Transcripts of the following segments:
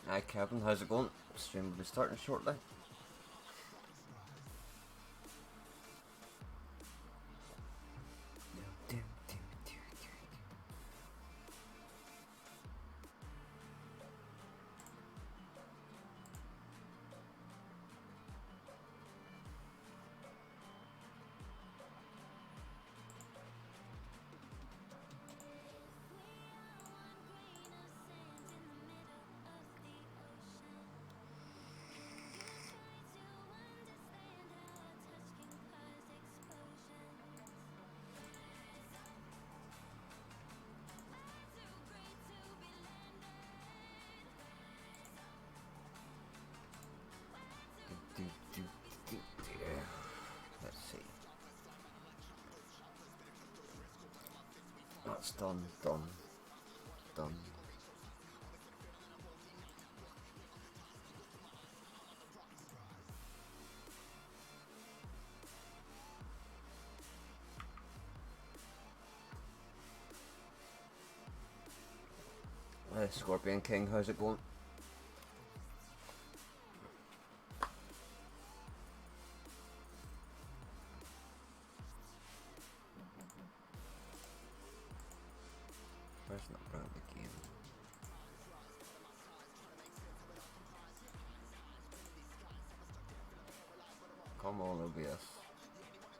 Hi Kevin, how's it going? Stream will be starting shortly. Let's see. That's done. Scorpion King, how's it going? Where's not around the game? Come on, OBS.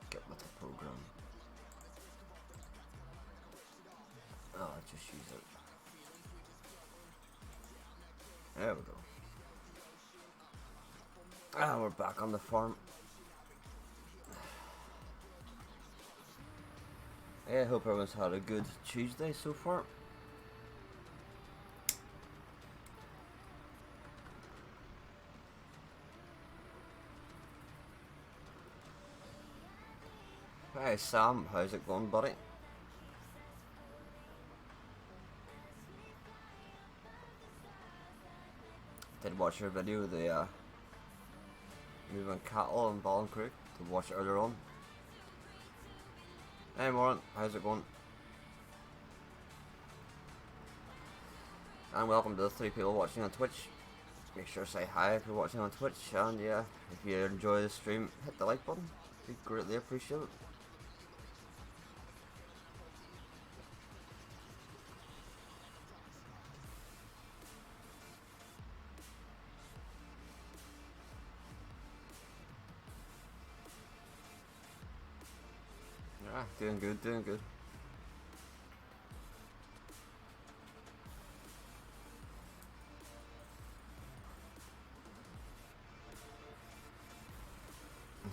Get with the program. Oh, just use it. There we go. Ah, we're back on the farm. Yeah, I hope everyone's had a good Tuesday so far. Hey Sam, how's it going, buddy? Did watch your video, the moving cattle and Ball and Creek. Did watch it earlier on. Hey Warren, how's it going? And welcome to the 3 people watching on Twitch. Make sure to say hi if you're watching on Twitch, and yeah, if you enjoy the stream, hit the like button. Be greatly appreciated. Yeah, doing good, doing good.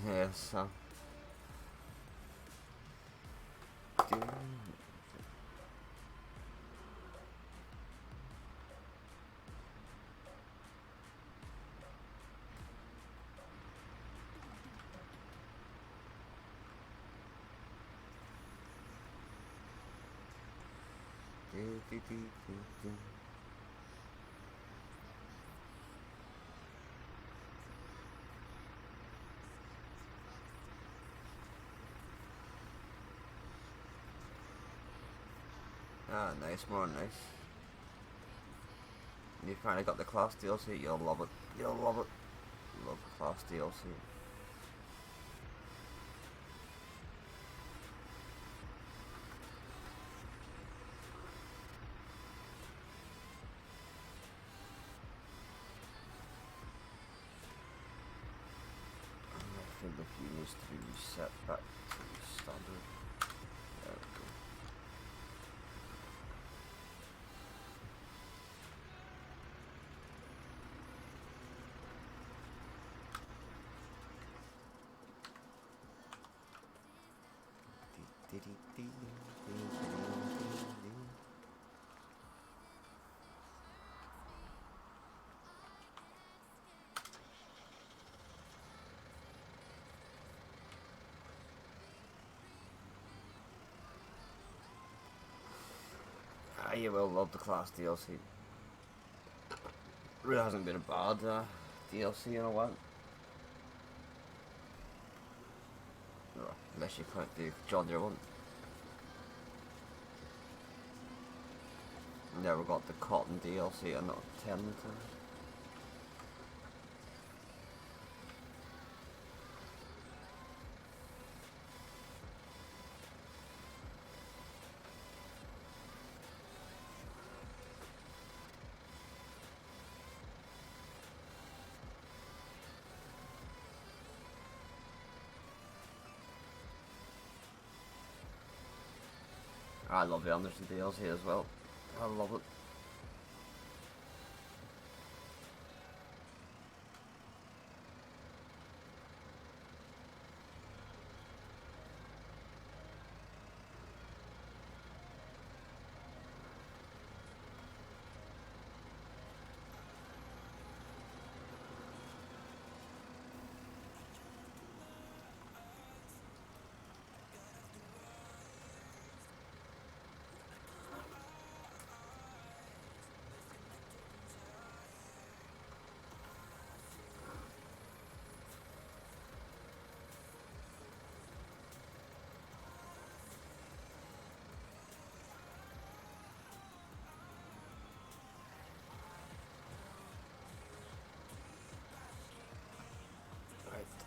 Yes, Ah, nice, more nice. You finally got the class DLC, you'll love it. You'll love it. Love the class DLC. I think the view needs to be reset back to standard. There we go. Ah, you will love the class DLC. Really hasn't been a bad DLC in a while. Unless you count the John Deere one. Never got the Cotton DLC and not 10 times. I love the Anderson DLC as well. I love it.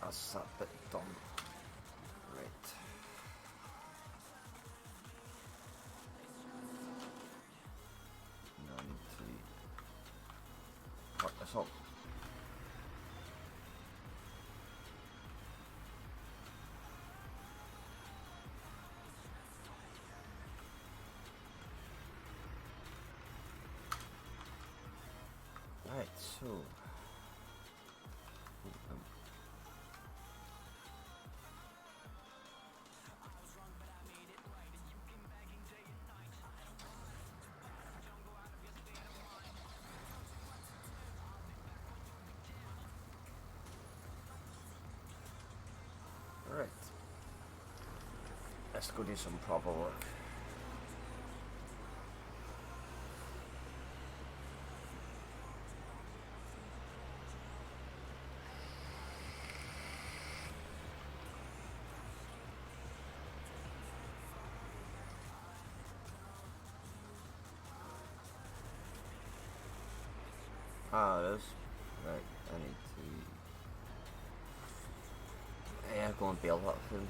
That's that bit done. Right. Now I need to part this up. Right, so right. Let's go do some proper work. Ah, it is. Right, I need to... Yeah, go and bail that thing.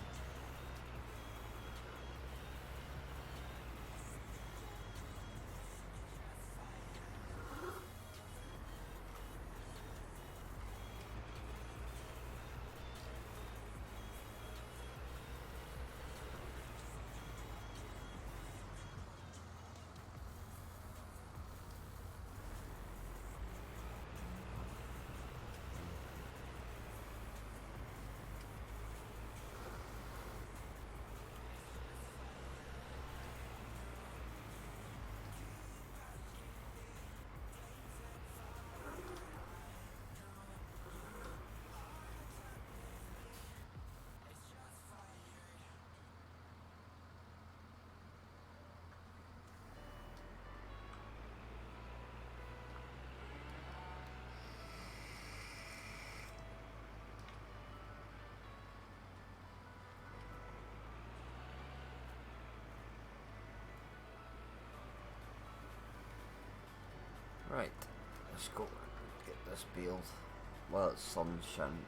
Right, let's go get this build while it's sunshine.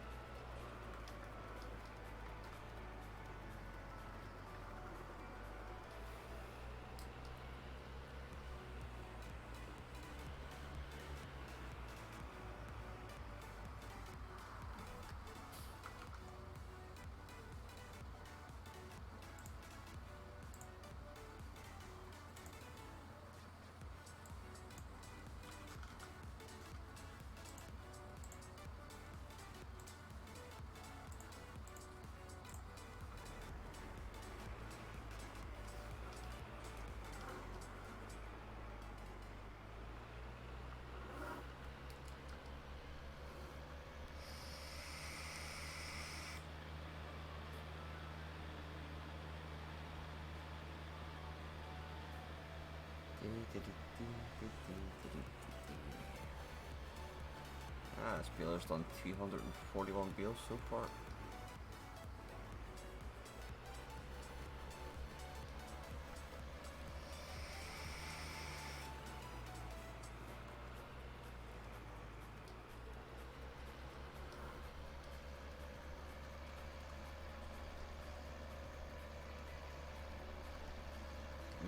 Ah, this builder's done 241 builds so far.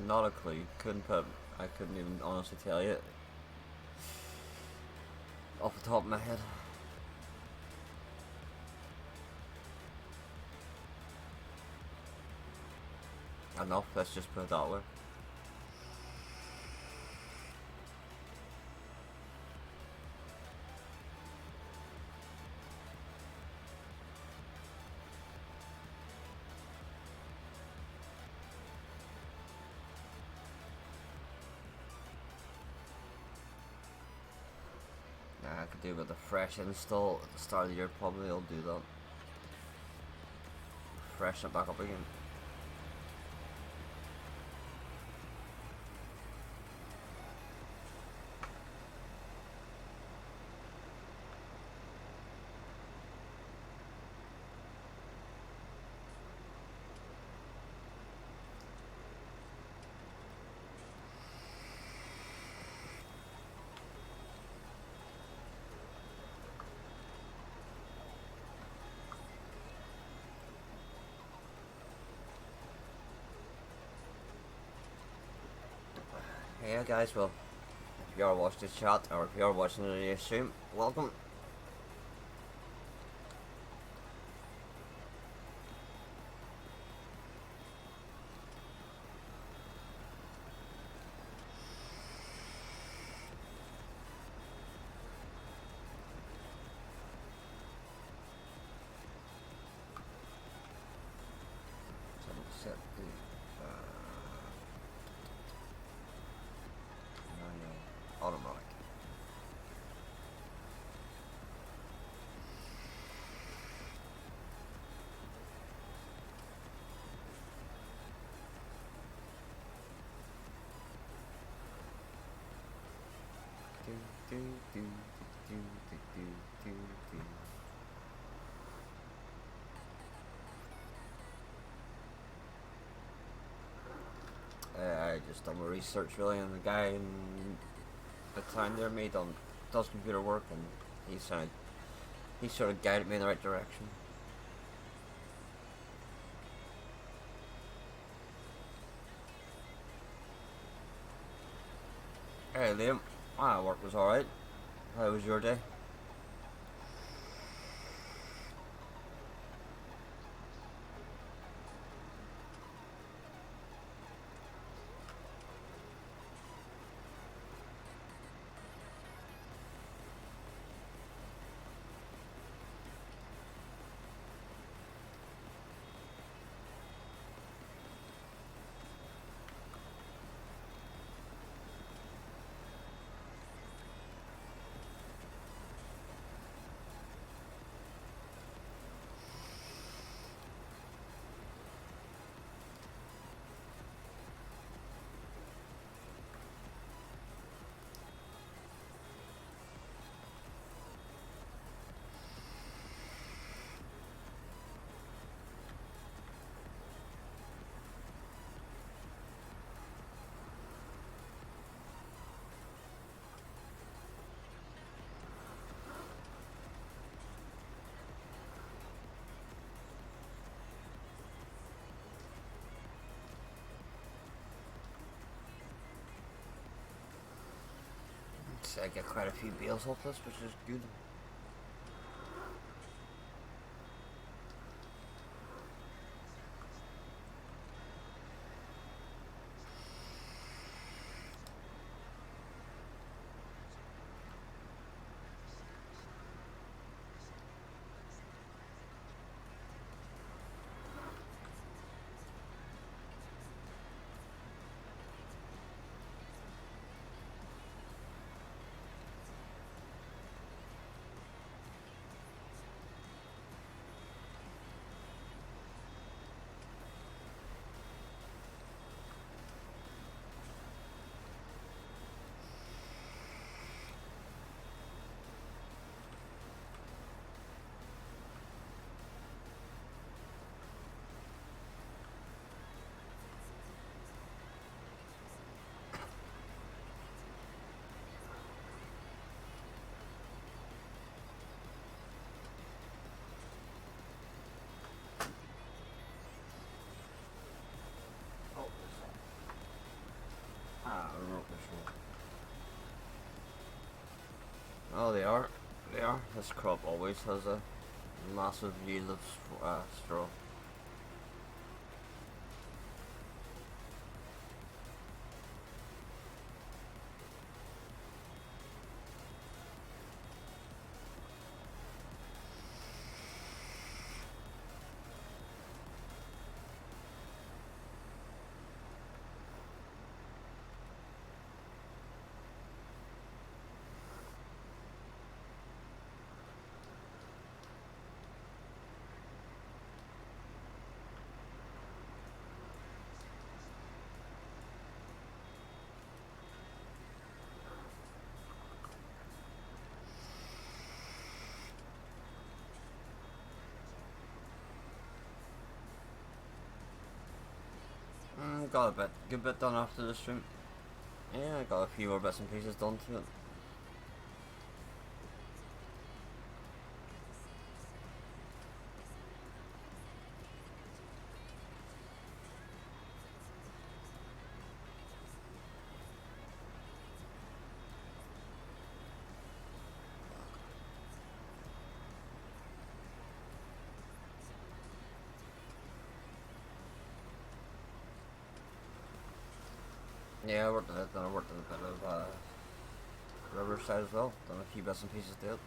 Not a clue. I couldn't even honestly tell you off the top of my head. Enough, let's just put it that way. do with a fresh install at the start of the year. Probably I'll do that. Freshen it back up again. Yeah guys, well, if you are watching this chat or if you are watching the stream, welcome. Set the automatic. I just done my research really, and the guy in the town there does computer work, and he sort of guided me in the right direction. Hey Liam, work was alright. How was your day? I get quite a few bales off this, which is good. Oh, they are. They are. This crop always has a massive yield of straw. Got a good bit done after the stream. Yeah, I got a few more bits and pieces done to it. Yeah, I worked on it, then I worked on a bit of Riverside as well. Done a few bits and pieces to it.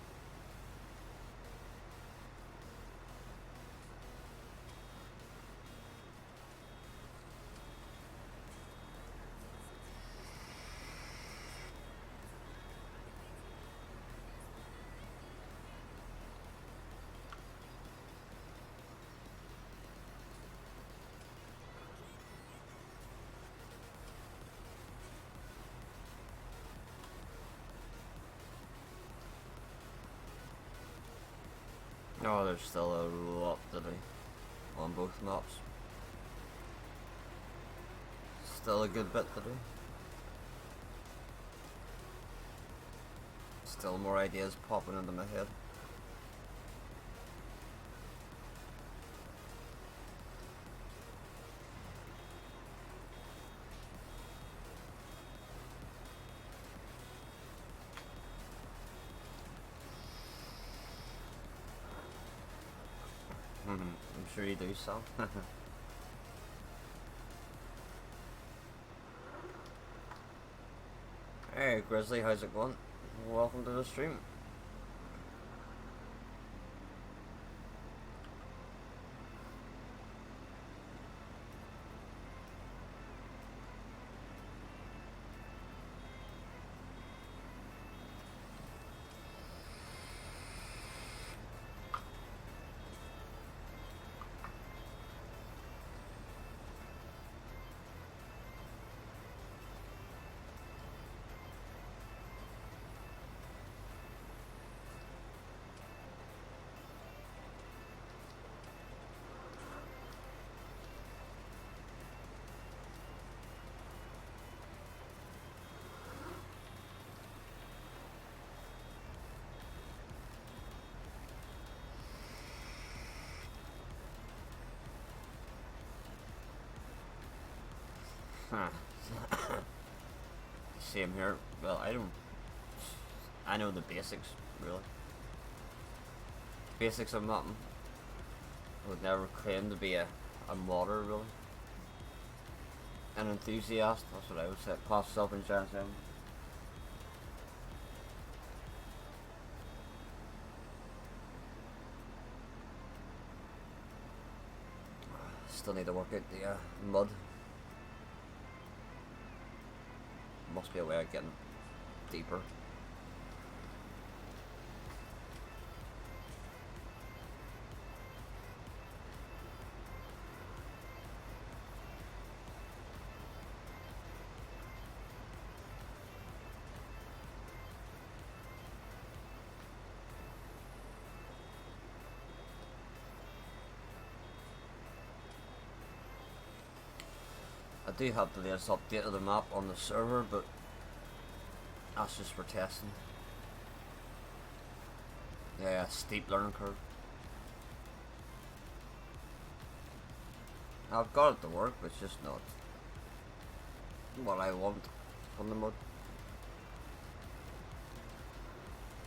Oh, there's still a lot to do on both maps. Still a good bit to do. Still more ideas popping into my head. I'm sure you do, Sam. Hey Grizzly, how's it going? Welcome to the stream. Same here. Well, I know the basics, really. Basics of mapping. I would never claim to be a modder, really. An enthusiast, that's what I would say. Class myself in Giants. Still need to work out the mud. Must be a way of getting deeper. I do have the latest update of the map on the server, but that's just for testing. Yeah, steep learning curve. I've got it to work, but it's just not what I want from the mod.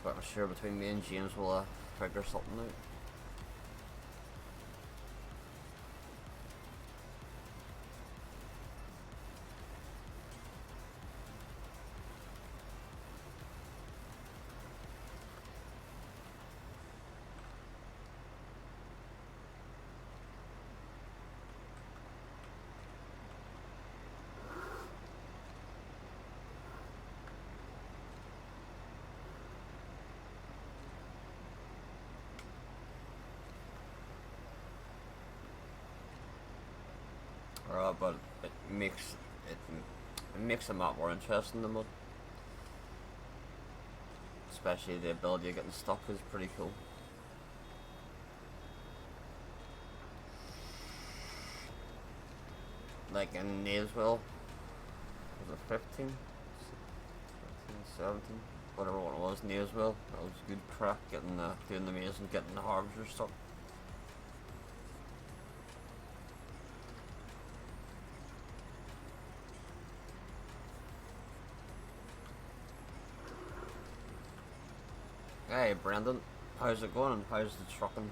But I'm sure between me and James we'll figure something out. But it makes the map more interesting than mod. Especially the ability of getting stuck is pretty cool. like in Naysville, was it 15? 17? Whatever one it was, Naysville. That was good crack, getting doing the maze and getting the harvester stuff. Hey Brendan, how's it going? How's the trucking?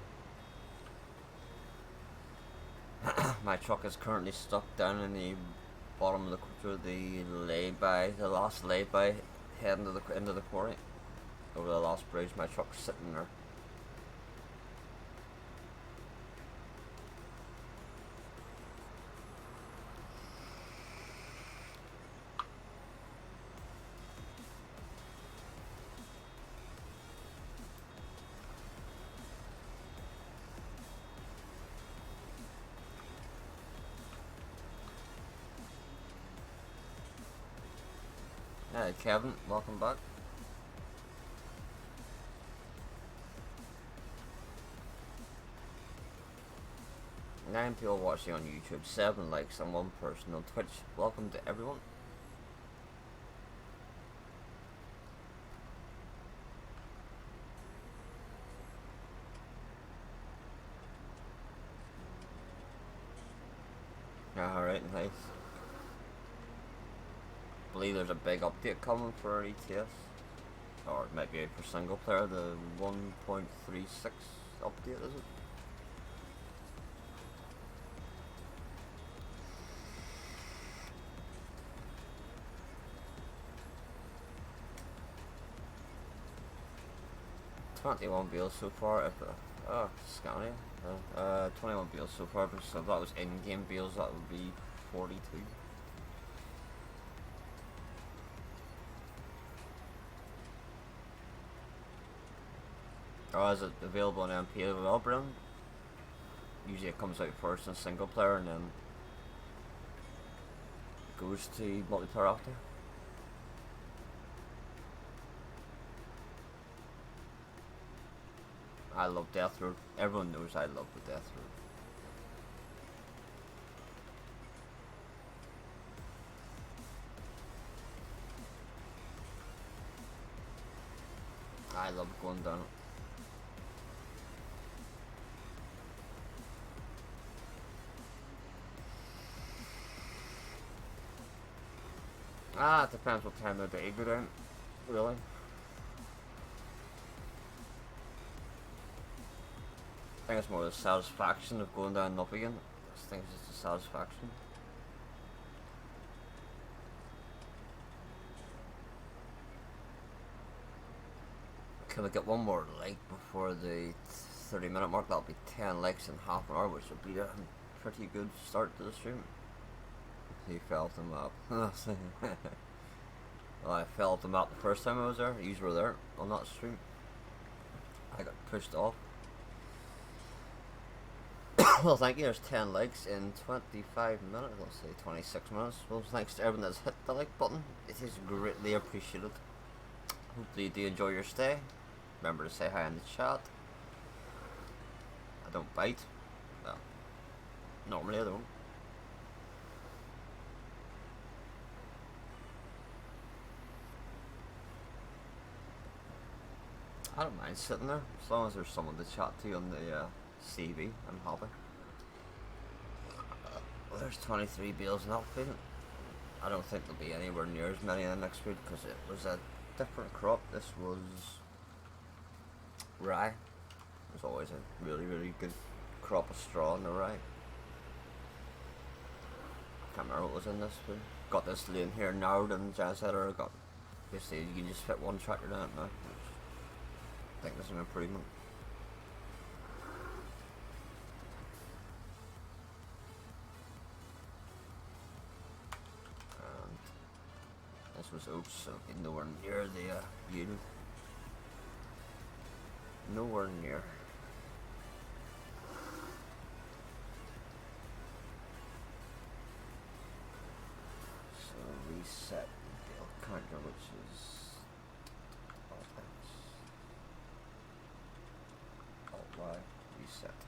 My truck is currently stuck down in the bottom of the lay-by, the last lay-by, heading to the into the quarry. Over the last bridge, my truck's sitting there. Hey Kevin, welcome back. 9 people watching on YouTube, 7 likes and 1 person on Twitch. Welcome to everyone. Alright, nice. I believe there's a big update coming for ETS. Or it might be for single player, the 1.36 update, is it? $21 bills so far. If Scania. 21 bills so far. But so if that was in-game bills, that would be 42. Or is it available on MP as well, Brown? Usually it comes out first in single player and then goes to multiplayer after. I love Death Road. Everyone knows I love the Death Road. I love going down it. It depends what time of day you go down, really. I think it's more the satisfaction of going down and up again. I think it's just the satisfaction. Can we get one more like before the 30-minute mark? That'll be 10 likes in half an hour, which would be a pretty good start to the stream. He fell off the map. Well, I fell off the map the first time I was there. You were there on that stream. I got pushed off. Well, thank you. There's 10 likes in 25 minutes. Let's say 26 minutes. Well, thanks to everyone that's hit the like button. It is greatly appreciated. Hopefully you do enjoy your stay. Remember to say hi in the chat. I don't bite. Well, normally I don't. I don't mind sitting there, as long as there's someone to chat to on the CV. I'm happy. Well, there's 23 bales in Alpine. I don't think there'll be anywhere near as many in the next week because it was a different crop. This was rye. There's always a really, really good crop of straw in the rye. Can't remember what was in this one. Got this lane here narrowed and Jazz Header. Got basically you can just fit one tractor down it now. I think there's an improvement. And this was oats, so nowhere near the yield. Nowhere near. So reset the build counter, which is Alt-Y, reset.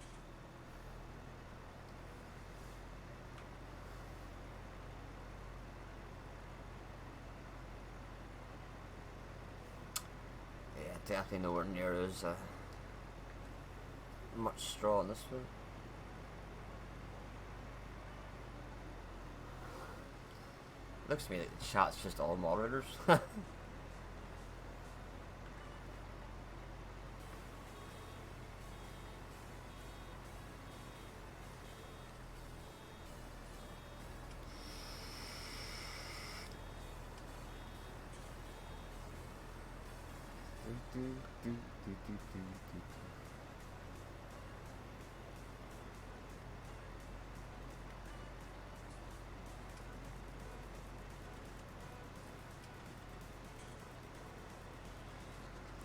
definitely nowhere near as much straw on this one. Looks to me like the chat's just all moderators.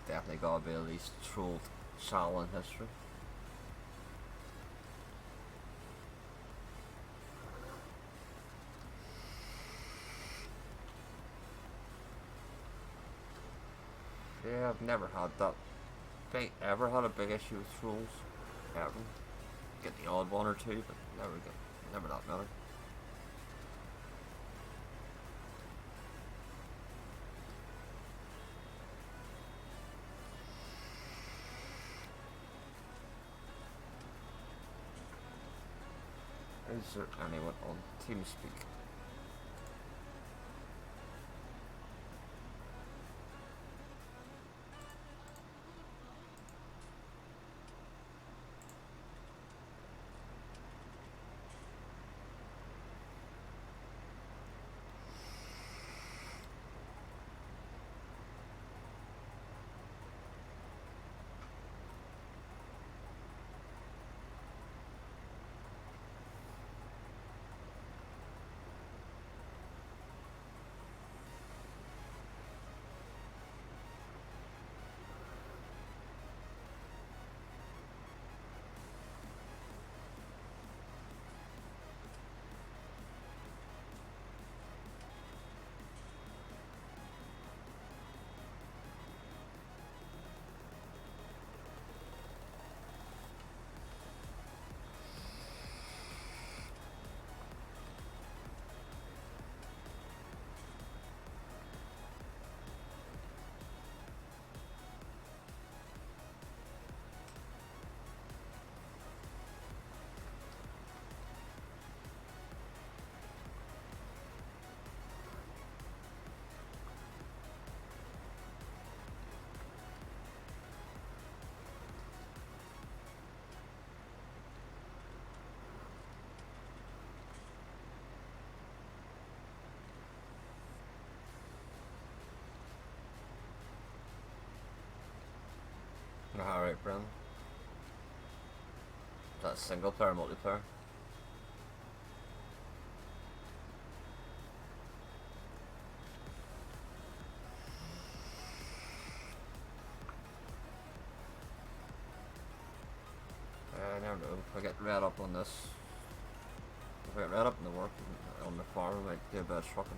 Definitely gotta be at least trolled channel in history. Yeah, I've never had a big issue with trolls, ever. Get the odd one or two, but never that many. Is there anyone on TeamSpeak? Alright, Bren. Is that single player or multiplayer? I never know. If I get read up on this, if I get read up in the work on the farm, I might do a bit of trucking.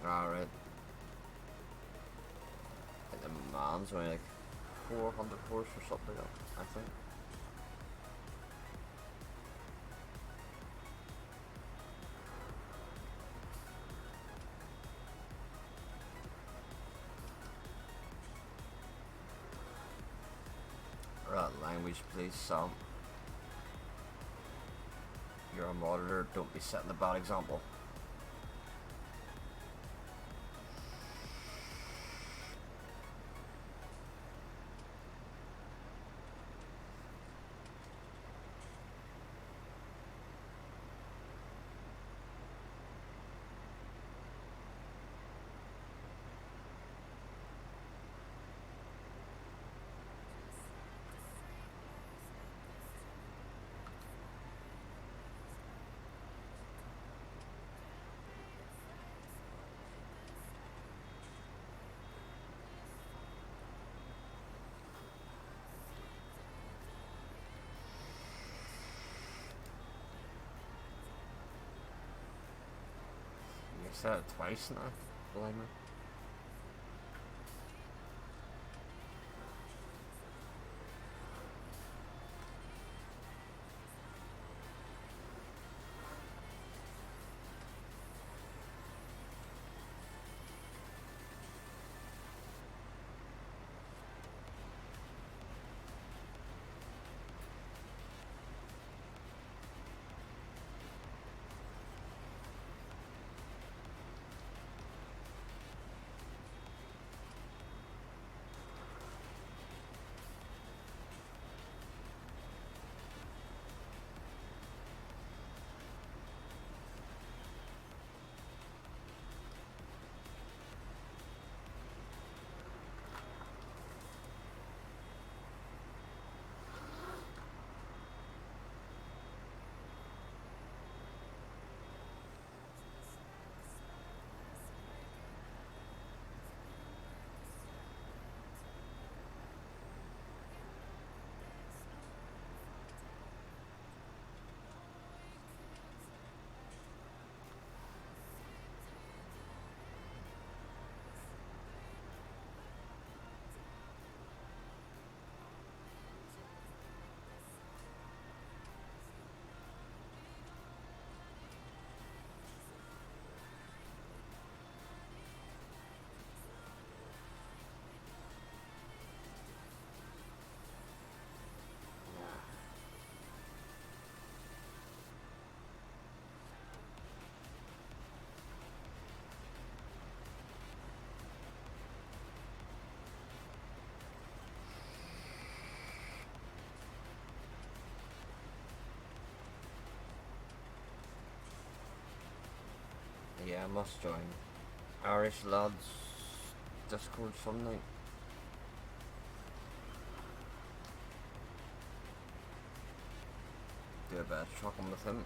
Alright. I think the man's only like 400 horse or something like that, I think. Right, language please, Sam. You're a monitor, don't be setting a bad example. I said it twice now, blame me. Yeah, I must join Irish lads Discord some night. Do a bit of trucking with him.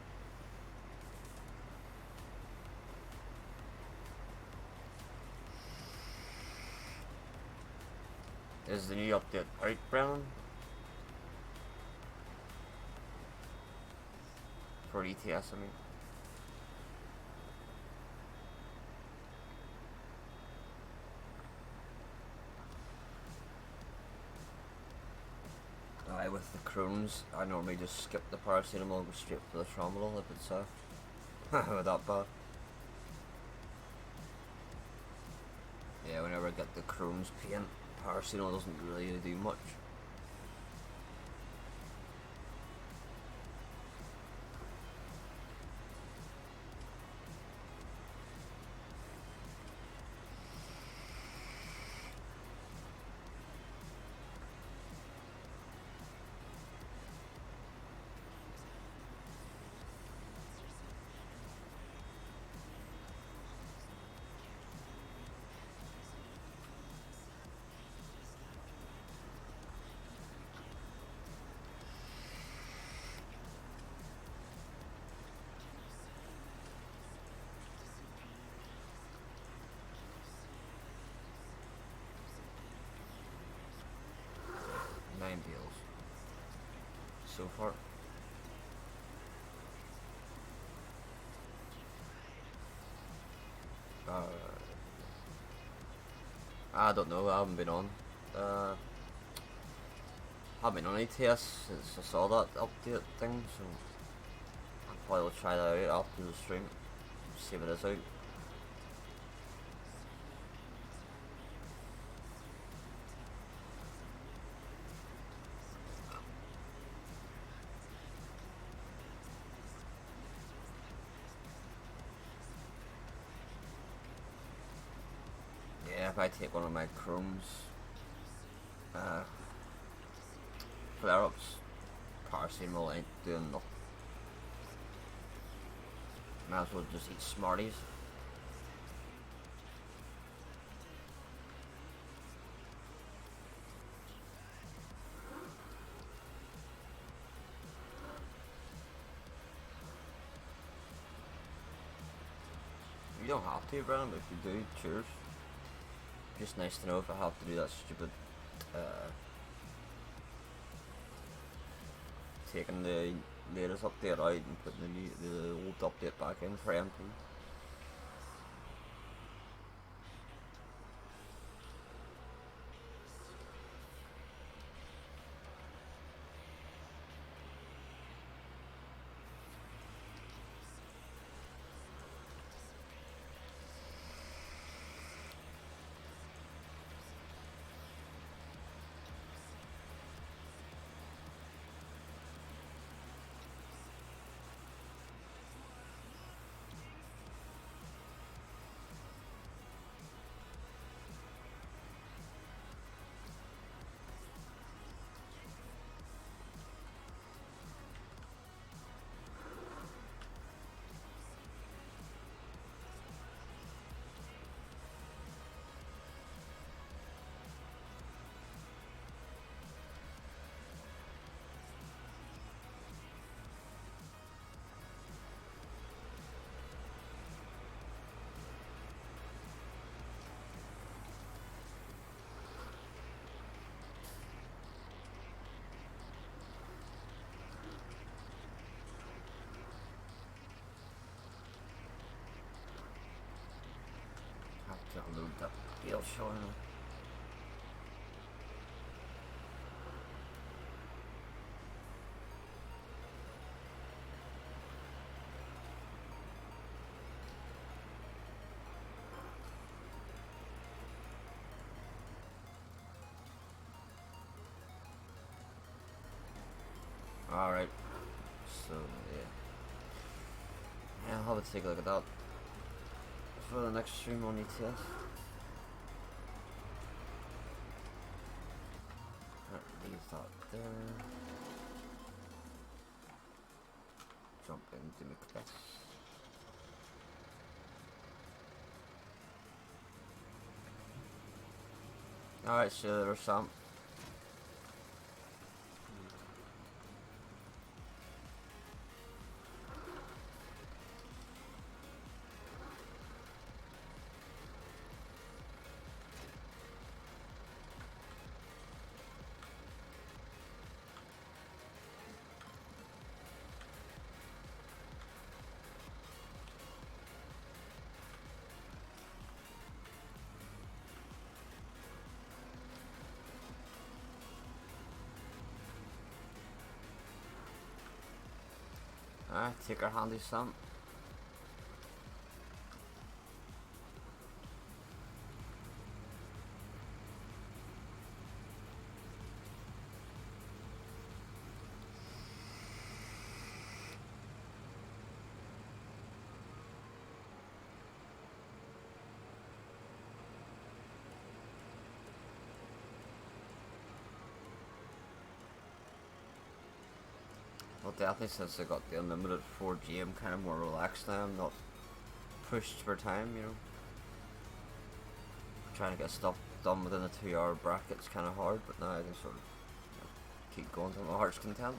Is the new update out, Brennan? For ETS, I mean. With the Crohn's, I normally just skip the paracetamol and go straight for the tramadol if it's with that bad. Yeah, whenever I get the Crohn's pain, paracetamol doesn't really do much. Deals so far. I don't know, I haven't been on ATS since I saw that update thing, so I probably will try that out after the stream, see if it is out. If I take one of my Chrome's flare-ups, paracetamol ain't doing nothing. Might as well just eat Smarties. You don't have to, Brennan, but if you do, cheers. Just nice to know if I have to do that stupid taking the latest update out and putting the old update back in for MP. Download that deal showing. Alright, so yeah, I'll have to take a look at that for the next stream on ETS. Leave that there. Jump into Macbeth. Alright, see you later, Sam. Alright, take her handy, Sam. Well, definitely since I got the unlimited 4G, I'm kind of more relaxed now. I'm not pushed for time, you know. Trying to get stuff done within a 2-hour bracket's kind of hard, but now I can sort of, you know, keep going to my heart's content.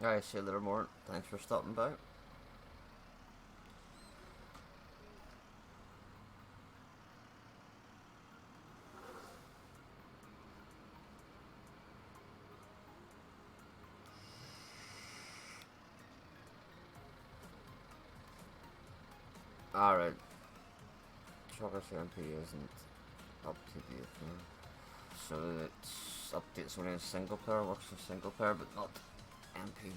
Alright, see you later, Mort. Thanks for stopping by. Alright. Chocolate MP isn't up to date now. So it's updates only in single player, works in single player, but not MP.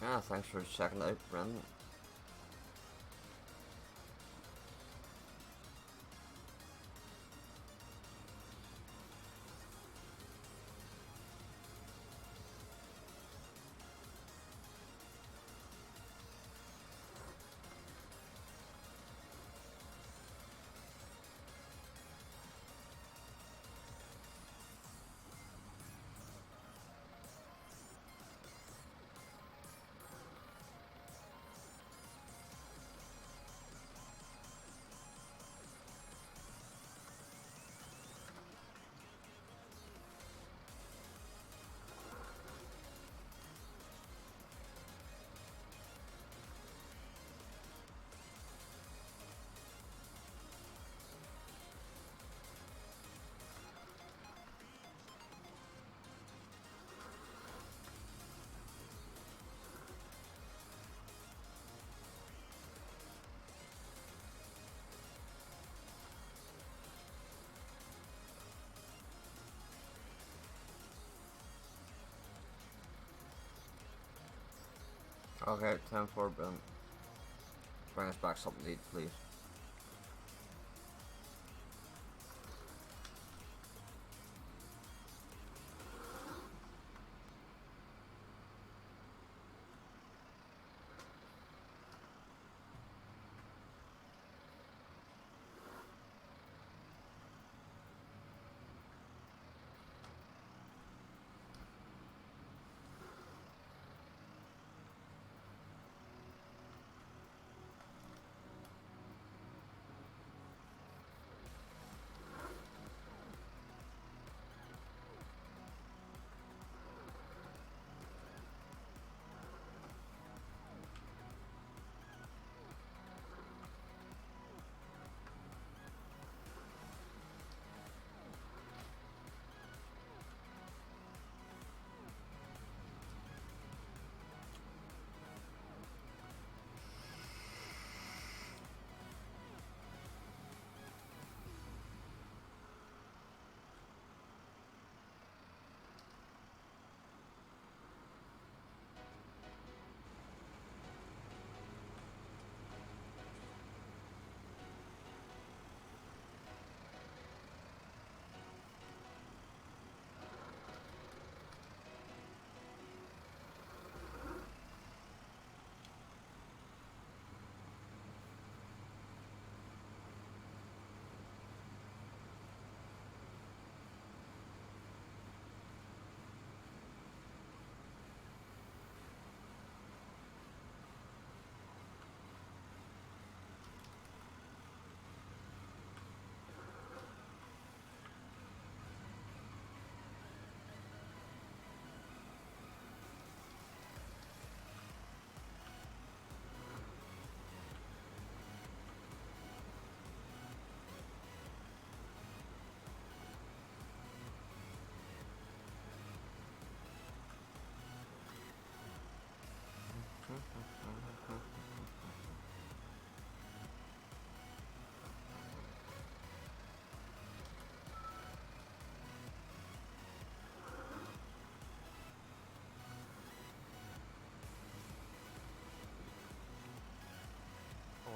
Yeah, thanks for checking it out, Brendan. Okay, 10-4 Ben. Bring us back something to eat, please.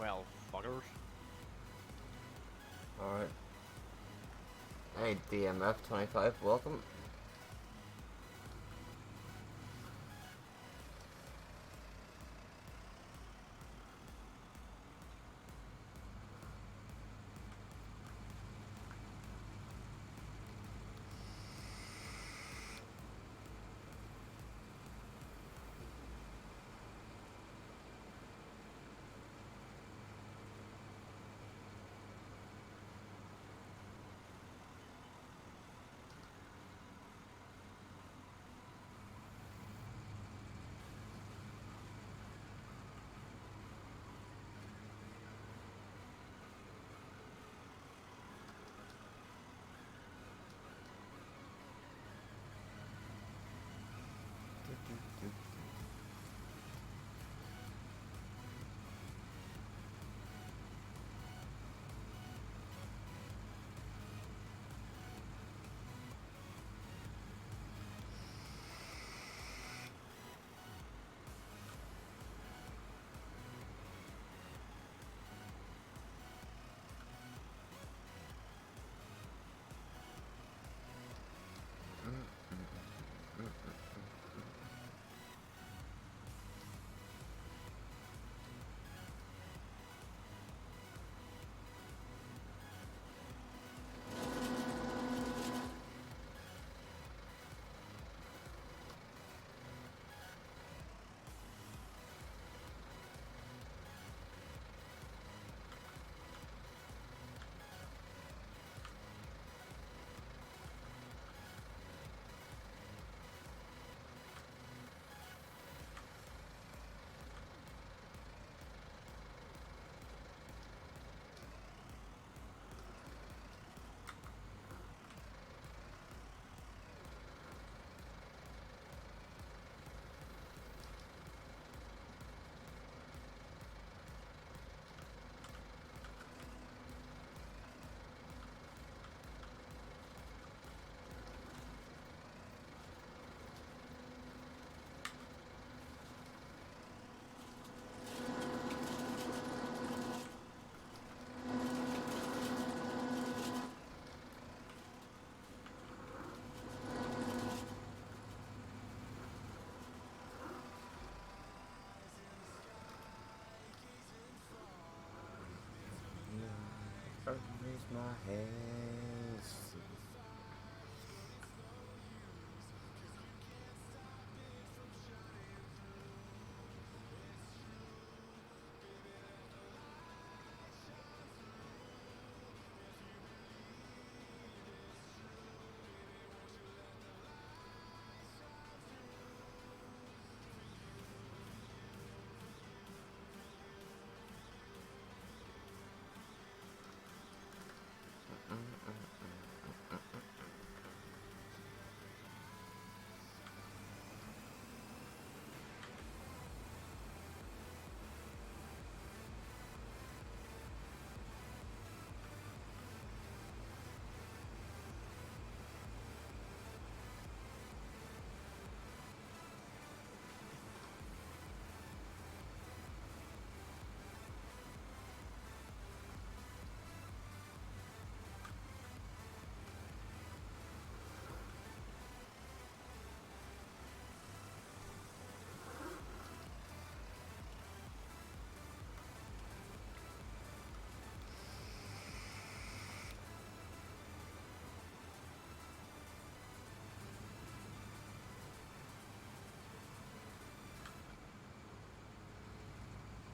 Well, fuckers. Alright. Hey, DMF25, welcome. my hands.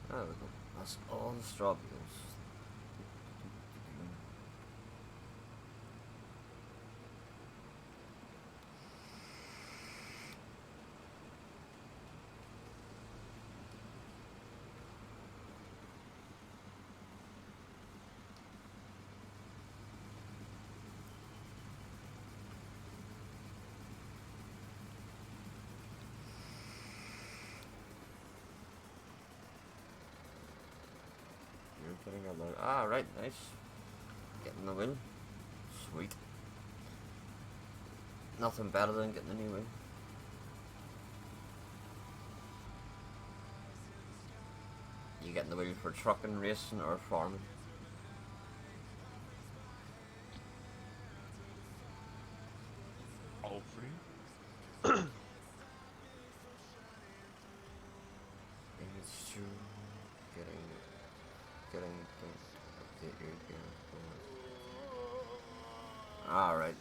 There we go. That's all the straw beetles. Getting a load. Ah, right, nice. Getting the win. Sweet. Nothing better than getting a new win. You getting the win for trucking, racing, or farming? All three. It's true. Getting Alright.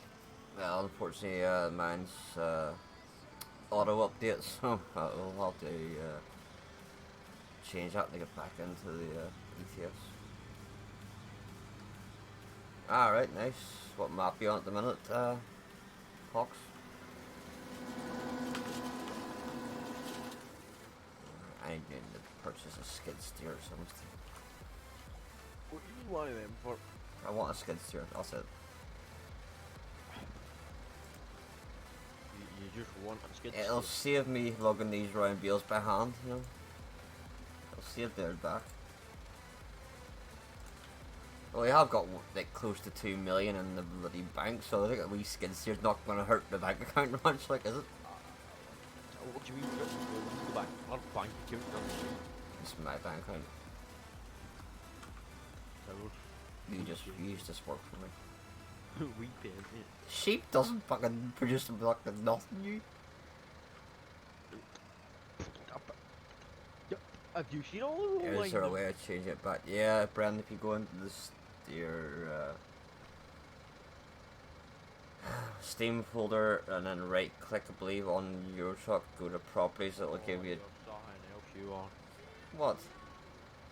Well, unfortunately, mine's auto update, so I'll have to change that to get back into the ETS. Alright, nice. What map you on at the minute, Fox? I need to purchase a skid steer or something. What do you want them for? I want a skid steer, that's it. You just want a skid steer? It'll save me lugging these round wheels by hand, you know. It'll save their back. Well, we have got like close to 2 million in the bloody bank, so I think a wee skid steer's not going to hurt the bank account much, like, is it? What do you mean? The bank? Our bank account doesn't show. It's my bank account. You just work for me. We pay it. Sheep doesn't fucking produce fucking nothing, you. Have you seen all the Is there a way to change it back? Yeah, Brendan, if you go into the steer Steam folder and then right click, I believe, on your truck, go to properties, it'll give you. What?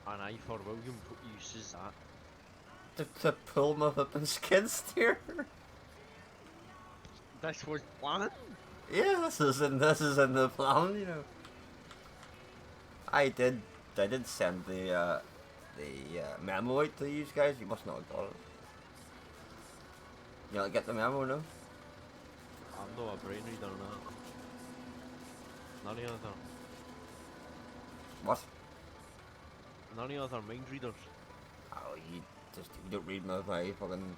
And I thought William uses that. To pull my flipping skid steer. This was planned. Yeah, this is in the plan, you know. I did send the memo out to you guys. You must not have got it. You don't get the memo, no? I'm not a brain reader now. None of other. What? None of other mind readers. Oh, you don't read my fucking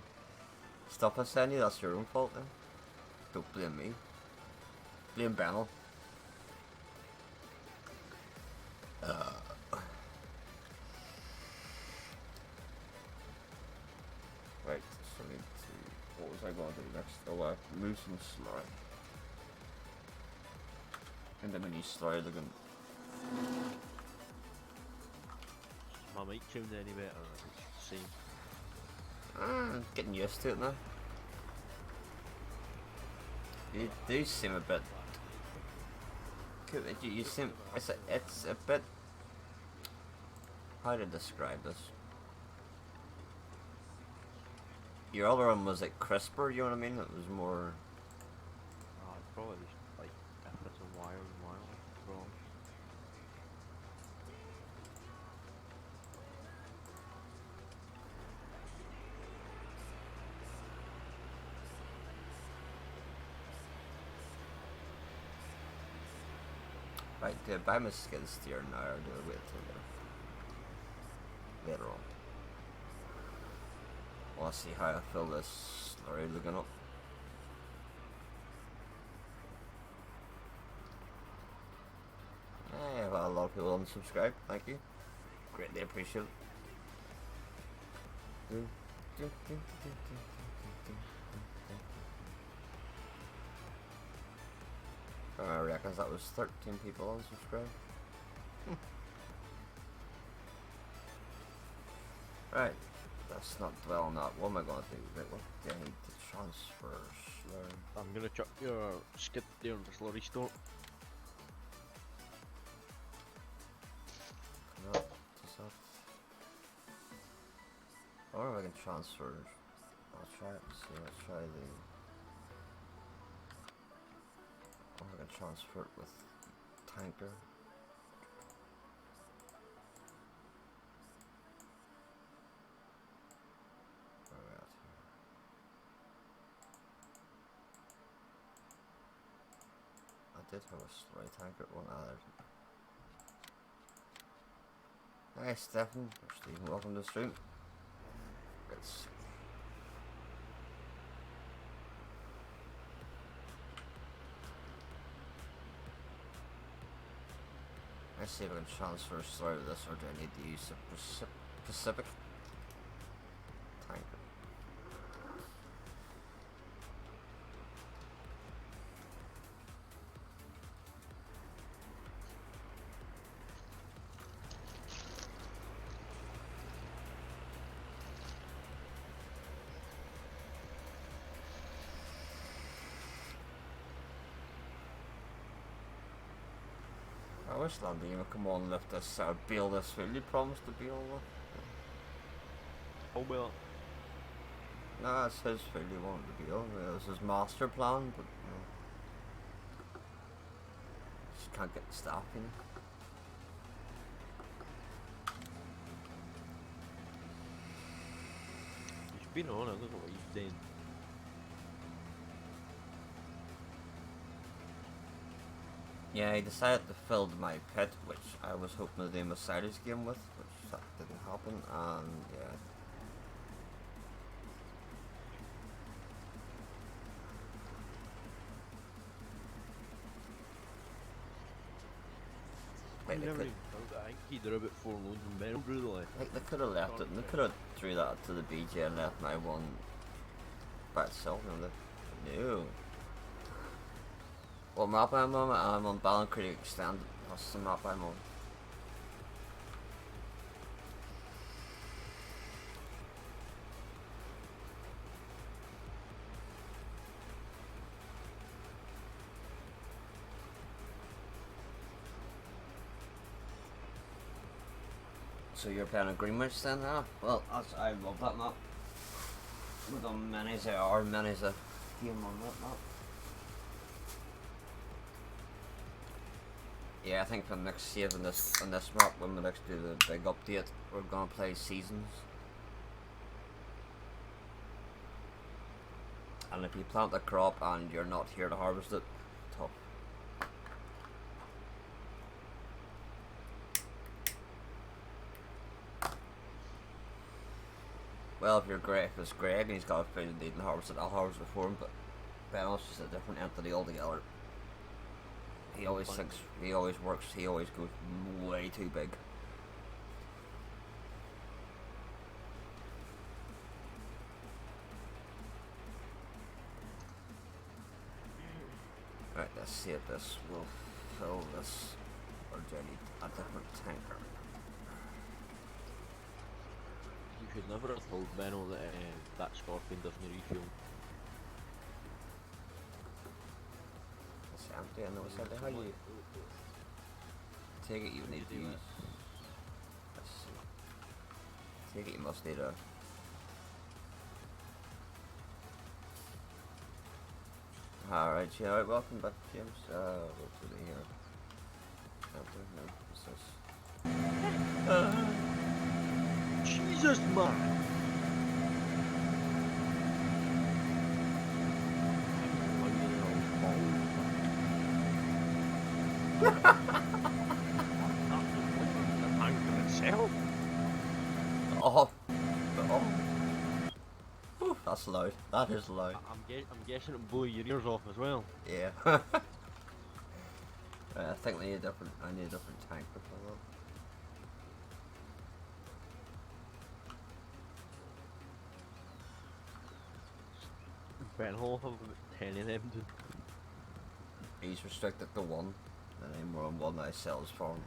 stuff I send you. That's your own fault then. Don't blame me. Blame Bennell. Right, so I need to. What was I going to do next? Oh, move some slide. And then when you slide, they're going. My mic tuned any better? It's the same. Getting used to it now. You do seem a bit. You seem. It's a bit. How to describe this? Your other one was like crisper, you know what I mean? It was more. It's probably just like if it's a wire and wireless, probably. Right, do I buy my skid steer now or do I wait till later on? Well, let's see how I fill this slurry looking up. I've got a lot of people unsubscribed, thank you. Greatly appreciate it. I reckon that was 13 people unsubscribed. Right, let's not dwell on that. What am I going to do? Right, what do I need to transfer? Slurry? I'm gonna chuck your skid there in the slurry store. No, does that... I wonder if I can transfer. I'll try it. See, let's try the. I wonder if I can transfer it with tanker. Where are we at here? I did have a slurry tanker at one other. Hi Stefan, or Stephen, welcome to the stream. Let's see if I can transfer slurry with this, or do I need to use a Pacific tanker? I wish Landy would come on and lift this, bail this field you promised to bail with. Oh well. Nah, it's his field he wanted to bail. It was his master plan, but you know, just can't get the staff, you know. He's been on, I don't know what he's doing. Yeah, he decided to fill my pit, which I was hoping to do my Cyrus game with, which that didn't happen, and yeah. Like I think he did about 4 loads and barrel brutally. Like they could have left it, and they could have threw that to the BJ and left my one by itself, you know. No. What map I'm on? I'm on Ballan Creek Extended. That's the map I'm on. So you're playing a Greenwich then, huh? Well, I love that map. We've done many's a game on that map. Yeah, I think for the next save on this map, when we next do the big update, we're gonna play Seasons. And if you plant a crop and you're not here to harvest it, tough. Well, if it's Greg and he's got a food and needing to harvest it, I'll harvest it for him, but Ben's just a different entity altogether. He always thinks, he always works, he always goes way too big. Right, let's see if this will fill this, or do I need a different tanker? You should never have told Benno that that Scorpion doesn't refuel. It's empty, I know it's empty. How do you take it? You need to use. Let's see. Take it, you must need a. Alright, yeah, alright, welcome back, James. What's over here? No, what's this? Jesus, man! Oh, oh. Whew, that's loud. That is loud. I'm guessing it blew your ears off as well. Yeah. I think I need a different tank for that. Benno have about 10 of them, dude. He's restricted to one, and then we're on one that I sells for him.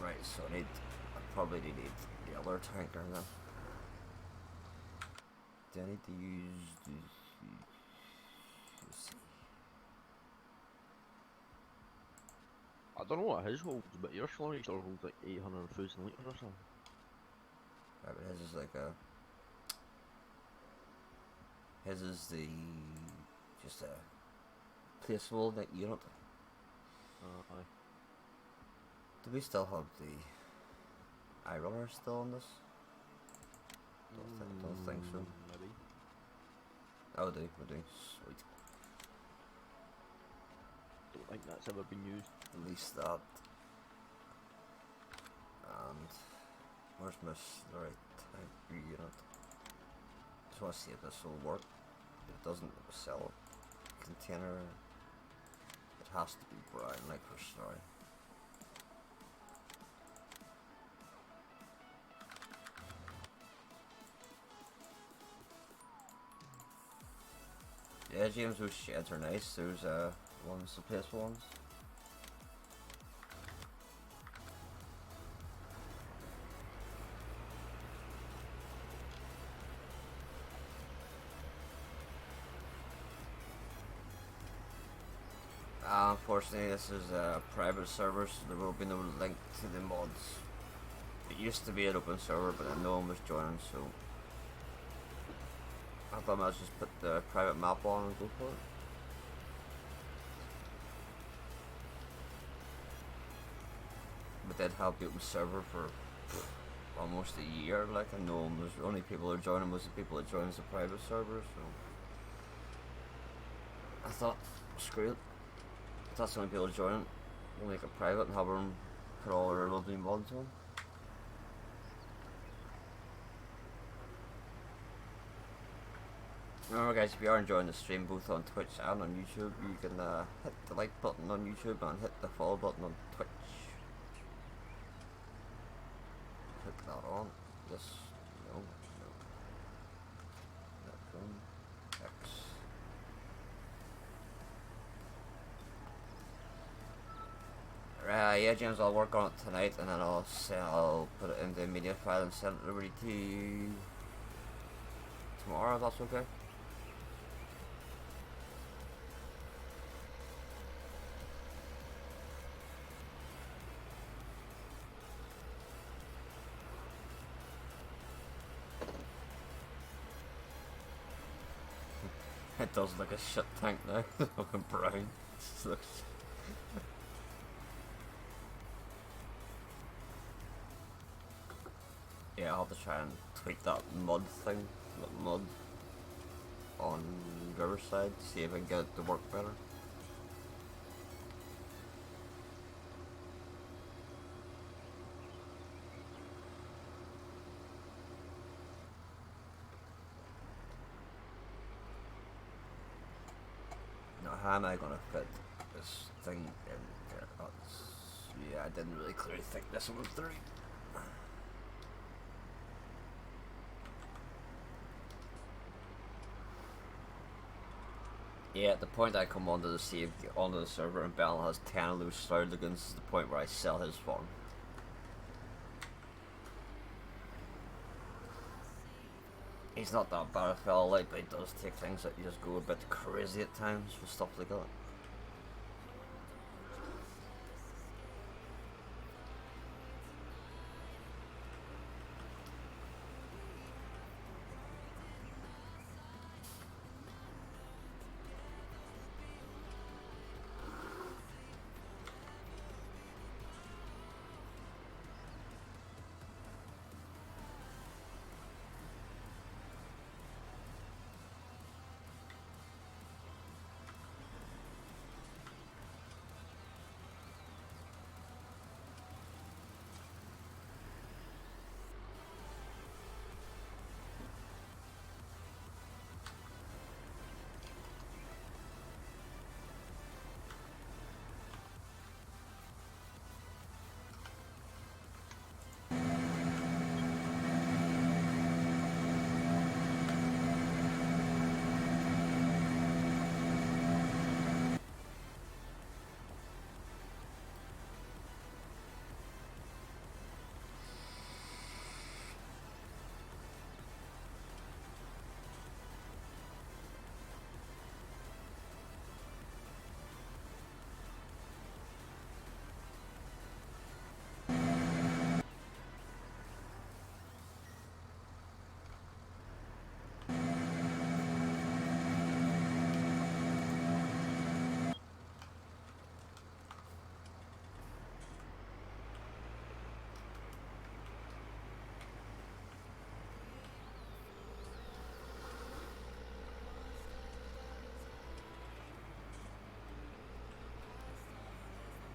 Right, so I probably need the other tanker now. Do I need to use this? Let's see. I don't know what his holds, but your Sonic still holds like 800,000 litres or something. Right, but his is like a. His is the just a placeable that unit. Aye. Do we still have the eye runner still on this? Don't think so. Maybe. Oh, we do. Sweet. Don't think that's ever been used. At least that. And where's my right type unit? Just want to see if this will work. If it doesn't, sell it. Container. It has to be brown, like for Ferrari. Yeah, James, those sheds are nice. Those ones, the peaceful ones. Unfortunately, this is a private server, so there will be no link to the mods. It used to be an open server, but then no one was joining, so I thought I would just put the private map on and go for it. But they'd have the open server for almost a year, like, and no one was, only people who are joining was the people that joins the private server, so I thought, screw it. If that's the only people joining, we'll make it private and have them put all our lovely mods on. Remember guys, if you are enjoying the stream both on Twitch and on YouTube, you can hit the like button on YouTube and hit the follow button on Twitch. Hit that on. Yes. No. That one. X. Right, yeah, James, I'll work on it tonight and then I'll put it in the media file and send it over to you tomorrow, if that's okay. It does look a shit tank now, looking brown. Yeah, I'll have to try and tweak that mud thing, that mud on Riverside, see if I can get it to work better. Now, how am I gonna fit this thing in there? Yeah, I didn't really clearly think this one was through. Yeah, at the point I come onto the server and Bell has 10 of those Slough Lagoons is the point where I sell his farm. He's not that bad a fella, like, but he does take things that you just go a bit crazy at times with stuff like that.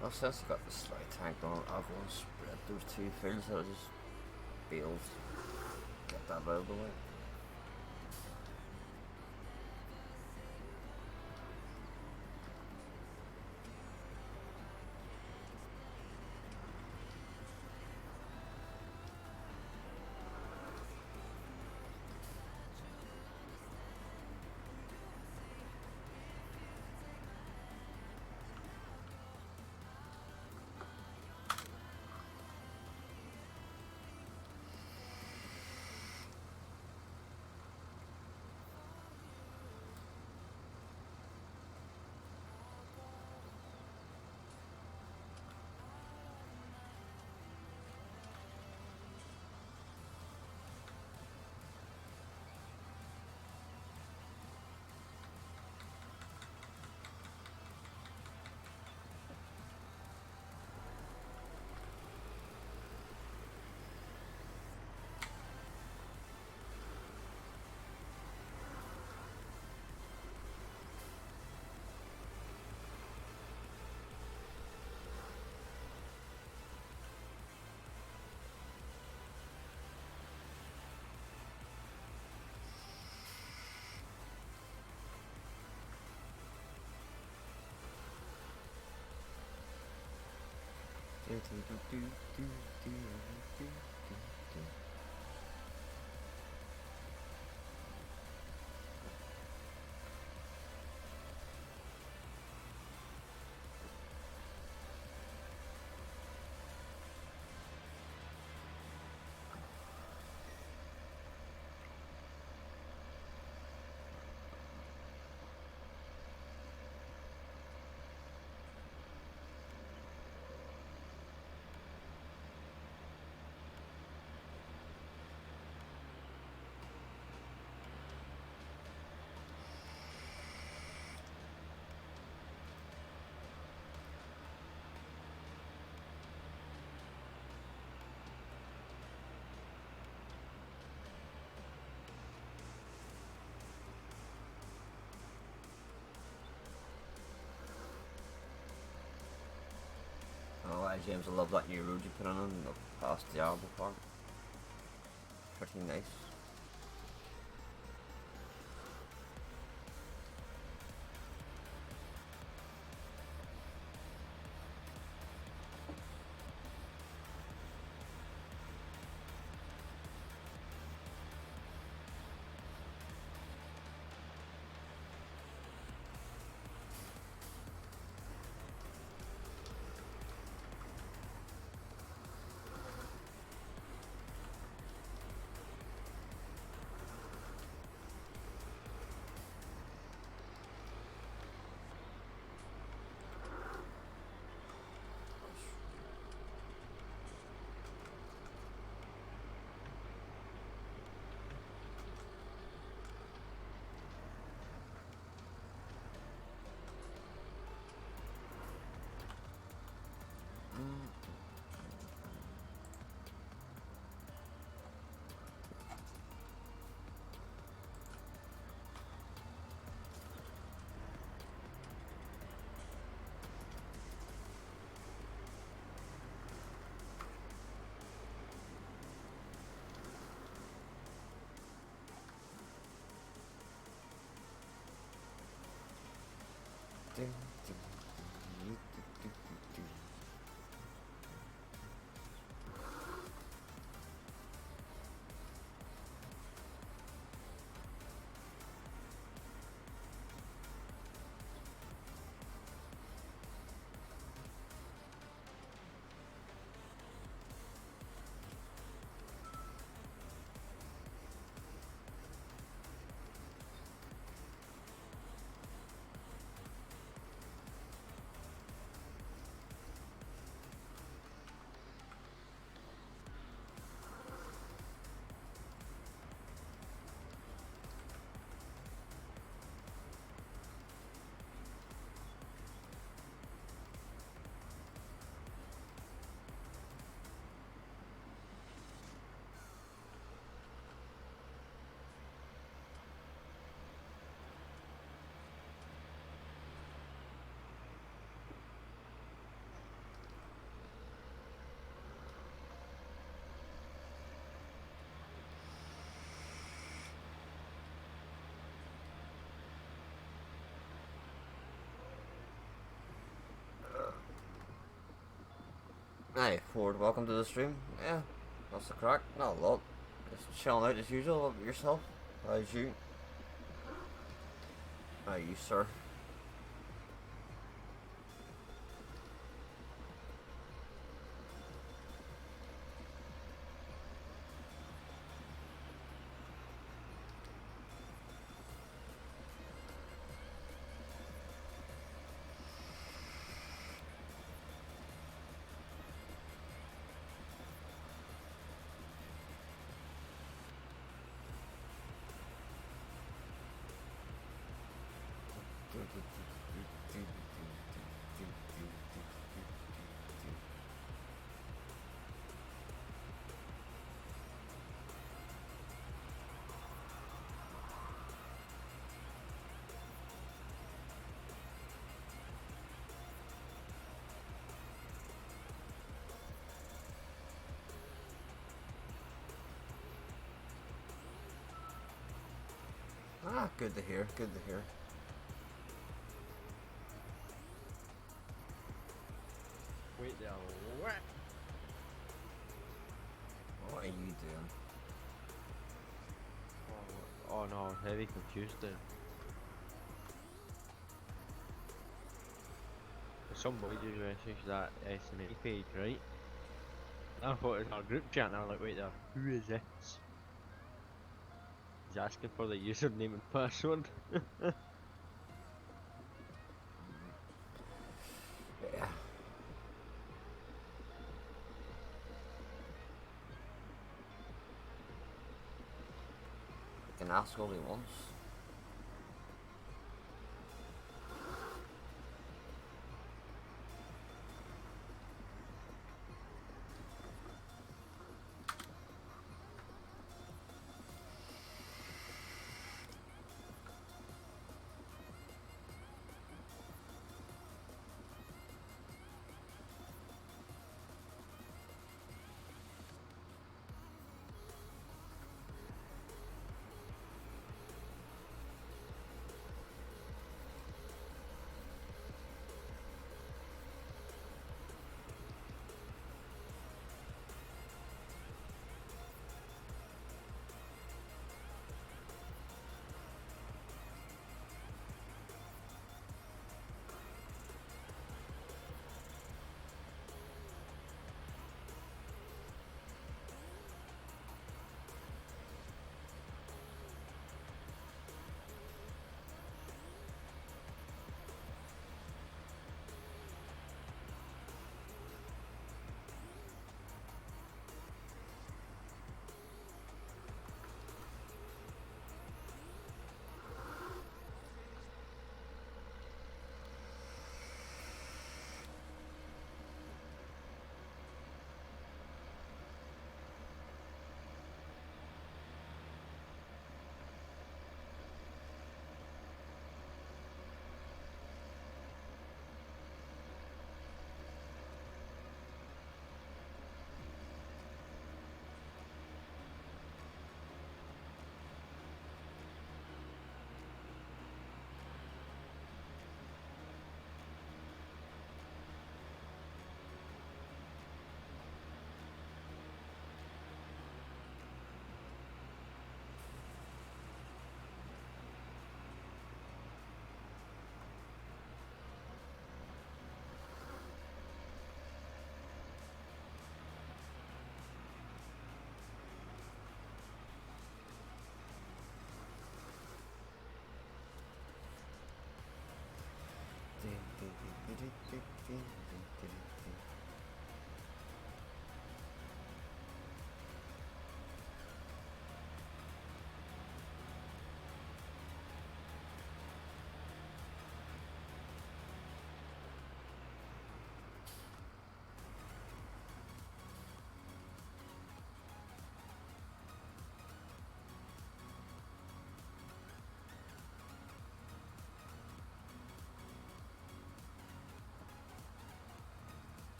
Well, since I got the slide tank on, I'll go and spread those two fields. I'll just be able to get that out of the way. Oh, James, I love that new road you put on the past Diablo part. Pretty nice. Hey, Ford, welcome to the stream. Yeah, what's the crack? Not a lot. Just chilling out as usual. What about yourself? How's you? How are you, sir? Ah, good to hear, good to hear. Wait there, what? What are you doing? Oh no, heavy confused there. Somebody just messaged that S&A page, right? I thought it was our group chat and I was like, wait there, who is this? He's asking for the username and password. Yeah. I can ask all he wants.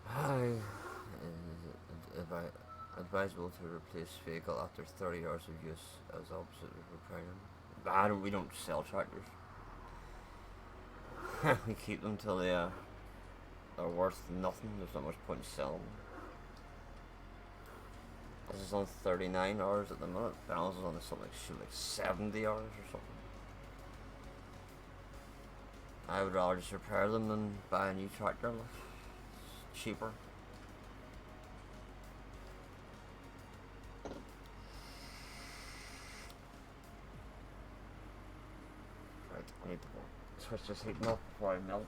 Hi. Advisable to replace vehicle after 30 hours of use as opposite of repairing. We don't sell tractors. We keep them till they are worth nothing. There's not much point in selling them. This is on 39 hours at the minute. Balance is on something like 70 hours or something. I would rather just repair them than buy a new tractor. Like, it's cheaper. Right, I need to switch this heating up before I melt.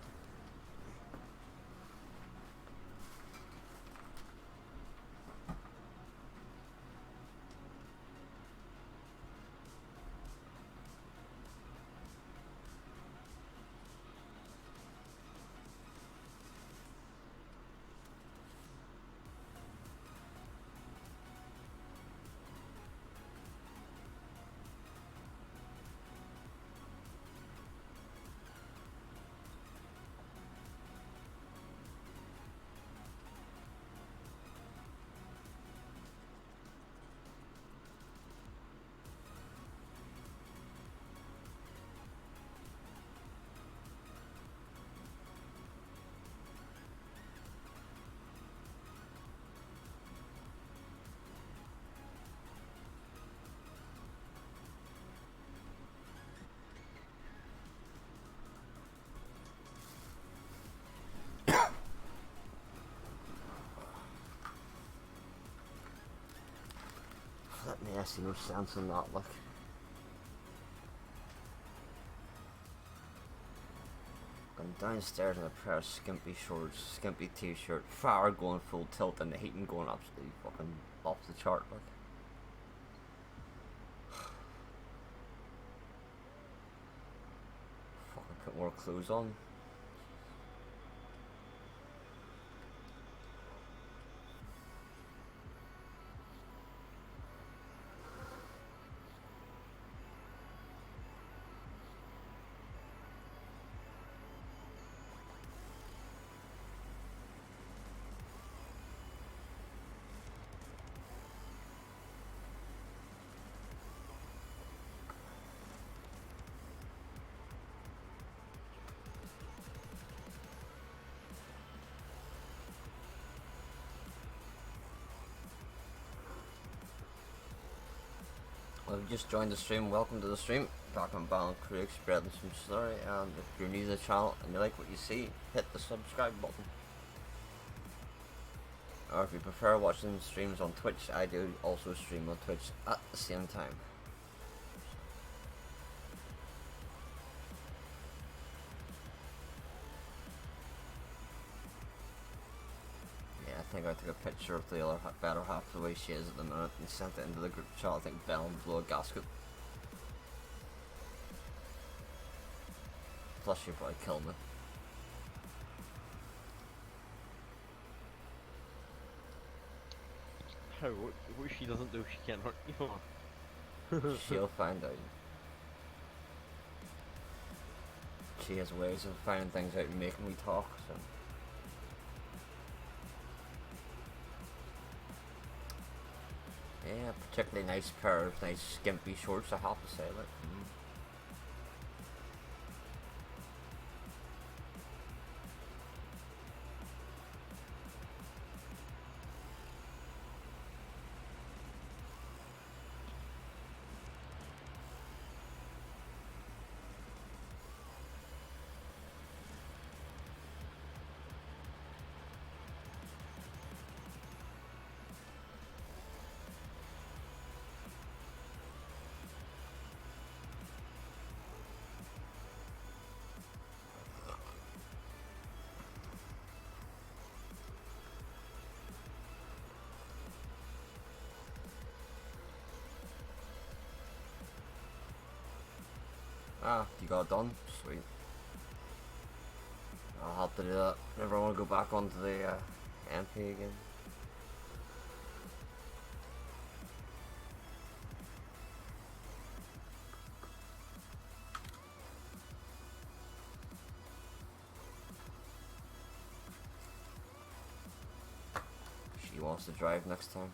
Let me see no sense in that, look. Going downstairs in a pair of skimpy shorts, skimpy t-shirt, fire going full tilt and the heating going absolutely fucking off the chart, like. Fucking put more clothes on. Well, if you just joined the stream, welcome to the stream. Back on Balance Crew, spreading some story, and if you're new to the channel and you like what you see, hit the subscribe button. Or if you prefer watching streams on Twitch, I do also stream on Twitch at the same time. Yeah, I think I took a picture of the other better half the way she is at the minute and sent it into the group chat. I think Bell and blew a gasket. Plus she'd probably kill me. How? What she doesn't do, she can't hurt you. She'll find out. She has ways of finding things out and making me talk, so. Yeah, particularly nice pair of nice skimpy shorts, I have to say, like. Ah, you got it done? Sweet. I'll have to do that. Never want to go back onto the MP again. She wants to drive next time.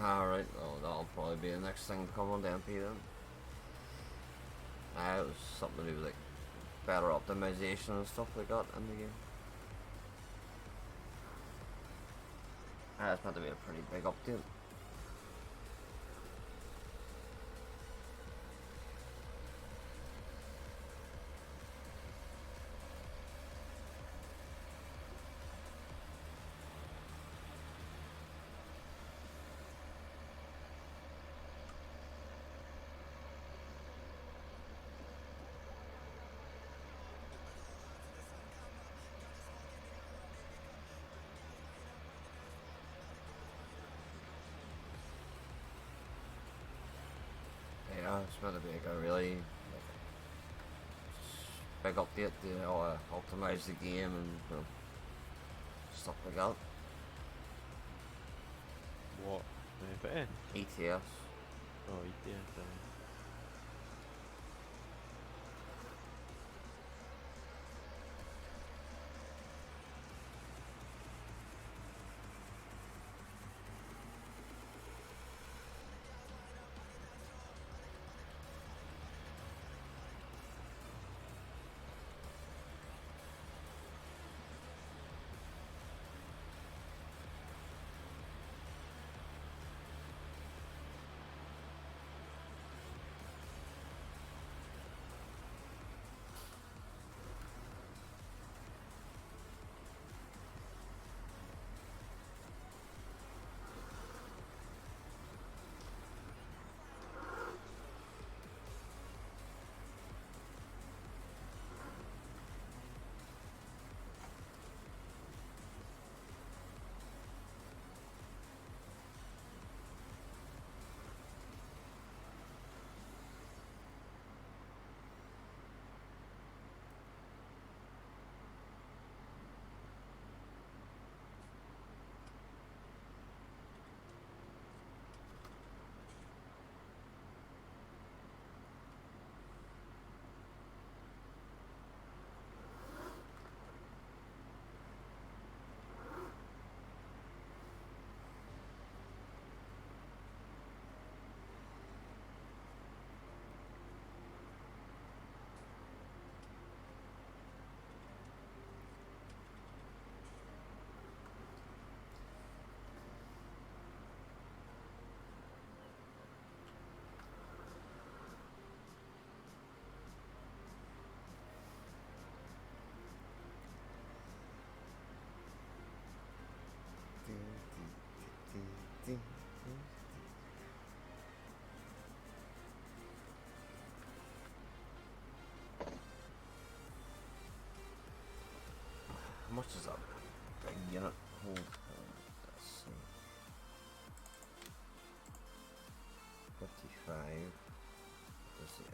Alright, well, that'll probably be the next thing to come on the MP then. It was something to do with like better optimization and stuff they got in the game. It's meant to be a pretty big update. Yeah, it's meant to be like a really big update to optimize the game and stuff like that. What? FPS? ETS. Oh, ETS. How much is that big unit? Hold on, let's see. 55. Let's see,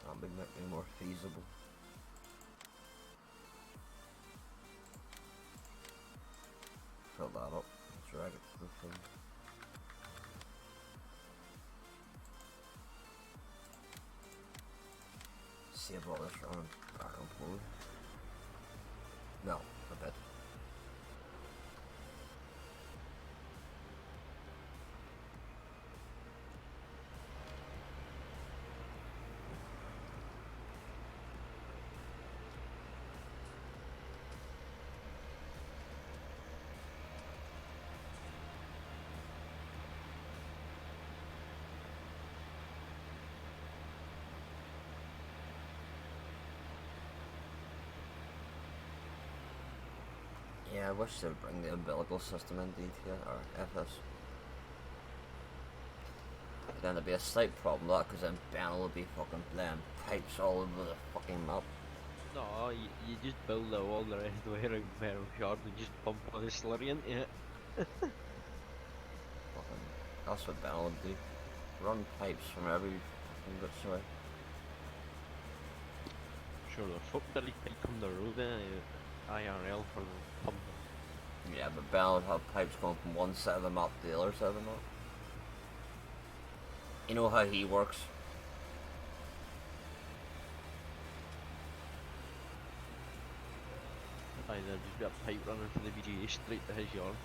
that would make me more feasible. Fill that up, drag it to the thing. Save all this running back and forth. No, a bit. Yeah, I wish they'd bring the umbilical system into here, or FS. But then there'd be a slight problem with that, because then Ben will be fucking playing pipes all over the fucking map. No, you just build the wall the rest of the way around metal shard and just pump all the slurry into it. Fucking, that's what Ben will do. Run pipes from every fucking which way. Sure, the fuck did he pick on the road IRL for the pump. Yeah, but Ben would have pipes going from one side of the map to the other side of the map. You know how he works? Aye, there'd just be a pipe running from the VGA straight to his yard.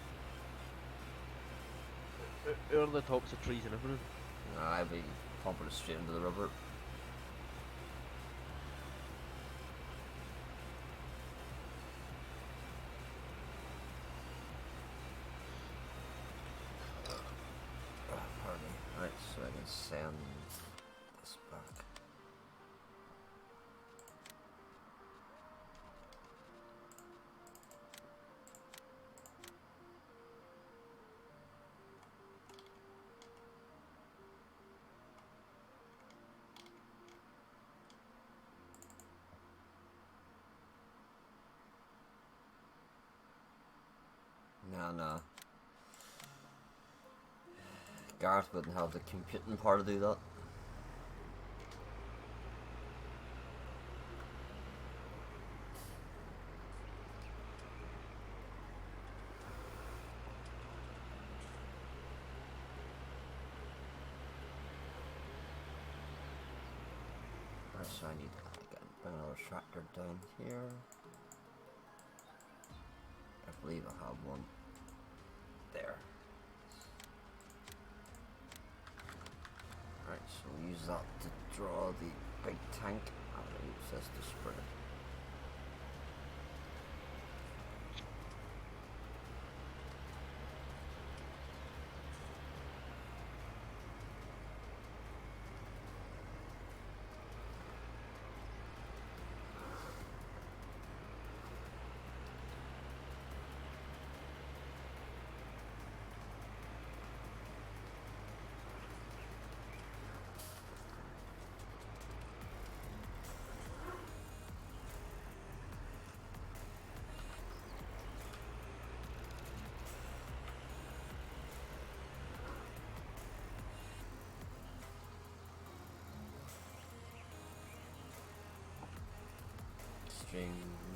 Over the tops of trees and everything. I'll be pumping it straight into the river. Pardon me. Right, so I can send this back. No. Gareth wouldn't have the computing part to do that. Right, so I need to bring another tractor down here. I believe I have one there. Right, so we'll use that to draw the big tank and it says to spread.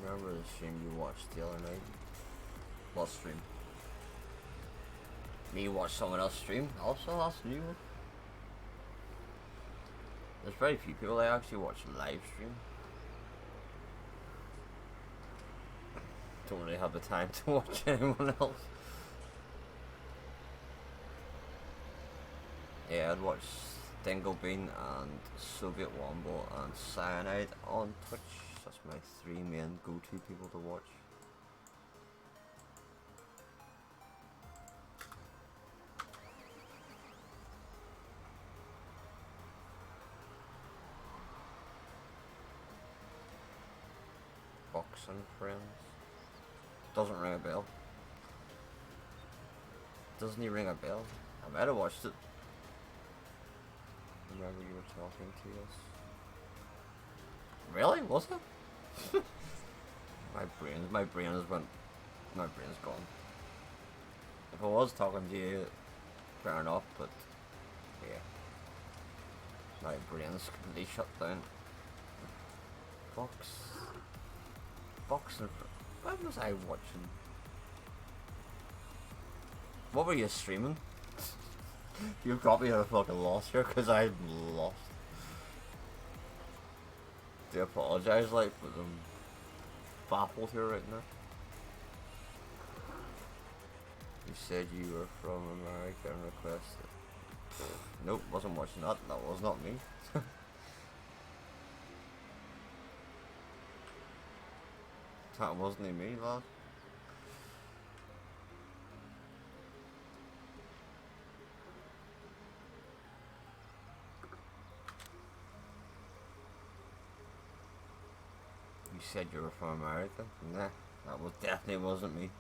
Remember the stream you watched the other night? What stream? Me watch someone else stream? Also, that's a new one. There's very few people that actually watch live stream. Don't really have the time to watch anyone else. Yeah, I'd watch Dinglebean and Soviet Womble and Cyanide on Twitch. That's my three main go-to people to watch. Fox and Friends. Doesn't ring a bell. Doesn't he ring a bell? I might have watched it. Remember you were talking to us. Really? Was it? my brain's gone. If I was talking to you, fair enough, but yeah. My brain's completely shut down. Fox and what was I watching? What were you streaming? You've got me at a fucking loss here, because I'm lost. I apologise, like, but I'm baffled here right now. You said you were from America and requested. Nope, wasn't watching that. That was not me. That wasn't me, lad. You said you were from America? Nah, that definitely wasn't me.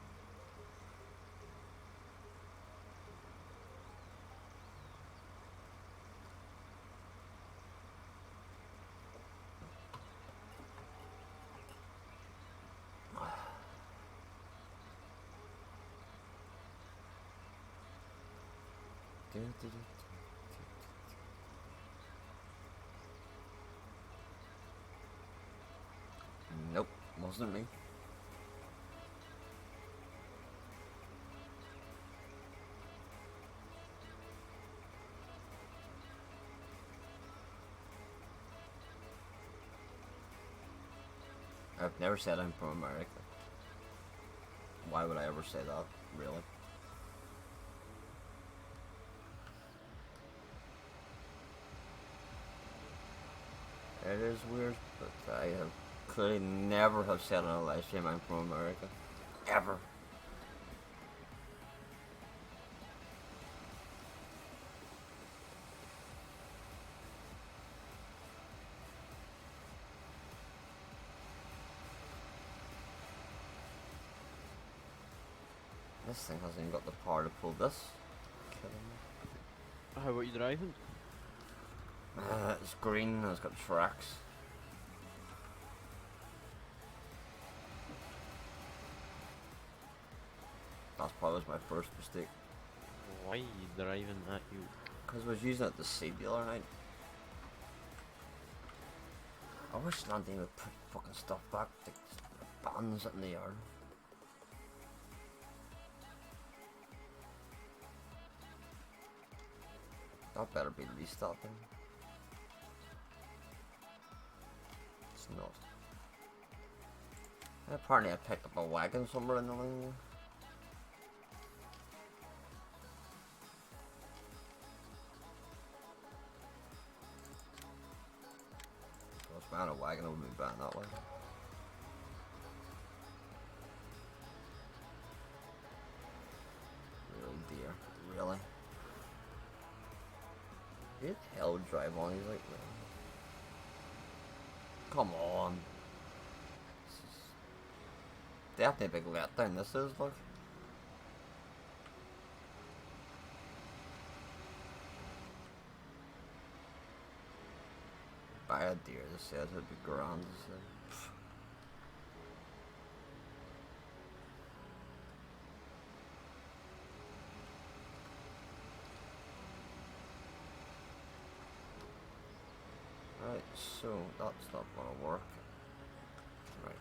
Nope, wasn't me. I've never said I'm from America. Why would I ever say that, really? It is weird, but I have clearly never have said on a live stream I'm from America. Ever. This thing hasn't even got the power to pull this. Kidding me. How about you driving? It's green and it's got tracks. That probably was my first mistake. Why are you driving that, you? Because I was using it to see the other night. I wish Landine would put fucking stuff back, like bands it in the yard. That better be at least that thing. It's not. Apparently I picked up a wagon somewhere in the lane. If I was found a wagon, I would be buying that way. Really, dear. Really? Did hell drive on? He's like, man. Come on. This is definitely a big letdown. This is, look. Buy a deer. This says it'd be grand. Right, so that's not gonna work. Right.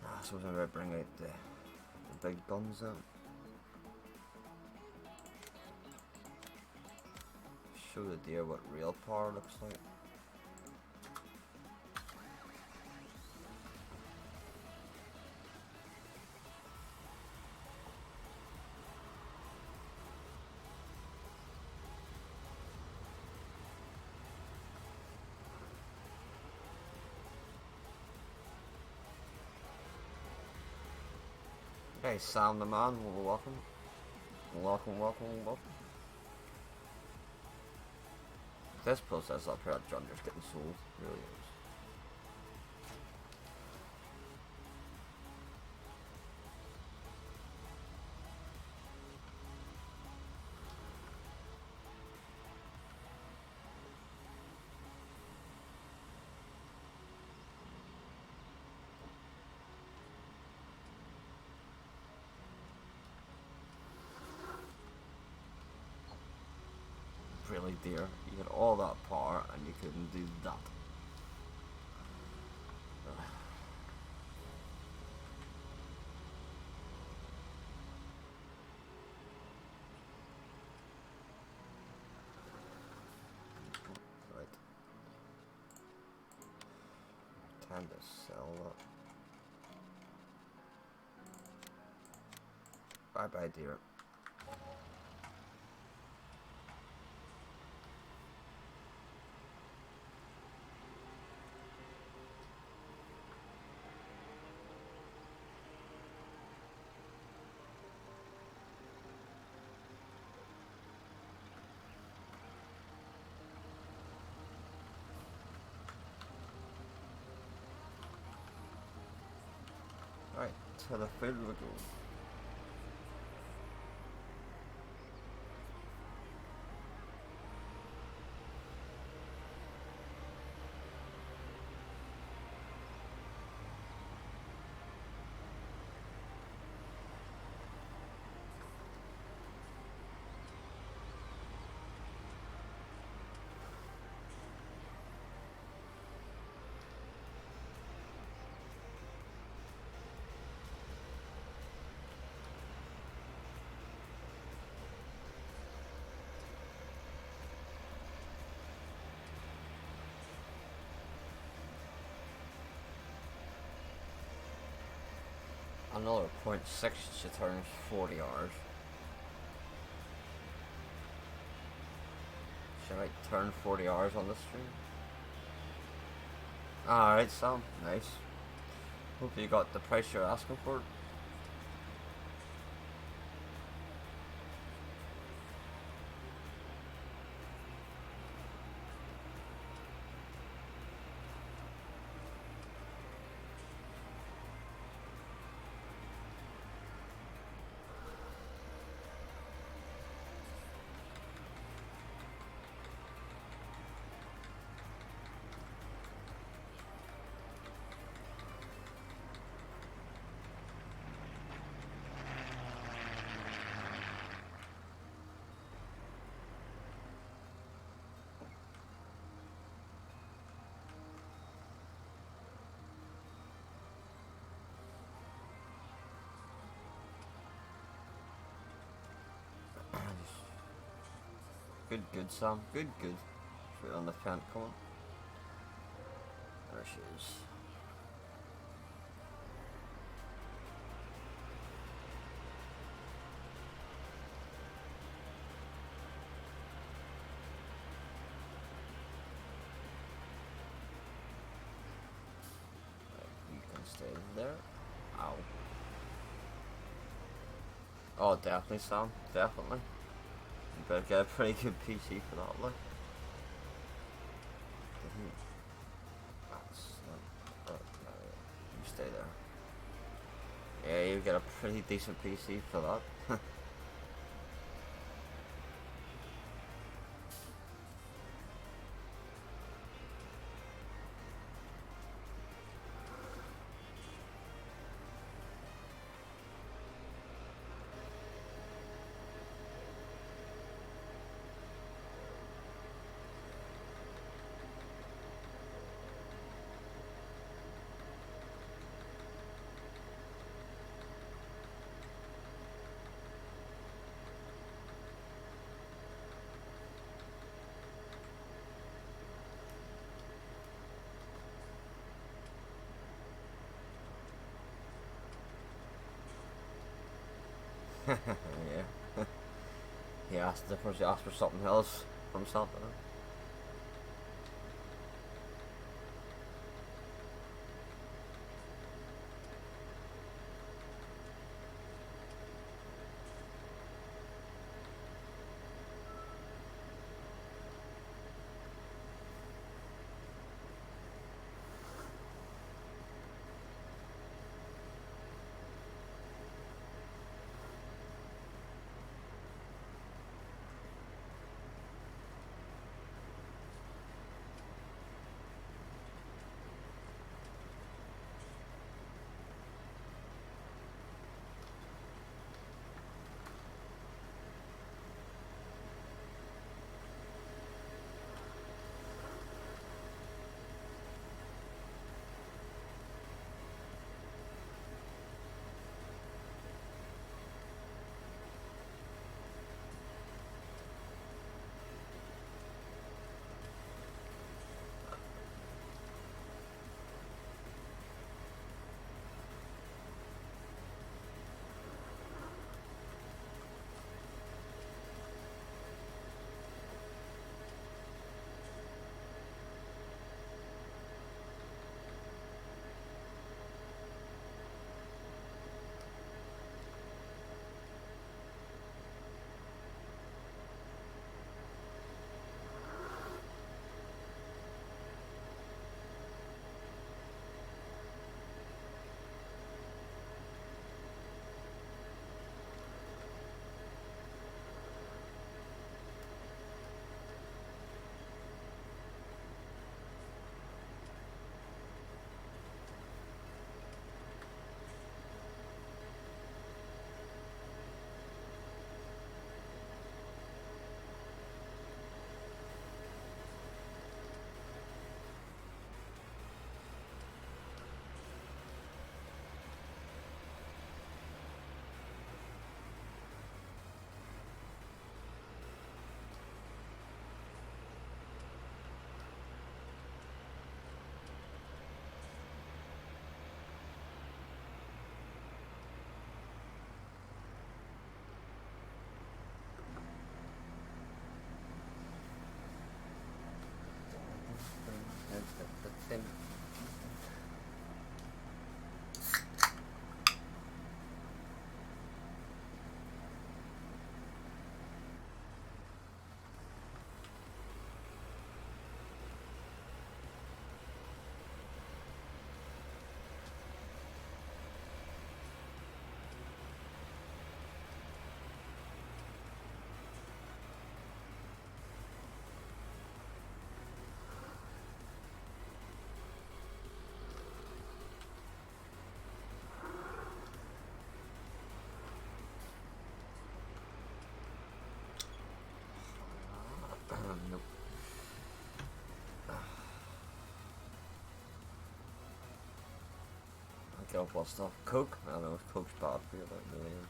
I suppose I'm gonna bring out the big guns out. Show the deer what real power looks like. Hey, Sam the man, welcome. Welcome. This process up here at John just getting sold, really is. Really, dear, you had all that power and you couldn't do that. Right. Time to sell that. Bye bye, dear. Right, to the field we go. Another 0.6, she turns 40 hours. Right, turn 40 hours on the stream. Alright, Sam, nice. Hope you got the price you're asking for it. Good, Sam. Good. Put on the fan, come on. There she is. Right, you can stay there. Ow. Oh, definitely, Sam. Definitely. You better get a pretty good PC for that, like. You stay there. Yeah, you get a pretty decent PC for that. Yeah. He asked for something else from something. Get up what stuff? Coke? I don't know, Coke's bad for you, that really is.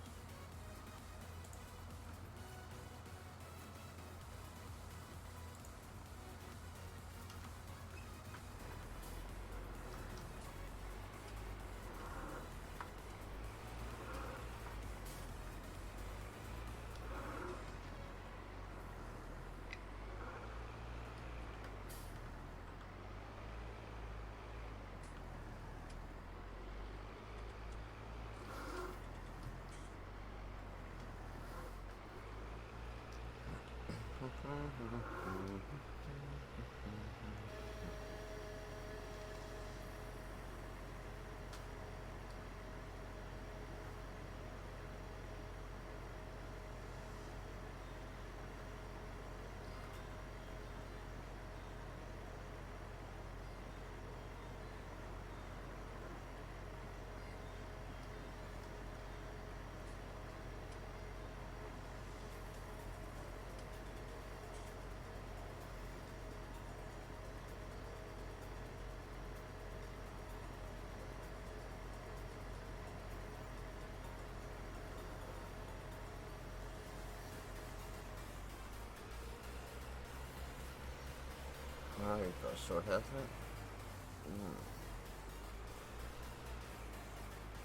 Oh, you've got a short head to it?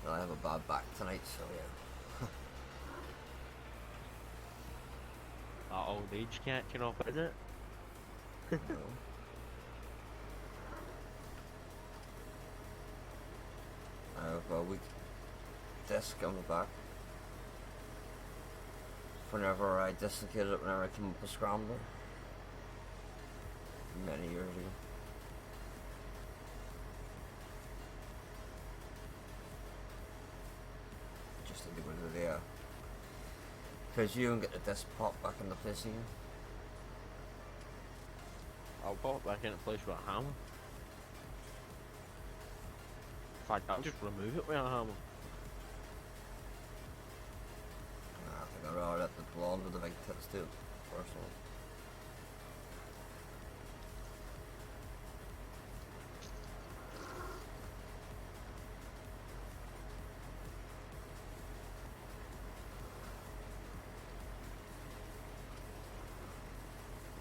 Well, I have a bad back tonight, so yeah. That old age catching up, is it? No. I have a weak disc on the back. Whenever I dislocated it, whenever I came up with Scrambler. Many years ago. Just had to go to the physio and get the disc popped back into place again. I'll pop it back into place with a hammer. In fact, I'll just remove it with a hammer. I think I'd rather let the blonde with the big tits do it, personally.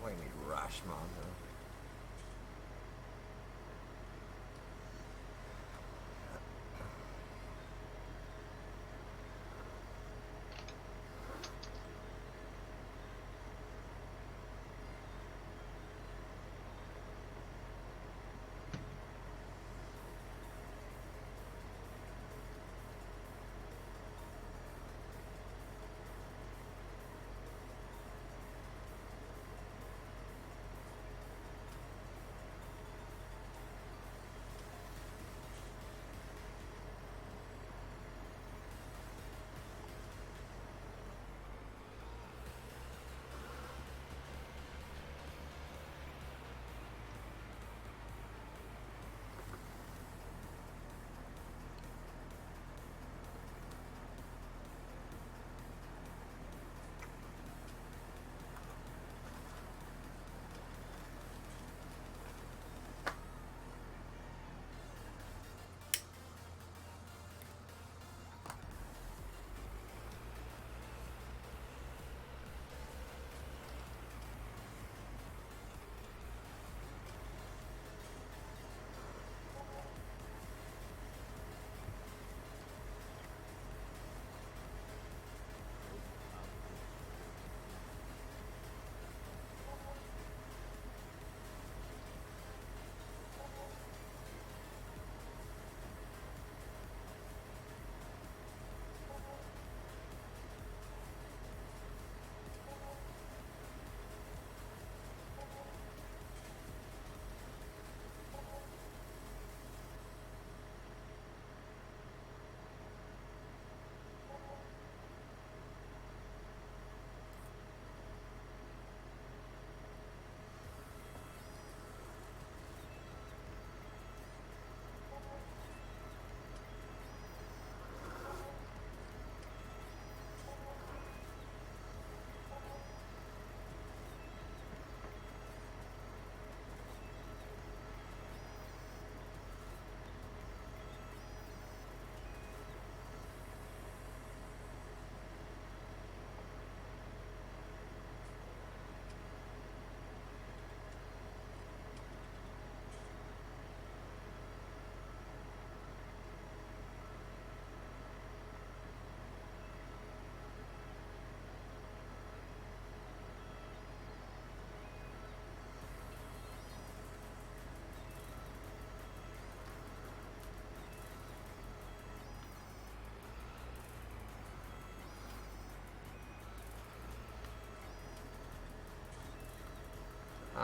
What do you mean rash, man?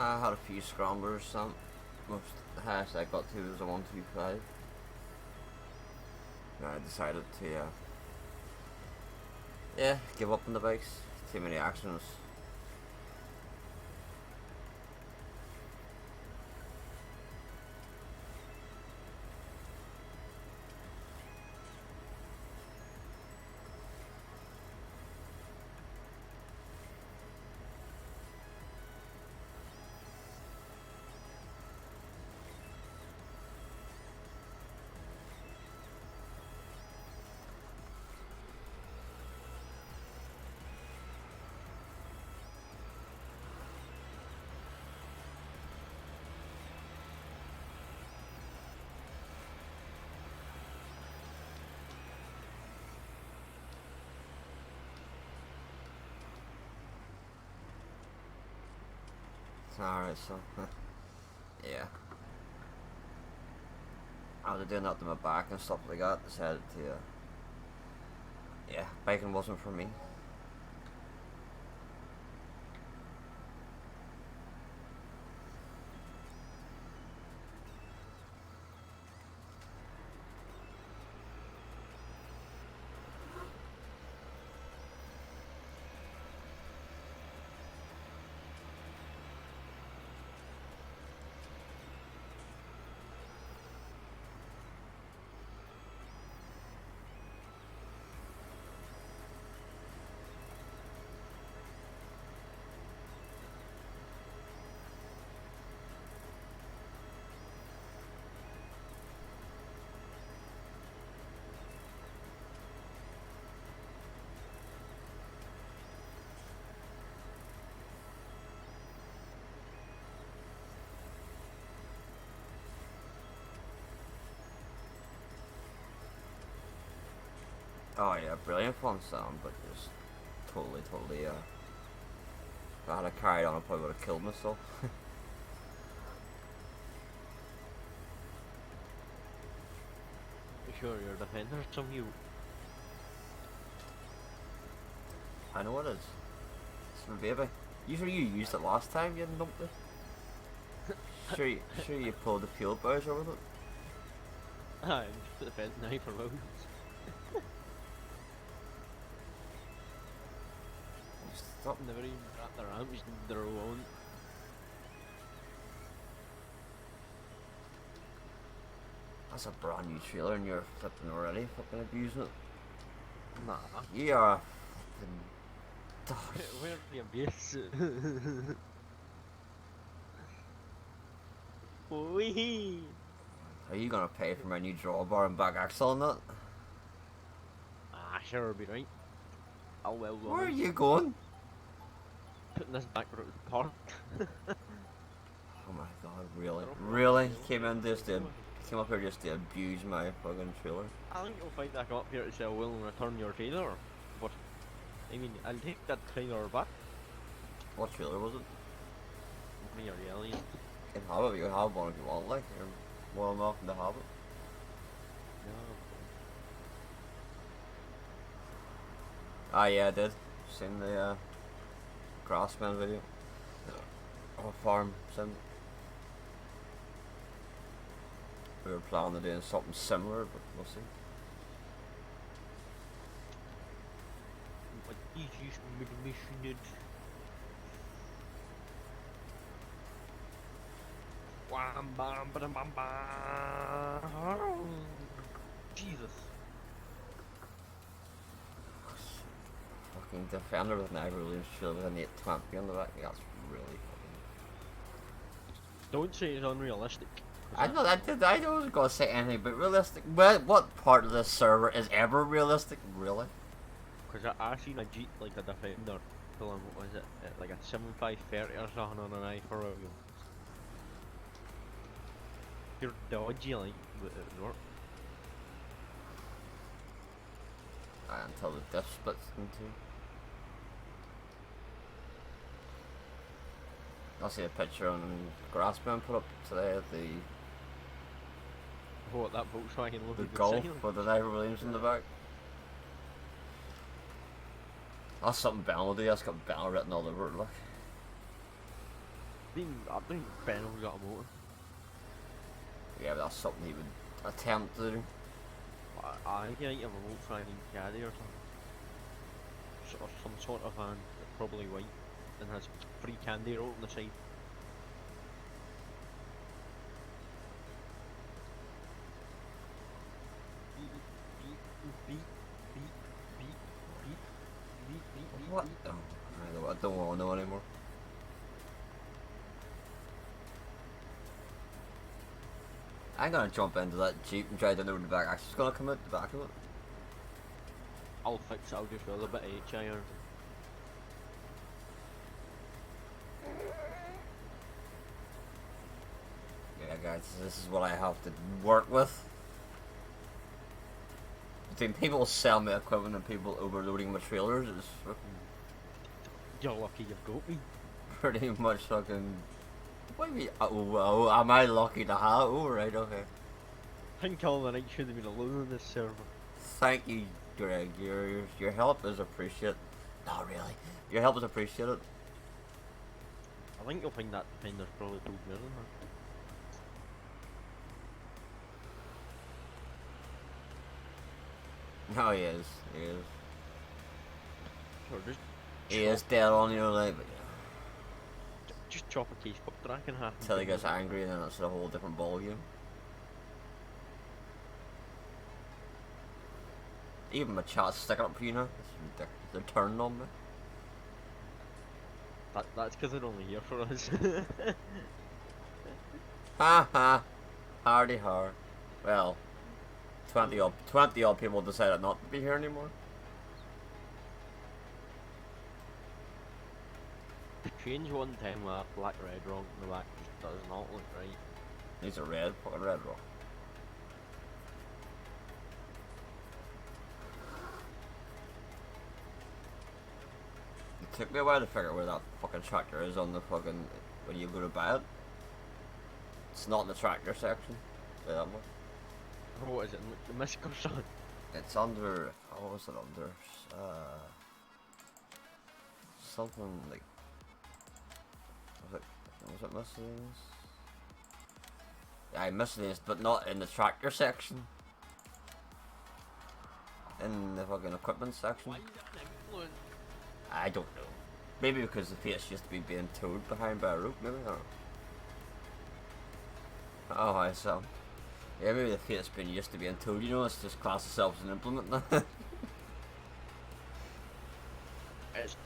I had a few scramblers, some. Most the highest I got to was a 125. I decided to, yeah, give up on the bikes. Too many accidents. Alright, so, yeah. After doing that to my back and stuff like that, decided to, yeah, biking wasn't for me. Oh yeah, brilliant fun sound, but just totally, if I had carried on, I probably would have killed myself. You sure your defender's some you? I know it is. It's my baby. Usually you used it last time, you dumped it. Sure you pulled the fuel bowser with it. Ah, just put the fence now for roads. Stop. Never even wrapped their arms, they're alone. That's a brand new trailer and you're flipping already, fucking abusing it. Nah. You are Where's the abuse? Wee. Are you gonna pay for my new drawbar and back axle on that? Ah, sure, I'll be right. Oh well, Where are you going? putting this back where it was parked. Oh my god, really? Really? Came in just to, came up here just to abuse my fucking trailer? I think you'll find back up here to say I will return your trailer. But, I mean, I'll take that trailer back. What trailer was it? Me or the alien. You can have it, you can have one if you want, like, you're more than welcome to have it. No. Ah yeah, I did. Seen the Grassman video. Or farm sim. We were planning on doing something similar, but we'll see. What is this mission? Wham bam bam bam bam. Jesus. Fucking Defender with an Williams trailer with an 820 on the back. That's really fucking... Don't say it's unrealistic. I know that did. I wasn't gonna say anything but realistic. Well, what part of this server is ever realistic? Really? Because I seen a Jeep like a Defender pulling, what was it, like a 7530 or something on an i4 wheel. You're dodgy like, but it would work. Until the diff splits in two. I see a picture on Grassman put up today of the What, that Volkswagen loaded Golf with the Ivor Williams in the back. That's something Ben will do. That's got Ben written all over it. Look. I think Benno's got a motor. Yeah, but that's something he would attempt to do. I think he might have a Volkswagen Caddy or something. Or some sort of van, probably white, and has free candy roll on the side. What? Oh, I don't want to know anymore. I'm gonna jump into that Jeep and try to know when the back axle's gonna come out the back of it. I'll fix it, I'll just build a bit of H-iron. Yeah guys, this is what I have to work with. Between people selling me equipment and people overloading my trailers, it's fucking... You're lucky you've got me. Pretty much fucking... What do you mean? Oh, am I lucky to have? Oh, right, okay. I think all the night should have been alone on this server. Thank you, Greg. Your help is appreciated. Not really. Your help is appreciated. I think you'll find that defender's probably pulled more than that. No, he is. He is. Sure, just He is dead on your leg, but just chop a case pop track in half. until he gets angry, then it's a whole different ballgame. Even my chat's sticking up for you now. It's ridiculous. They're turning on me. That's because they're only here for us. Ha ha. Hardy har. Well, 20 odd people decided not to be here anymore. Change one time with a black red rock in the back just does not look right. These are red, fucking red rock. It took me a while to figure out where that fucking tractor is on the fucking, when you go to buy it. It's not in the tractor section. Say that much. Oh, what is it? The Mystical Sun? It's under, what was it under? Something like, was it miscellaneous? Yeah, miscellaneous, but not in the tractor section. In the fucking equipment section. Why is that an influence? I don't know. Maybe because the face used to be being towed behind by a rope, maybe? I don't know. Oh, I saw. Yeah, maybe the face being used to being towed, you know, it's just class itself as an implement now. It's,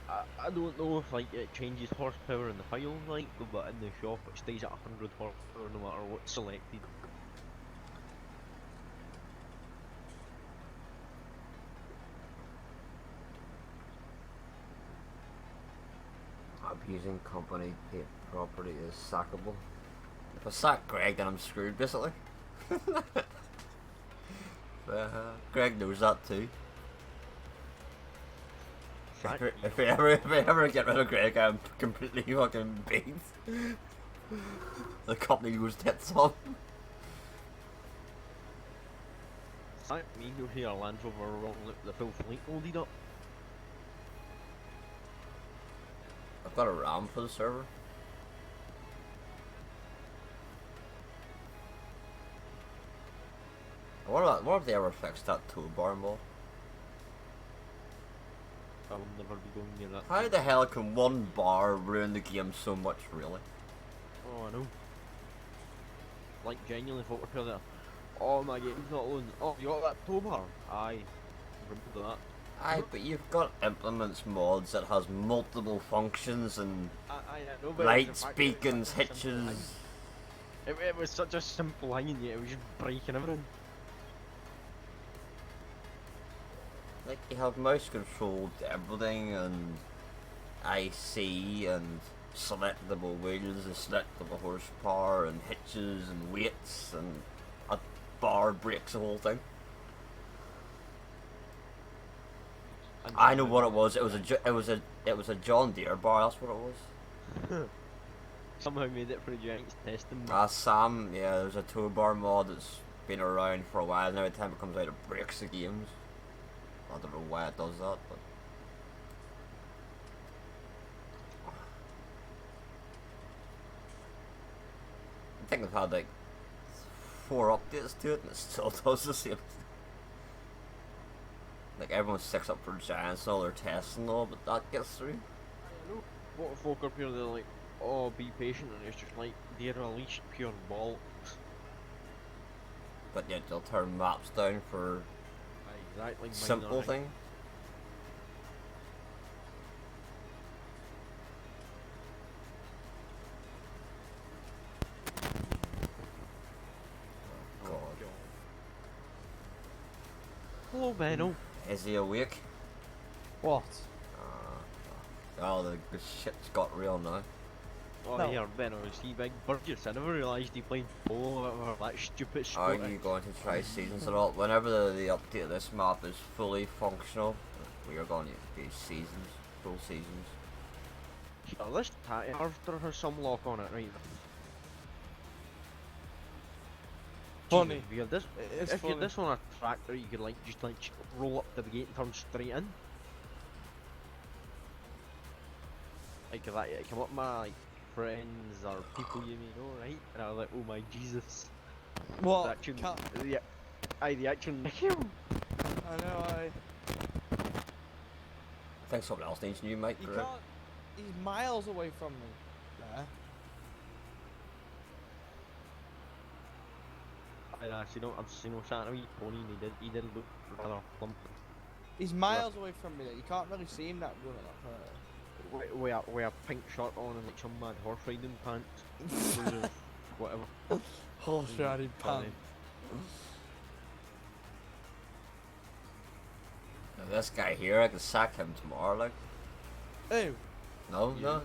I don't know if like it changes horsepower in the file like, but in the shop it stays at 100 horsepower no matter what's selected. Abusing company property is sackable. If I sack Greg, then I'm screwed, basically. Greg knows that too. If I ever get rid of Greg, I'm completely fucking beat. The company goes tits on. That me go here Land Rover rolling the full fleet loaded up. I've got a RAM for the server. What if they ever fixed that toolbar mod? I'll never be going near that. How the hell can one bar ruin the game so much, really? Oh, I know. Like, genuinely thought we there. Oh, my game's not loading. Oh, you got that toolbar? Aye. Remember that. Aye, but you've got implements mods that has multiple functions and I know, but lights, beacons, hitches. It was such a simple thing, and yet it was just breaking everything. Like, you have mouse controlled everything and IC and selectable wheels and selectable horsepower and hitches and weights, and a bar breaks the whole thing. I know what it was. It was a John Deere bar. That's what it was. Somehow made it for the Giants testing. Sam, yeah, there's a toolbar mod that's been around for a while, and every time it comes out, it breaks the games. I don't know why it does that, but I think they've had like 4 updates to it and it still does the same. Like everyone sticks up for giants and all their tests and all, but that gets through. I know what folk up here, they're like, oh, be patient, and it's just like, they released pure bollocks. But yet they'll turn maps down for Exactly. simple things. Oh, God. Hello, Benno. Is he awake? What? Oh, the shit's got real now. Oh, No. here, Benno, see Big Burgess. I never realised he played polo over that stupid Are sport. you going to try seasons at all? Whenever the update of this map is fully functional, we are going to be seasons, full seasons. Oh, this after has some lock on it, right? Funny. If you had this, It's if you had funny. this on a tractor, you could like just like roll up to the gate and turn straight in. Like if I come up my like friends or people you may know, right? And I was like, oh my Jesus. What? The actual, Can't- the actual Nicky. I know, I think someone else needs new mic. you Greg. can't. He's miles away from me. There. I've seen him sat on a wee pony and he did look rather plump. He's miles away from me. You can't really see him that good at that photo. With a pink shirt on and like some mad horse riding pants. Those are whatever. Horse riding Funny. pants. Now this guy here, I can sack him tomorrow. Like, Who? no, You. no.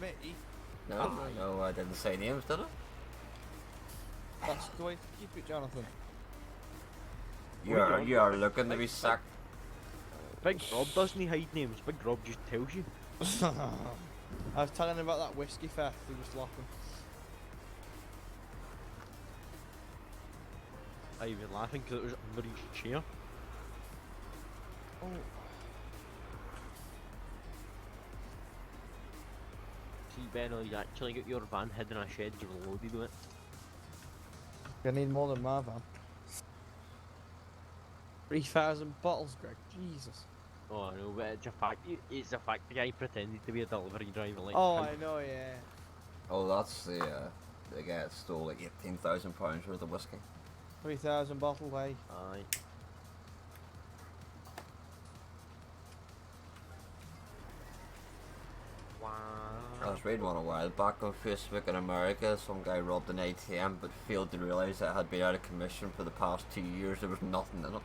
Me? No, I didn't say names, did I? That's the way to keep it, Jonathan. You are looking to be sacked. Big Rob doesn't hide names, Big Rob just tells you. I was telling him about that whiskey theft. He was laughing. I was laughing because it was under his chair. Oh. See, Benno, you actually got your van hidden in a shed, you were loaded with it. I need more than my van. 3,000 bottles, Greg. Jesus. Oh, I know, but it's a fact the guy pretended to be a delivery driver like Oh, how- I know, yeah. Oh, that's the guy that stole like £18,000 worth of whiskey. 3,000 bottles, eh? Aye. Wow. I was reading one a while back on Facebook in America. Some guy robbed an ATM but failed to realise that it had been out of commission for the past 2 years. There was nothing in it.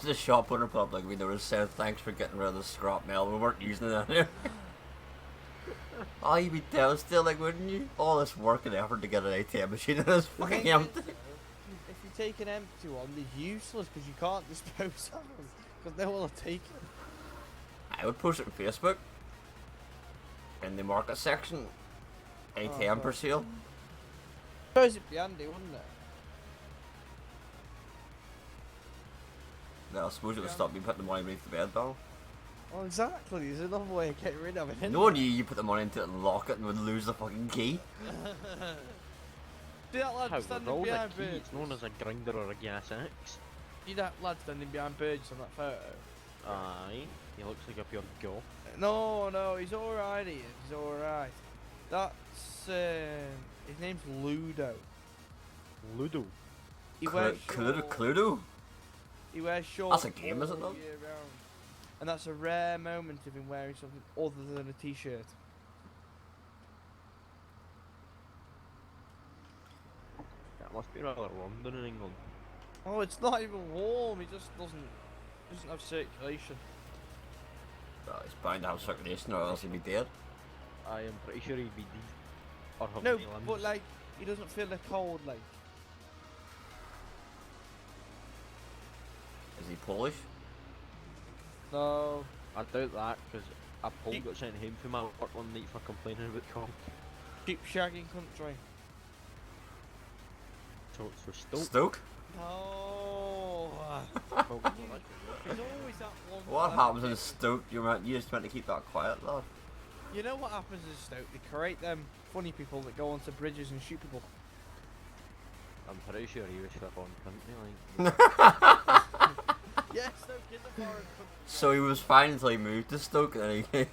The shop owner put up like they were saying thanks for getting rid of the scrap mail. We weren't using it anymore. Oh, you'd be devastated, like, wouldn't you? All this work and effort to get an ATM machine and it's The fucking thing is, empty. if you take an empty one, they're useless because you can't dispose of them because they will take it. I would post it on Facebook in the market section. ATM for sale. Suppose it'd be handy, wouldn't it? No, I suppose it would stop me putting the money beneath the bed though. Well, exactly. There's another way of getting rid of it. Isn't No one there? knew you put the money into it and lock it and would lose the fucking key. See that lad How standing roll the behind key, Burgess? it's known as a grinder or a gas axe. See that lad standing behind Burgess on that photo? Aye. He looks like a pure go. No, he's alright. He's alright. That's his name's Ludo. Ludo. He wears Cluedo? He wears shorts. That's a game, isn't it, all though? year round. And that's a rare moment of him wearing something other than a t-shirt. That must be rather London in England. Oh, it's not even warm. He just doesn't have circulation. Well, he's bound to have circulation or else he'd be dead. I am pretty sure he'd be deep. Or have No, any limbs. but like he doesn't feel the cold. Like Is he Polish? no. I doubt that because a Pole He- got sent home from my work one night for complaining about cold. Cheap shagging country. So Stoke. Stoke? No. Well, There's always that one. What happens in Stoke? You just meant to keep that quiet, lad. You know what happens in Stoke? They create them funny people that go onto bridges and shoot people. I'm pretty sure he was flip on country, Yeah, Stoke is a foreign country. So he was fine until he moved to Stoke, and then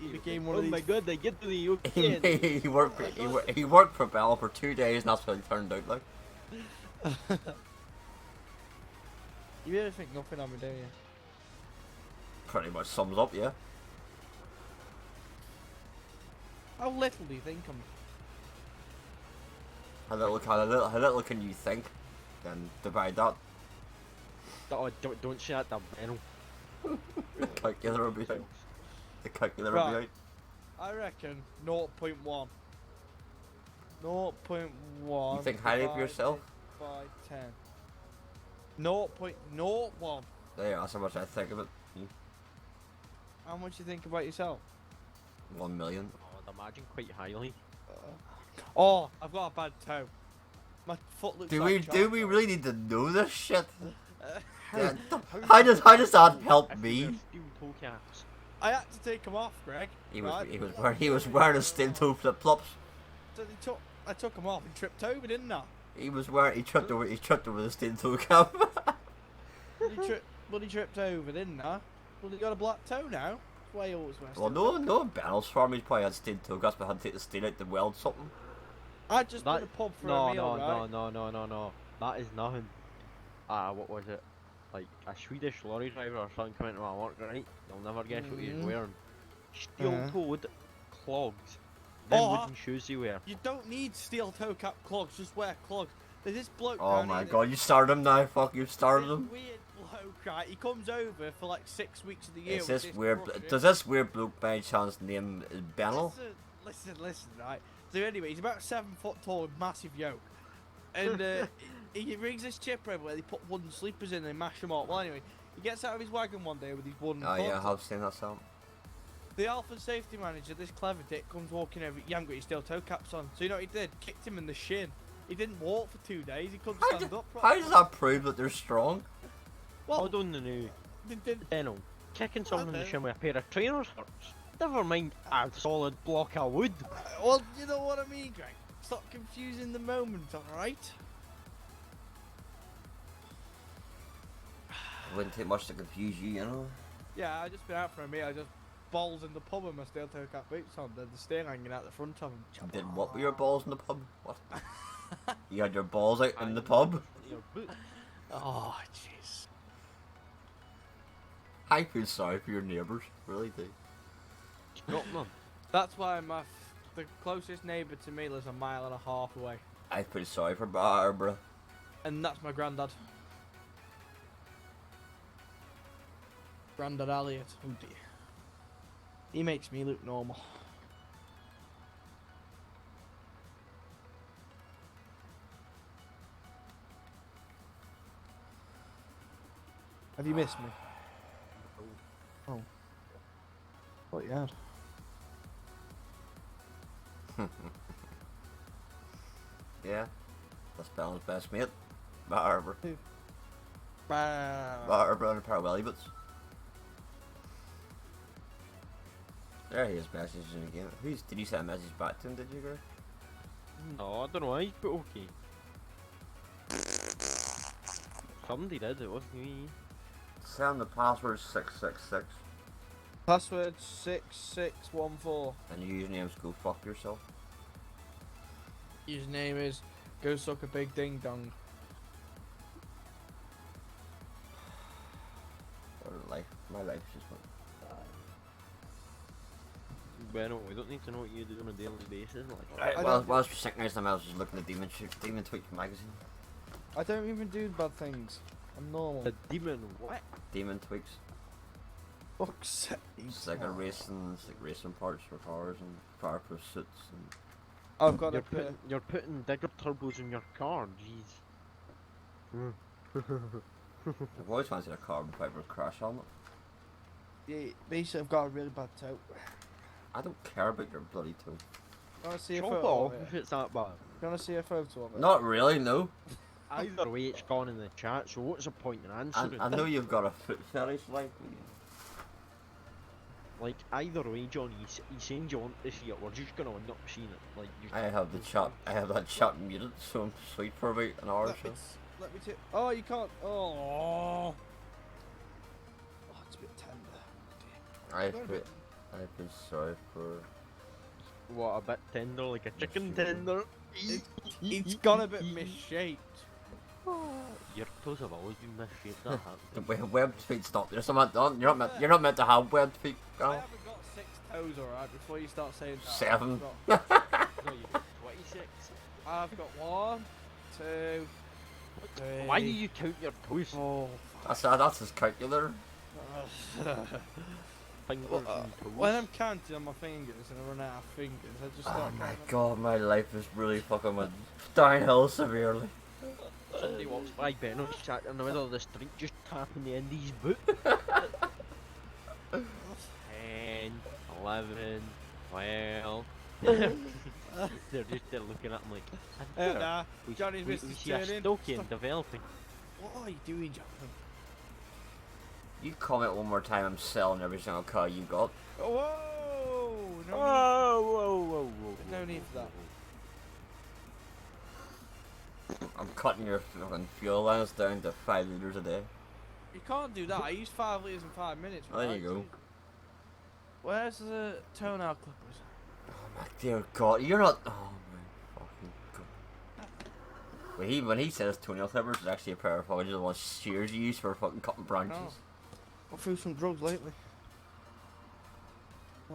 He became one oh of these. my god, they get to the UK. he worked for Bell for 2 days, and that's what he turned out like. You really think nothing of me, don't you? Pretty much sums up, yeah. How little do you think of me? How little can you think? Then divide that. Oh, don't say that, damn Benno. The calculator will be out. The calculator will be Right. out. I reckon 0.1. 0.1. You think highly of yourself? By 10. 0.01. Yeah, that's how much I think of it. How much you think about yourself? 1 million. Oh, I'd imagine quite highly. Oh, I've got a bad toe. My foot looks Do like we charcoal. really need to know this shit? Yeah, How how does that help If me? they're steel toe caps. I had to take them off, Greg. right? He was wearing a steel toe flip flops. So I took them off and tripped over, didn't I? He tripped over the steel toe cap. Bloody tripped over, didn't I? Bloody got a black toe now. That's why you always wear Well, steel no Bell's farm, he probably had steel toe caps, but had to take the steel out to weld something. I just That- been a pub for No, a meal, right? no. That is nothing. What was it? Like a Swedish lorry driver or something coming to my work, right? You'll never guess what he was Mhm. wearing. Steel-toed clogs. Oh, Then wooden shoes he wear. You don't need steel toe cap clogs, just wear clogs. There's this bloke Oh down my here god, you started him now, fuck, you started this him. weird bloke, right? He comes over for like 6 weeks of the year. Is with this weird, brush, does this weird bloke by chance name Bennell? Listen, right? So anyway, he's about 7 foot tall with massive yoke. And he brings this chipper over where they put wooden sleepers in and they mash them up. Well, anyway, he gets out of his wagon one day with his wooden Oh yeah, I butt. have seen that song. The Alpha safety manager, this clever dick, comes walking over. You haven't got your steel toe caps on. So you know what he did? Kicked him in the shin. He didn't walk for 2 days. He couldn't stand up How properly. does that prove that they're strong? Well, Hold on now. they Benno, kicking someone in the Okay. shin with a pair of trainers hurts. Never mind a solid block of wood. well, you know what I mean, Greg. Stop confusing the moment, alright? It wouldn't take much to confuse you, you know? Yeah, I just been out for a meal. I just balls in the pub with my steel toe cap boots on. The steel hanging out the front of them. Did what with your balls in the pub? What? You had your balls out in the pub? Your boot. Oh, jeez. I feel sorry for your neighbours, really do. Scotland. That's why the closest neighbour to me lives a mile and a half away. I feel sorry for Barbara. And that's my granddad. Grandad Elliot. Oh dear. He makes me look normal. Have you missed me? Oh. What you had? Yeah, that's Bella's best mate. Barbara. Bah. Barbara and a pair of welly boots. There he is messaging again. Did you send a message back to him, did you, Greg? No, I don't know why, but okay. Somebody did, it wasn't me. Send the password 666 Password 6614. and your username's go fuck yourself. Username is go suck a big ding dong. What a life. My life's just went. Bueno, we don't need to know what you do on a daily basis. Like, Right, I well, don't- whilst we're sitting next time, I was just looking at Demon Tweak magazine. I don't even do bad things. I'm normal. the demon, what? Demon Tweaks. Fuck's sake. It's like racing parts for cars and fireproof suits and. I've got You're putting bigger turbos in your car, jeez. I've always fancied a carbon fiber crash helmet. Yeah, basically, I've got a really bad toe. I don't care about your bloody toe. Wanna see a Chop photo off of if it? it's that bad. Wanna see a photo of it? Not really, no. Either way, it's gone in the chat, so what's the point in answering? I know you've got a foot fetish, like. Like either way, John, he's saying you want to see it. We're just gonna end up seeing it. Like just I have the chat. I have that chat muted, so I'm sweet for about an hour or so. Let me take. Oh, you can't. Oh, it's a bit tender. I've been sorry for. what, a bit tender, like a chicken tender. It's gone a bit misshaped. Your toes have always been misshaped. That happens. Webbed feet stop. There's someone done. You're not meant to have webbed feet. I Girl. haven't got 6 toes, alright. Before you start saying that, 7. No, you've got 26. I've got 1, 2, 3. Why do you count your toes? 4. That's his calculator. Fingers and toes. When I'm counting on my fingers and I run out of fingers, I just Oh start. my god, my life is really fucking went downhill severely. Somebody walks by Benno sat in the middle of the street just tapping the end of his boot. 10, 11, 12. They're looking at him like, Nah, we Johnny's missed we his see a turn in. stoking Stop. developing. What are you doing, Jonathan? You comment one more time, I'm selling every single car you got. Whoa! No, Whoa. no need for that. I'm cutting your fucking fuel lines down to 5 litres a day. You can't do that. I used 5 litres in 5 minutes. There right? you go. Where's the toenail clippers? Oh my dear god, you're not. Oh my fucking god. When he says toenail clippers, it's actually a pair of fucking just one shears you use for fucking cutting branches. No. Got through some drugs lately.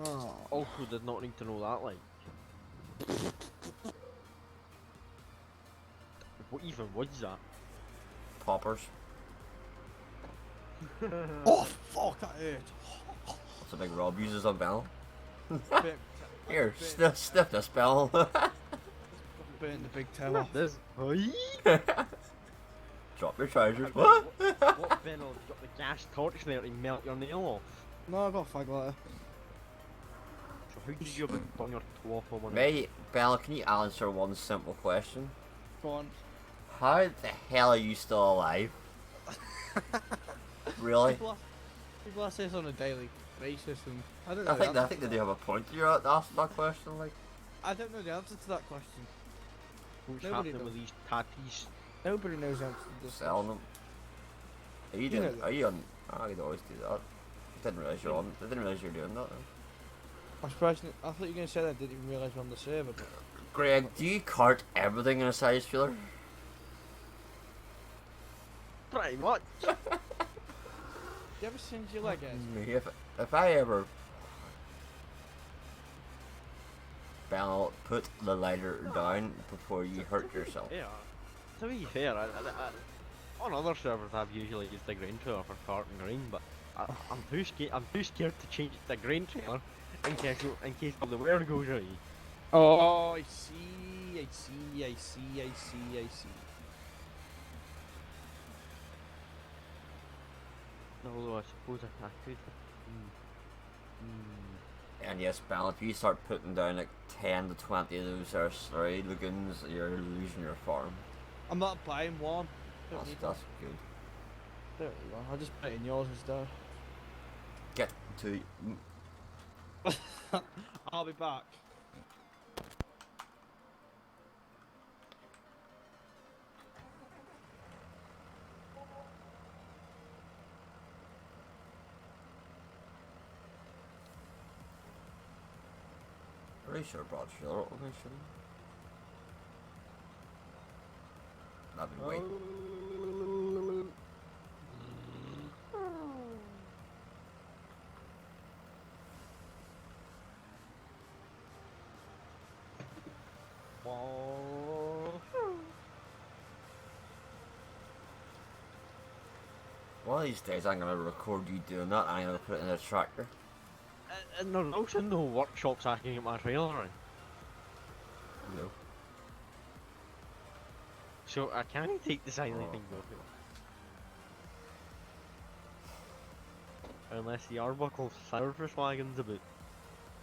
Oh. Also did not need to know that, like. What even was that? Poppers. Oh fuck, that hurt. That's a big Rob uses on Bell. Bit- Here, bit- sniff this Bell. Burn the big toe off. This. Drop your trousers. What Benno, you got the gas torch there to melt your nail off? No, I got a fag lighter. So how did you burn your toe off on one? Mate, Bella, can you answer one simple question? Go on. How the hell are you still alive? Really? People ask this on a daily basis, and I don't know. I think they do have a point. You're asking that question, like. I don't know the answer to that question. What's Nobody happening with knows. these tatties? Nobody knows the answer to this. Selling them. Are you You doing? know that. Are you on? Oh, you'd always do that. I didn't realise you're on. I didn't realise you were doing that. I'm surprised. I thought you were going to say that. I didn't even realise you're on the server. But Greg, do you cart everything in a size feeler? Pretty much. you ever singe your leg, Ed? If I ever Bell, put the lighter down before you hurt yourself. Yeah. To be fair, on other servers I've usually used the grain trailer for carting grain, but I'm too scared to change it to grain trailer in case all the wear goes right. Oh, I see. Although I suppose I could. And yes, Bell, if you start putting down like 10 to 20 of those slurry lagoons, you're losing your farm. I'm not buying one. Don't need That's good. There you go. I'll just put it in yours instead. Get to. I'll be back. Pretty sure brought Sheila up with me, shouldn't he? That'd be way. One of these days I'm gonna record you doing that and I'm gonna put it in a tractor. And there's also no workshops I can get my trailer in. No. So I can't take the silent thing with me. Unless the Arbuckle surface wagon's about.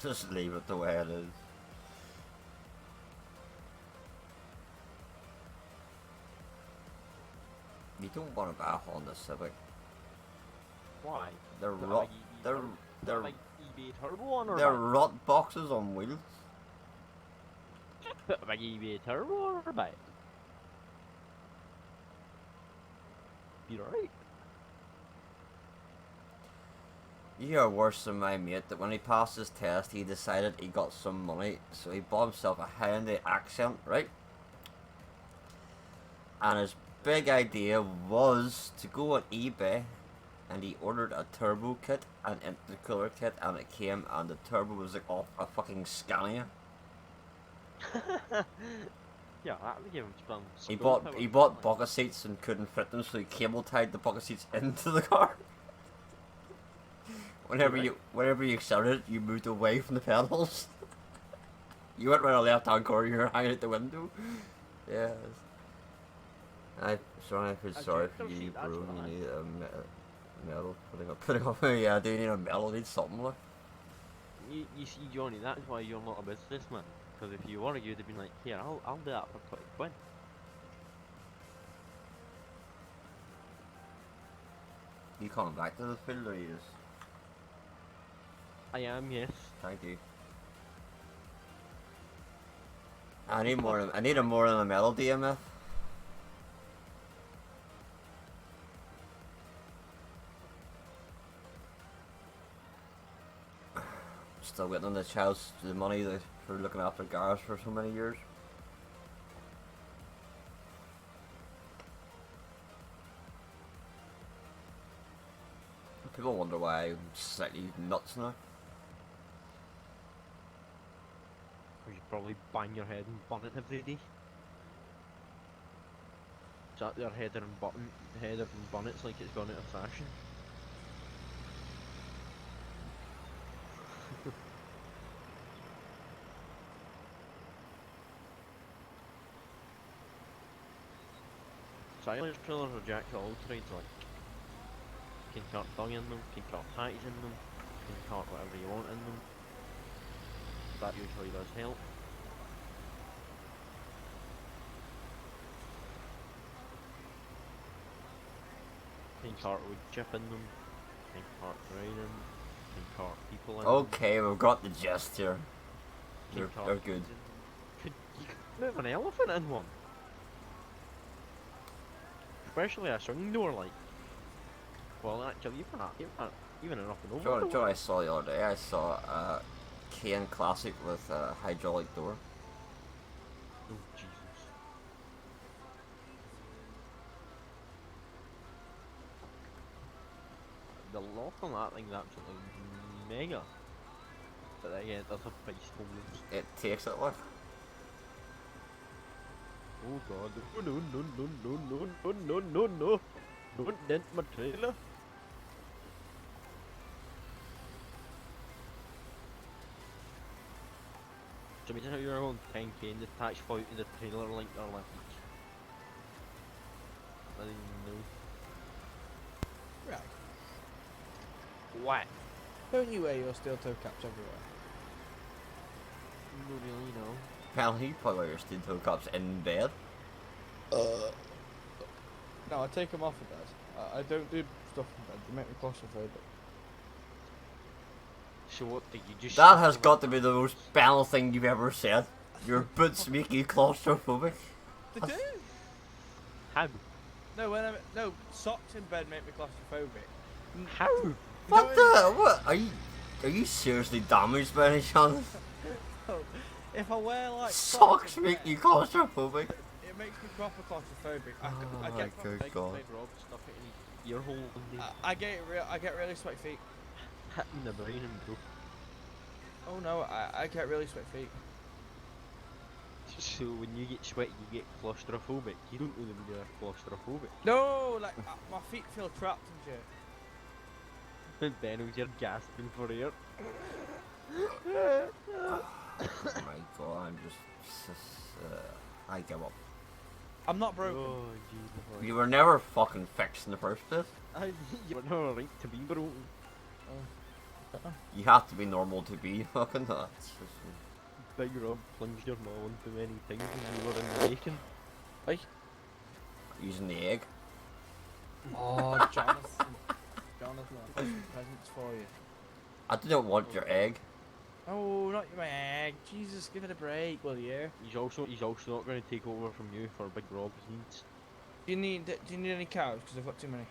Just leave it the way it is. You don't want to buy a Honda Civic. Why? They're But rough. you- They're like eBay turbo on her They're bike. rot boxes on wheels. Put a big eBay turbo on her bike. You're right. You're worse than my mate that when he passed his test, he decided he got some money, so he bought himself a high-end accent, right? And his big idea was to go on eBay, and he ordered a turbo kit, an intercooler kit, and it came, and the turbo was like off a fucking Scania. Yeah, that would give him some. He bought bucket seats and couldn't fit them, so he cable tied the bucket seats into the car. Whenever you accelerated, you moved away from the pedals. You went right on the left-hand corner, you were hanging out the window. Yeah. I feel sorry for you, bro. You need a medal. Putting up. Yeah, I do need a medal. I need something like. You see, Johnny, that's why you're not a businessman. Because if you were, you'd have been like, here, I'll do that for 20 quid. You coming back to the field or you just? I am, yes. Thank you. I need more. I need a more than a metal DMF. Still waiting on the child's the money for looking after cars for so many years. People wonder why I'm slightly nuts now. Or you probably bang your head and bonnet every day. Sat there header and bonnets like it's gone out of fashion. Silence trailers are jacked to all trades, like you can cart dung in them, you can cart ties in them, you can cart whatever you want in them. That usually does help. You can cart wood chip in them, you can cart grain in them, you can cart people in them. Okay, we've got the gist here. They're good. You could move an elephant in one. Especially a swing door, like. Well, actually, even enough and over. Joe, I saw the other day. I saw a Kane Classic with a hydraulic door. Oh Jesus! The lock on that thing's absolutely mega. But again, there's a price holders. It takes it like. Oh God! No! Don't dent my trailer. So imagine how you're on 10k and detached out in the trailer like they're like each. I didn't even know. Right. What? Don't you wear your steel toe caps everywhere? No, really, no. Hell, you probably wear your steel toe caps in bed. No, I take them off in bed. I don't do stuff in bed. They make me claustrophobic. So what do you just... That has got to be the most banal thing you've ever said. Your boots make you claustrophobic. They do. How? No, no, socks in bed make me claustrophobic. How? What the? What? Are you seriously damaged by any chance? If I wear like Socks in make bed, you claustrophobic. it makes me proper claustrophobic. I Oh get my good Big God. Rob stuff it in his ear hole one day. I get really sweaty feet. Hitting the brain and broke. Oh no, I get really sweaty feet. So when you get sweaty, you get claustrophobic. You don't know when you're claustrophobic. No, like my feet feel trapped and shit. When Benno's you're gasping for air. Oh my God, I'm just I give up. I'm not broken. Oh Jesus. You were never fucking fixed in the first place. You're not right to be broken. You have to be normal to be fucking nuts. Big Rob plunged your maw into many things when you were in the bacon. Like, Using the egg. oh, Jonathan, I have some presents for you. I didn't want your egg. Oh, not my egg. Jesus, give it a break, will you? He's also not going to take over from you for Big Rob's needs. Do you need any cows? Because I've got too many.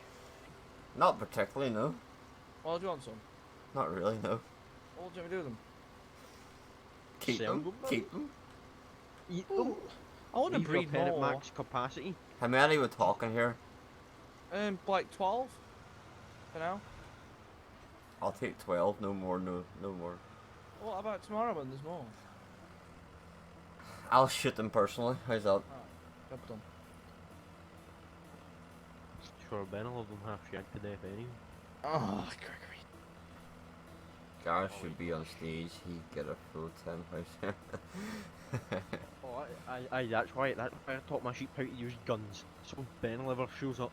Not particularly, no. Well, do you want some? Not really, no. What do you want me to do with them? Keep Sell them. them, man. Keep them. Eat them. I want to Leave your breed pen at more. max capacity. How many are we talking here? Like 12 for now. I'll take 12. No more. No more. What about tomorrow when there's more? I'll shoot them personally. How's that? Alright, job done. Sure, Ben will have them half shanked to death anyway. Oh, Gregory. Gareth should be on stage. He'd get a full 10 house. Oh, that's why I taught my sheep how to use guns. So Ben never shows up.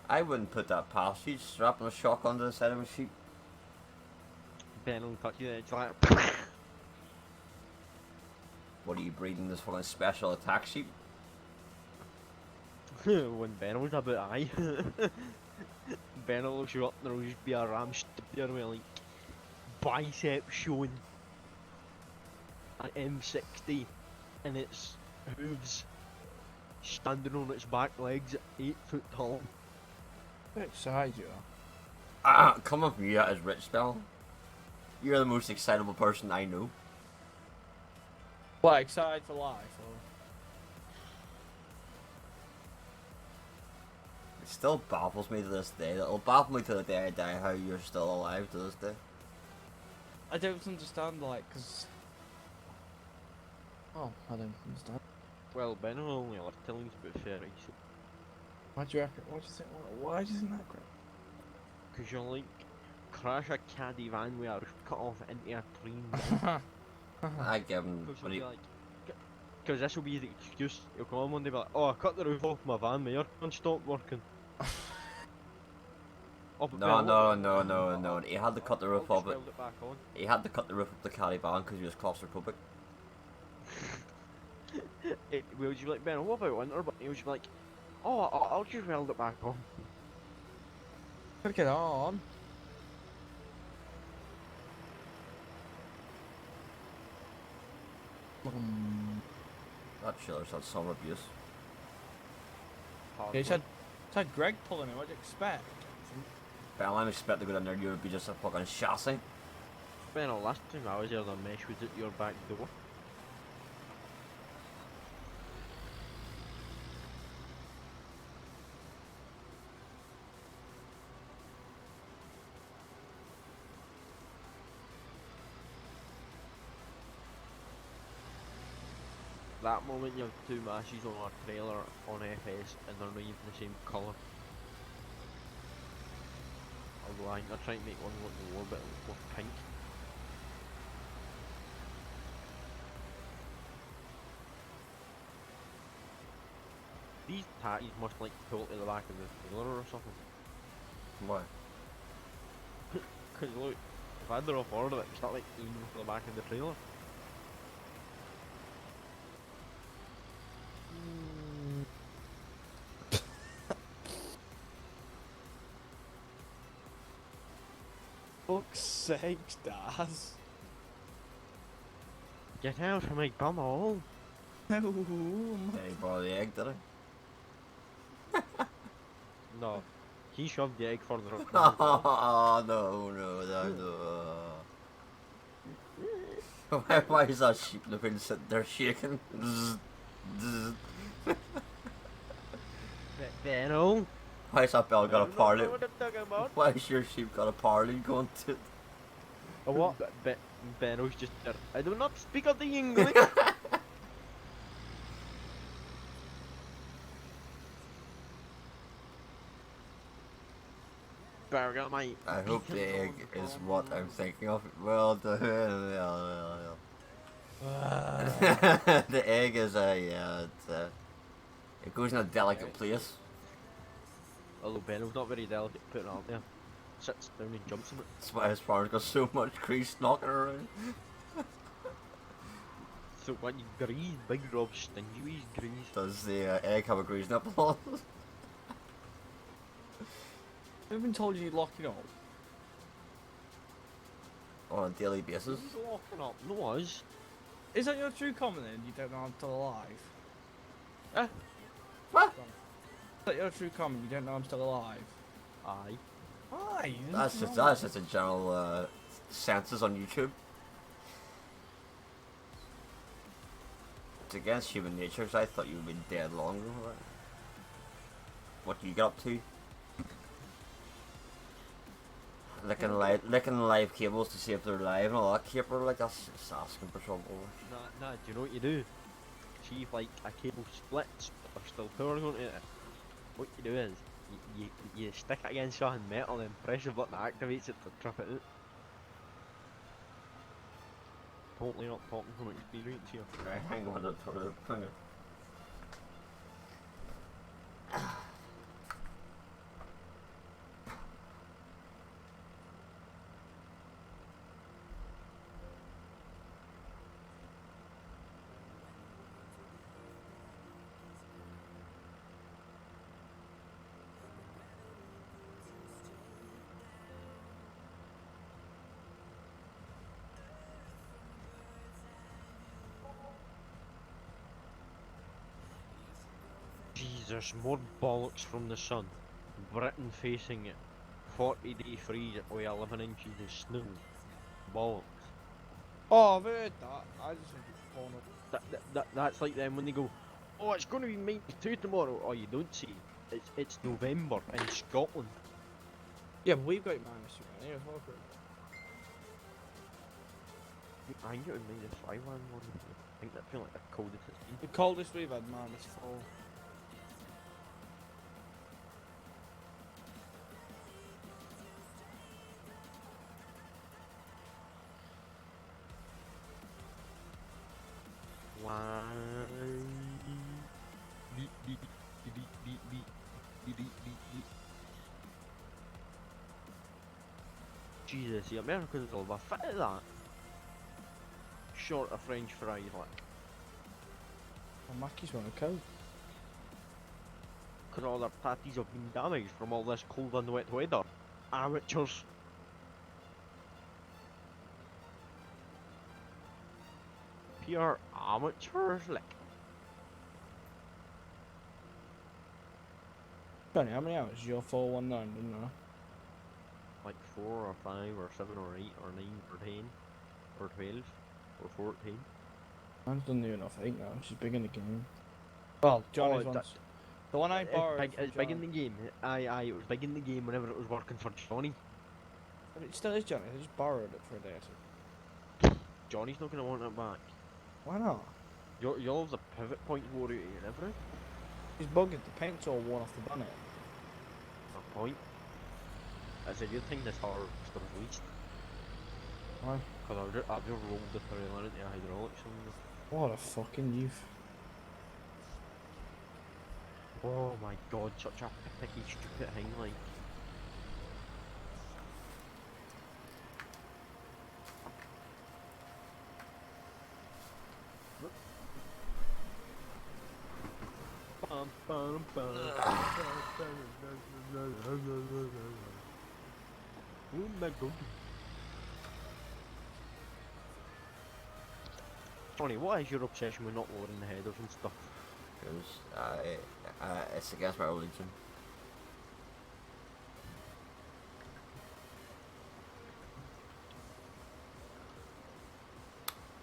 I wouldn't put that past you, strapping a shotgun to the side of a sheep. Ben will touch you, it's like. What are you breeding, this fucking special attack sheep? When Ben was about aye. Ben will show up and there'll just be a ram stood there with like bicep showing. An M60 and its hooves standing on its back legs at 8 foot tall. Bit excited you are. Ah, come up here as Rich Spell. You're the most excitable person I know. What, excited for life? Or? It still baffles me to this day. It'll baffle me to the day I die how you're still alive to this day. I don't understand, like, because... Oh, I don't understand. Well, Ben will only live till he's about 30, so. Why do you reckon? Why do you think that, Greg? Because you'll like crash a caddy van with a roof cut off into a train. I give him. Because this will be the excuse. He'll come on Monday and be like, oh, I cut the roof off my van, my aircon stopped working. Oh, but No. He had to cut the roof I'll off just it. weld back on. He had to cut the roof of the caddy van because he was claustrophobic. We'll just be like, Ben, what about winter? But he'll just be like, oh, I'll just weld it back on. Gotta get on. That chiller's had some abuse. Hard Yeah, it's work. had Greg pulling it. What do you expect? Well, I'm expecting to go down there, you would be just a fucking chassis. Ben, the last time I was there, the mesh was at your back door. That moment you have two mashes on our trailer on FS and they're not even the same colour. Although I think they're trying to make one look more but more pink. These tatties must like pull to the back of the trailer or something. Why? Cause look, if I had the rough order of it, it's not like aiming for the back of the trailer. Fuck's sakes, Daz. Get out from my bum hole! No. Did he borrow the egg, did he? No, he shoved the egg further up. Oh, no. Why is that sheep looking sitting there shaking? Benno! Why is that bell got a parley? What I'm talking about? Why is your sheep got a parley going to? A what? Benno's just there. I do not speak of the English! Burger, mate. I hope the egg is what I'm thinking of. Well, the egg is it goes in a delicate place. Although Benno's not very delicate putting it up there. Sits down and jumps in it. That's why his farm's got so much grease knocking around. So when you grease, Big Rob stingy with his grease. Does the egg have a grease nipple on? I've been told you lock it up. On a daily basis. Who's locking up? No us. Is that your true comment then? You don't know I'm still alive? What? Is that your true comment? You don't know I'm still alive? Aye. Aye. That's just a general census on YouTube. It's against human nature, so I thought you would be dead long ago. What do you get up to? Licking live cables to see if they're live and all that caper, like that's just asking for trouble. Nah, do you know what you do? See if like a cable splits or still power going to it. What you do is, you stick it against something metal and press the button that activates it to trip it out. Totally not talking from experience here. Right, hang on to the finger. Jeez, there's more bollocks from the sun. Britain facing it. 40-day freeze with 11 inches of snow. Bollocks. Oh, I've heard that. I just think it's porno. That's like them when they go, oh, it's going to be -2 tomorrow. Oh, you don't see. It's November in Scotland. Yeah, but we've got it -2 here as well. I think it was -5 one. I think that feel like the coldest it's been. The coldest we've had, -4. Jesus, the Americans will be fit at that. Short of French fries, like. Well, Mackie's want a coat. Could all their patties have been damaged from all this cold and wet weather? Amateurs. Pure amateurs, like. Johnny, how many hours? You're 419, didn't I? Like 4 or 5 or 7 or 8 or 9 or 10 or 12 or 14. Mine's done near enough 8 now, she's big in the game. Well, Johnny's one's... The one I borrowed It's big in the game. Aye, it was big in the game whenever it was working for Johnny. But it still is Johnny, I just borrowed it for a day or two. Johnny's not going to want it back. Why not? You'll have the pivot point wore out and everything. He's bugged, the paint's all worn off the bonnet. A point. It's a good thing this car still released. Why? Because I've just rolled the Ferrari into hydraulics and... What a fucking youth. Oh my god, such a picky stupid thing, like. Oh my god. Tony, what is your obsession with not lowering the headers and stuff? Because it's against my religion.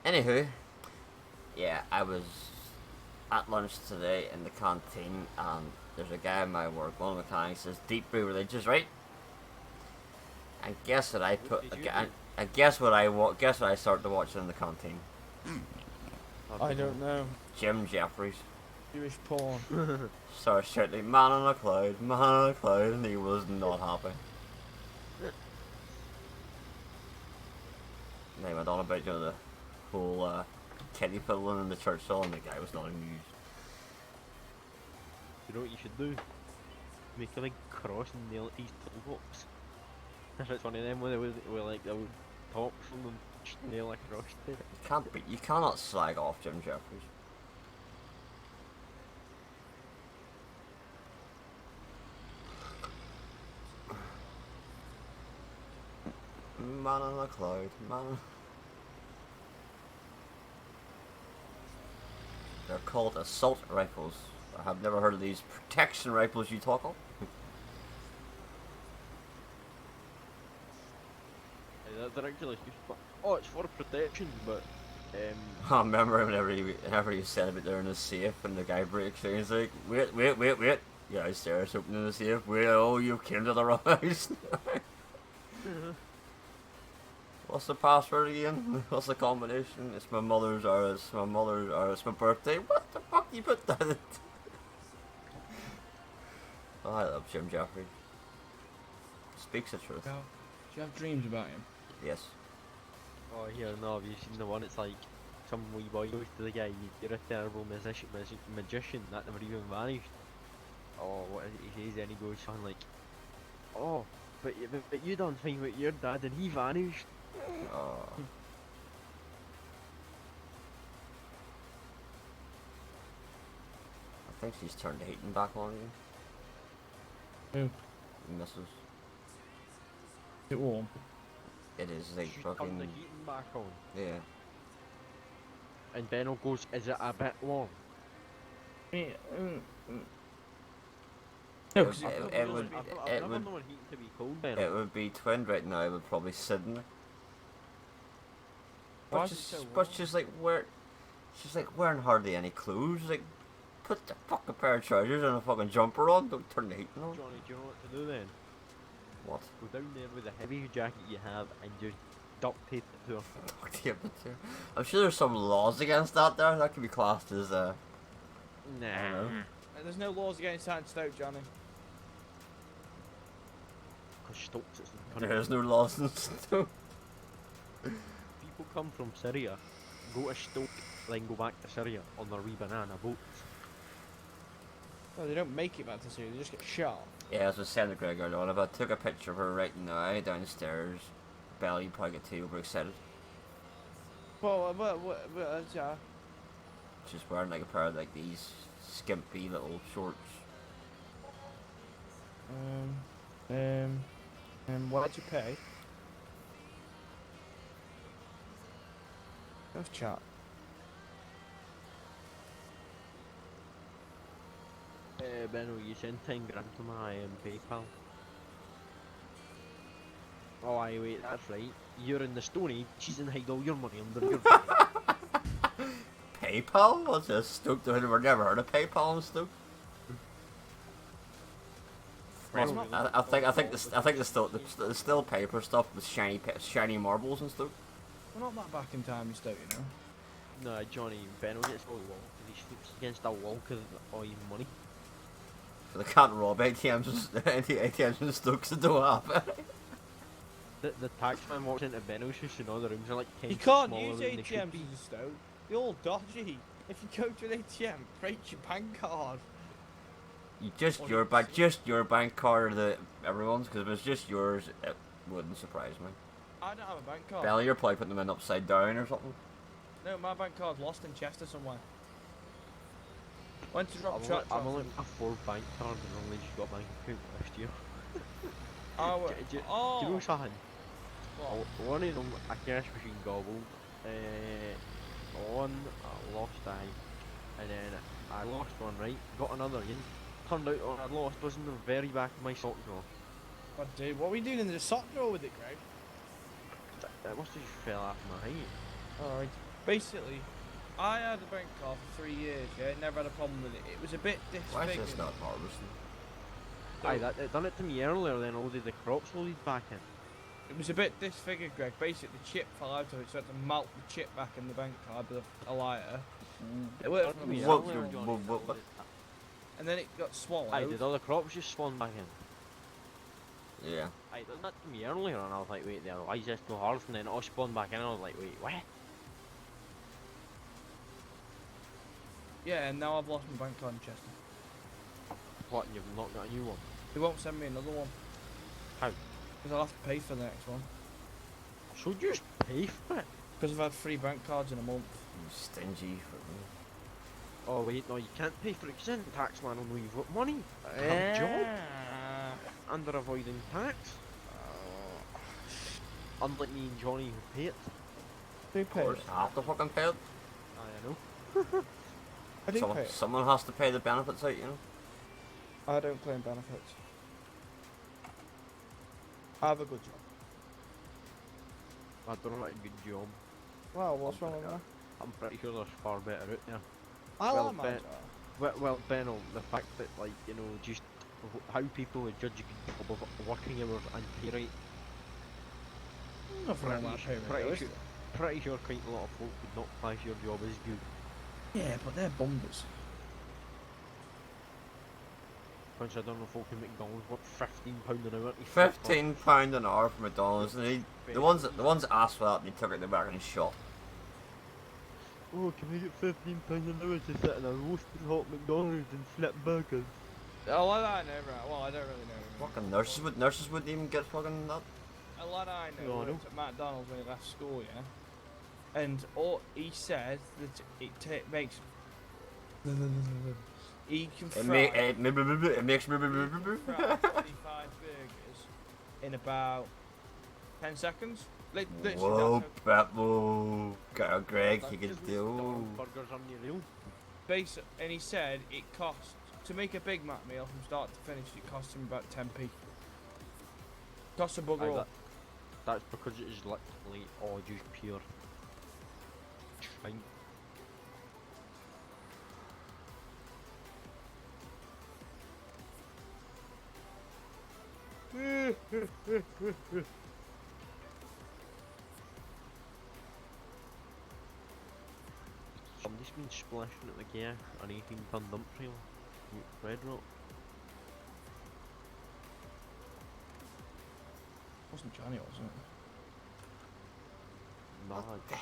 Anywho, yeah, I was at lunch today in the canteen, and there's a guy in my work, one of the mechanics, says deeply religious, right? And guess what I put? And guess what I started watching in the canteen? I don't know. Jim Jeffries. Jewish porn. Started shouting, man on a cloud, and he was not happy. And they went on about, the whole kitty fiddling in the church hall, and the guy was not amused. You know what you should do? Make a big cross and nail it to his toolbox. If it's one of them with like the tops on them, just nail a cross to it. You cannot slag off Jim Jeffries. man on a cloud, man. They're called assault rifles. I have never heard of these protection rifles you talk of. They're actually used for, oh, it's for protection, but I remember whenever you said about they're in a safe and the guy breaks through, he's like, wait. Yeah, downstairs opening the safe. Wait, oh, you came to the wrong house. What's the password again? What's the combination? It's my mother's, or it's my mother's, or it's my birthday. What the fuck you put that in? Oh, I love Jim Jeffrey. Speaks the truth. Do you have dreams about him? Yes. oh yeah, no, have you seen the one? It's like some wee boy goes to the guy, you're a terrible magician that never even vanished. Oh, what is it he says? Then he goes on like, oh, but you done fine with your dad and he vanished. Oh. I think she's turned the heating back on again. Who? Misses. Is it warm? It is like She's turned fucking. the heating back on. Yeah. And Benno goes, is it a bit warm? Yeah. It, No, 'cause it, it- it would. I've It never would. known heating to be cold, Benno. It would be twinned right now. It would probably Sydney. Why But is it so warm? but she's like she's like wearing hardly any clothes. Like, put the fucking pair of trousers and a fucking jumper on. Don't turn the heating on. Johnny, do you know what to do then? What? Go down there with the heavy jacket you have and just duct tape it to her. Talk to you about it. I'm sure there's some laws against that there. That could be classed as Nah. know. There's no laws against that in Stoke, Johnny. Because Stokes is in There country. is no laws in Stoke. People come from Syria, go to Stoke, then go back to Syria on their wee banana boats. Well, they don't make it back to Syria, they just get shot. Yeah, as I was saying to Greg earlier on, if I took a picture of her right now downstairs, Belly probably get too overexcited. Well, yeah. She's wearing like a pair of like these skimpy little shorts. What'd you pay? Let's chat. Benno, you sent 10 grand to my PayPal. Oh, aye, wait, that's right. You're in the Stone Age, she's in hide all your money under your bed. PayPal? What's this? Stoke? I've never heard of PayPal in Stoke. I think there's still paper stuff with shiny marbles and stuff. We're not that back in time, you Stoke, you know. No, Johnny, Benno gets all wall because he sleeps against a wall because of all his money. So they can't rob ATMs and Stokes that don't have it. The taxman walks into Benno's house and all the rooms are like 10 You feet can't smaller use than they should ATMs be. in Stoke. They're all dodgy. If you go to an ATM, break your bank card. Just your bank card or everyone's, because if it's just yours, it wouldn't surprise me. I don't have a bank card. Belly, you're probably putting them in upside down or something. No, my bank card's lost in Chester somewhere. Went to drop I'm only a 4 bank card and only just got bank account last year. Oh, Do you know something? What? One of them, a cash machine gobbled. One, I lost and then I lost one, right? Got another in. Turned out what I'd lost was in the very back of my sock drawer. But dude, what are we doing in the sock drawer with it, Greg? That must have just fell off my height. Alright. Basically, I had a bank card for 3 years, yeah, never had a problem with it. It was a bit Why disfigured. is this not harvesting? Aye, it done it to me earlier, then loaded the crops loaded back in. It was a bit disfigured, Greg. Basically, the chip fell out of it, so I had to melt the chip back in the bank card with a lighter. It worked for Done to me, me What- earlier, Johnny, what- and then it got swallowed. Aye, did all the crops just spawn back in? Yeah. Aye, done that to me earlier, and I was like, wait there, why is this no hard? And then it all spawned back in, and I was like, wait, what? Yeah, and now I've lost my bank card in Chester. What, and you've not got a new one? They won't send me another one. How? Because I'll have to pay for the next one. So just pay for it? Because I've had 3 bank cards in a month. You stingy for me. Oh wait, no, you can't pay for it, 'cause then the tax man will know you've got money. Have a job under avoiding tax. unlike me and Johnny who pay it. Do Of pay course, it? I have to fucking pay it. I know. I do pay it. Someone has to pay the benefits out, you know. I don't claim benefits. I have a good job. I don't like a good job. Well, what's wrong with that? I'm pretty sure there's far better out there. I Well, like my Ben- job. Well, Ben, the fact that, like, you know, just how people would judge a good job of working hours and pay rate. Nothing wrong with my pay rate, though, is there? Pretty sure quite a lot of folk would not class your job as good. Yeah, but they're bumbers. Considering the folk in McDonald's work £15 an hour. to £15 an hour for McDonald's, and the ones that asked for that, they took it to back and shot. Oh, can we get £15 an hour to sit in a roasted hot McDonald's and flip burgers? Oh, I know, right. Well, I don't really know. Fucking nurses wouldn't even get fucking that. A lad I know No, I worked at McDonald's when he left school, yeah? And all he said that it makes... He can fry... It makes me. He can fry 25 burgers in about 10 seconds. Literally, Whoa, that's whoa, Greg, you can do. Burgers on your own. basic. And he said it costs, to make a Big Mac meal from start to finish, it costs him about 10p. Costs a bugger all. That's because it is literally all just pure shite. Somebody's been splashing at the gear an 18-ton dump trailer. Red rock. Wasn't Johnny, was it? Nah, just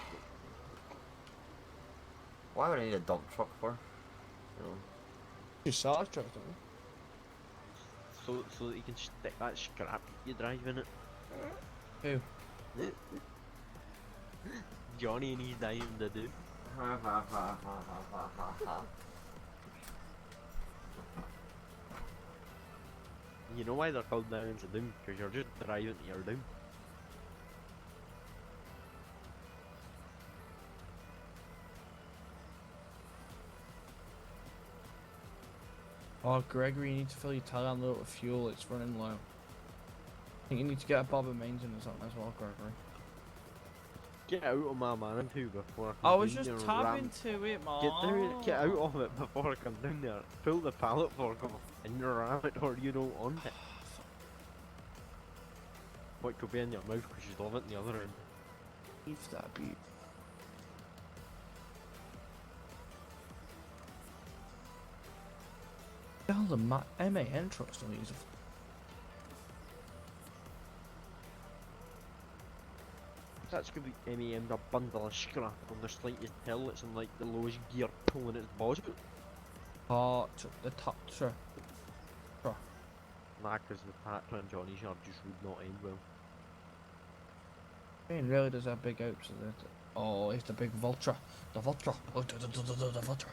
Why would I need a dump truck for? You know. You saw his truck, don't so that you can stick that scrap you drive in it. you? Who? Johnny and he's dying to do. You know why they're called Diamonds of Doom? Because you're just driving to your doom. Oh, Gregory, you need to fill your tire on with fuel. It's running low. I think you need to get a bob of maintenance on as well, Gregory. Get out of my man too before I was come just down there tapping and to it, man. get out of it before I come down there. Pull the pallet fork off and ram it or you don't want it. What could be in your mouth because you love it in the other end. Leave that be. The hell the MAN trucks don't use a That's gonna be MEM'd a bundle of scrap on the slightest hill. It's in like the lowest gear pulling its balls out. the top truck. Nah, because the Patra and Johnny's yard just would not end well. It really does have big hopes of it. Oh, it's the big Vultra. The Vultra. Oh, the Vultra.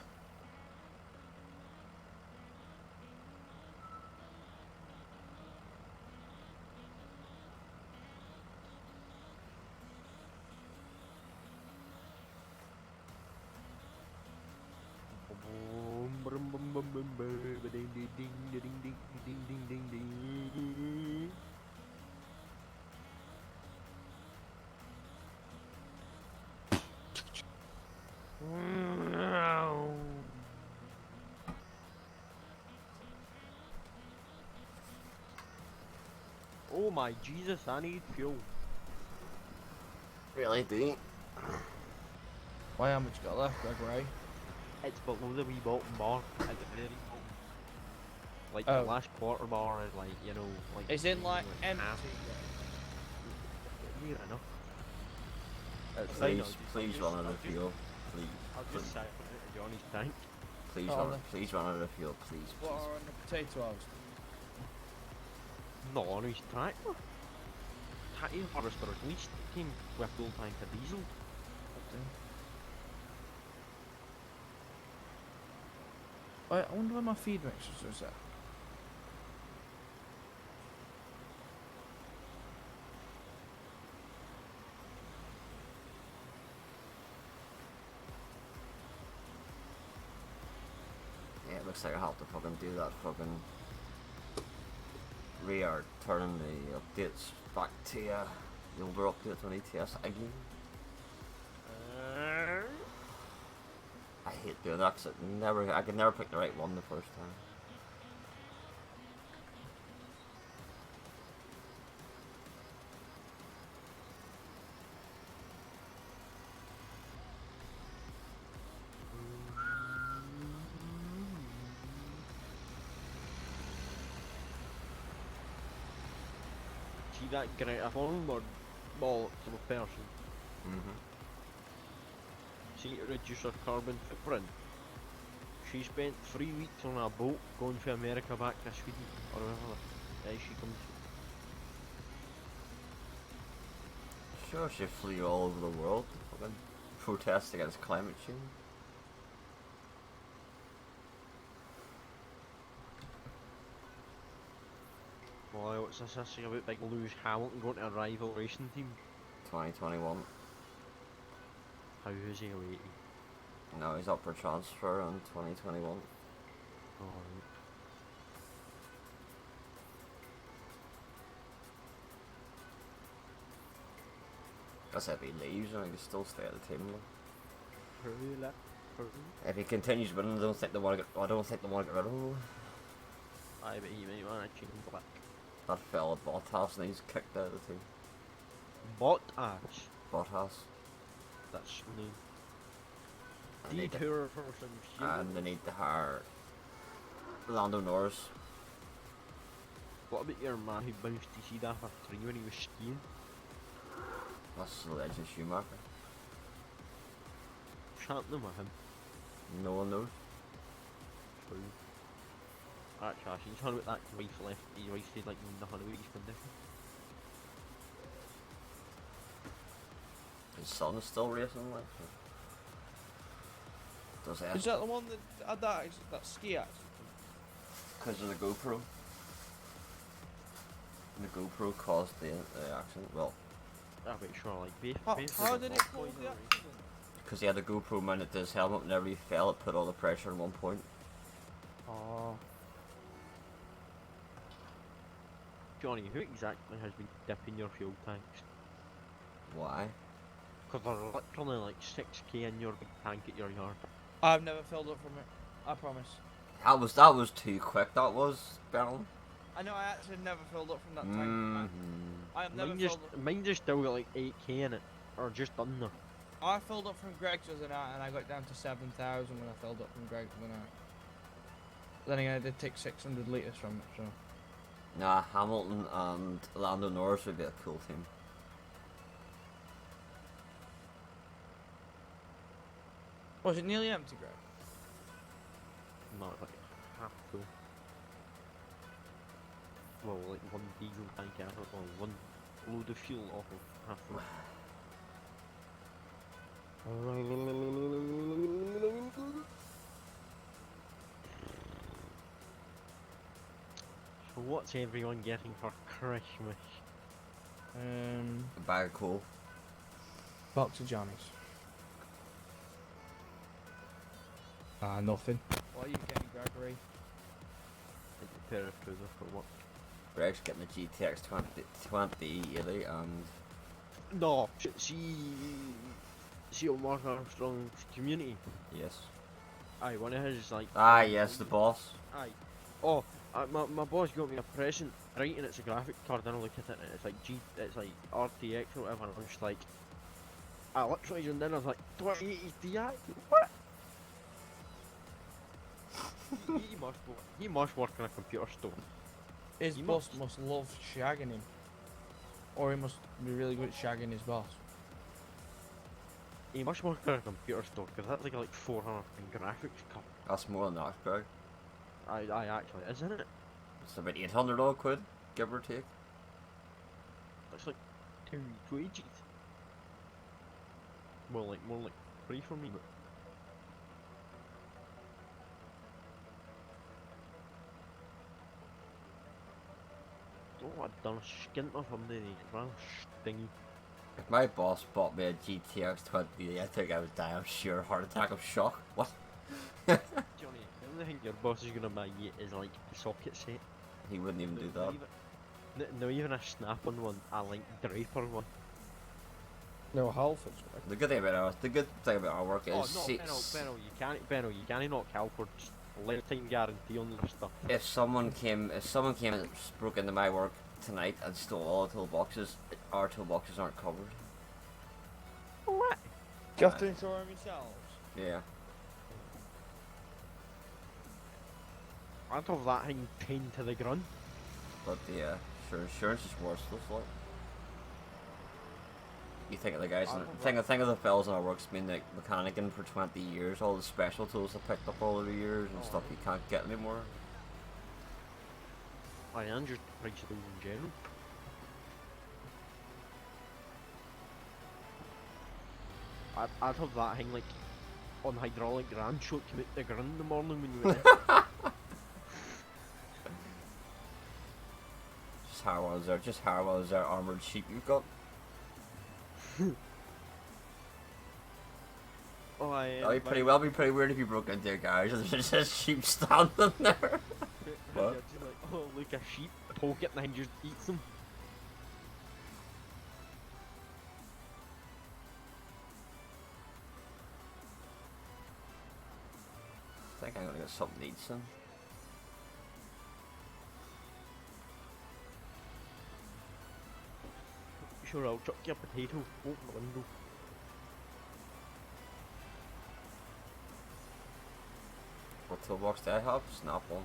Oh my Jesus, I need fuel. Really, do you? Why, how much you got left, Gregory? It's below the wee bottom bar at the very bottom. Like Oh. the last quarter bar is like, you know, like... Is in like empty. half. Near enough. It's fine, Please run out of fuel. Please. I'll just say put it in Johnny's tank. Please Oh, please run out of fuel, please. What please. are on the potato house? Not on his tractor. Tacky harvester at least came with a full tank of diesel. I wonder where my feed mixers is at. Looks like I have to fucking do that fucking turning the updates back to the older updates on ETS again. I hate doing that because I could never pick the right one the first time. See that Greta Thunberg ball to a person. See, to reduce her carbon footprint, she spent 3 weeks on a boat going from America back to Sweden, or wherever she comes from. Sure, she flew all over the world to fucking protest against climate change. Well, what's this thing about big Lewis Hamilton going to a rival racing team? 2021. How is he away? No, he's up for transfer in 2021. Alright. Guess if he leaves, I can still stay at the team. Though. Really? If he continues winning, I don't think they want to get. I don't think they want to get rid of him. Aye, but he might want to change back. That fella Bottas needs kicked out of the team. Bottas. Bottas. That's the name. And they need to- Detour for some shit. And they need to hire Lando Norris. What about your man who bounced to see that for 3 when he was skiing? That's the legend Schumacher. Chanting with him. No one knows. True. Actually, I seen something about that wife left. His wife said like nothing about his condition. His son is still racing, like. Does Is that the one that had that ski accident? Because of the GoPro. The GoPro caused the accident. Well, I'm not sure, like, How did it cause the accident? because he had the GoPro mounted to his helmet, whenever he fell, it put all the pressure in one point. Oh. Johnny, who exactly has been dipping your fuel tanks? Why? Because they're literally like 6k in your big tank at your yard. I've never filled up from it. I promise. That was too quick. That was, Bell. I know I actually never filled up from that tank. Man. I have never filled up. Mine just still got like 8k in it, or just under. I filled up from Greg's the other night and I got down to 7,000 when I filled up from Greg's the other night. Then again, I did take 600 litres from it, so. Nah, Hamilton and Lando Norris would be a cool team. Was it nearly empty, Greg? Not like half full. Well, like one diesel tank out of it, or one load of fuel off of half full. So what's everyone getting for Christmas? A bag of coal. Box of Johnny's. Nothing. What are you getting, Gregory? Like a pair of trousers for work. Greg's getting the GTX 2080 and No, see on Mark Armstrong's community. yes. Aye, one of his like. Ah, yes, the boss. Aye. Oh, my boss got me a present, right? And it's a graphic card. And I look at it, and it's like it's like RTX or whatever. And I'm just like, I literally zoomed in. I was like, 2080 Ti. What? he must work in a computer store. His He boss must love shagging him. Or he must be really good at shagging his boss. He must work in a computer store because that's like 400 graphics card. That's more than that, Greg. I actually, isn't it? It's about 800 odd quid, give or take. That's like 2 wages. Well, like more like 3 for me. But oh, I've done a skint of him there. Ran stingy. If my boss bought me a GTX 2080, I think I would die of sheer heart attack of shock. What? Johnny, definitely think your boss is gonna buy you is like a socket set. He wouldn't even do Not that. even, no, even a snap-on one, a like draper one. No, Halford's right. The good thing about our work is Oh no, seats. Benno, you can't knock Halford's lifetime guarantee on their stuff. If someone came and broke into my work tonight and stole all the toolboxes, our toolboxes aren't covered. What? Do you have to insure them yourselves? Yeah. I'd have that thing pinned to the ground. But the insurance is worthless, like. You think of the guys, think of the fellas in our works been like mechanicking for 20 years, all the special tools they picked up all over the years and stuff you can't get anymore. I am just the price of those in general. I'd have that thing like on hydraulic grand shot come out the ground in the morning when you went in. Just how well is there armoured sheep you've got? Oh, That'd be pretty weird if you broke into a garage and there's just sheep standing there. What? Just like, oh look, a sheep, poke it and then just eats them. I think I'm gonna get something to eat soon. Sure, I'll chuck you a potato, open the window. What toolbox do I have? Snap one.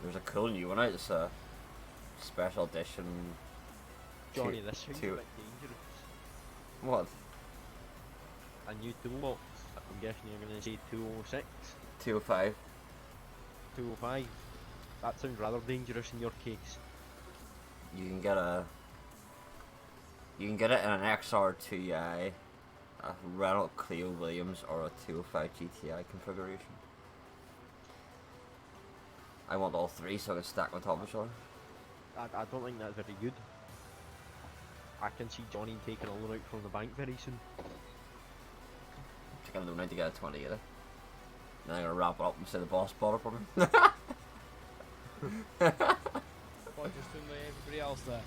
There's a cool new one out, it's a special edition. Johnny, this thing's a two- bit dangerous. What? A new toolbox. I'm guessing you're gonna say 206, 205. 205. That sounds rather dangerous in your case. You can get it in an XR2i, a Renault Clio Williams, or a 205 GTI configuration. I want all three so I can stack on top of each other. I don't think that's very good. I can see Johnny taking a loan out from the bank very soon. I'm gonna need to get a 20 either. Then I'm gonna wrap it up and say the boss bought it for me. What, just doing like everybody else there?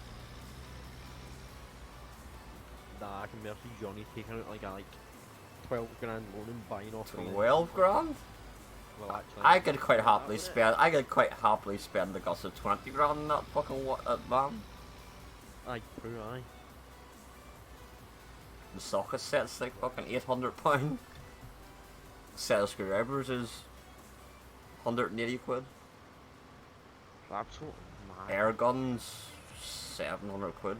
Nah, I can merely see Johnny taking out like a 12 grand loan and buying off me. 12 grand? Well, actually, I could quite happily spend the guts of 20 grand on that fucking van. Aye, true, aye. The socket set's like fucking £800. Set of screwdrivers is 180 quid. Absolutely mad. Air guns 700 quid.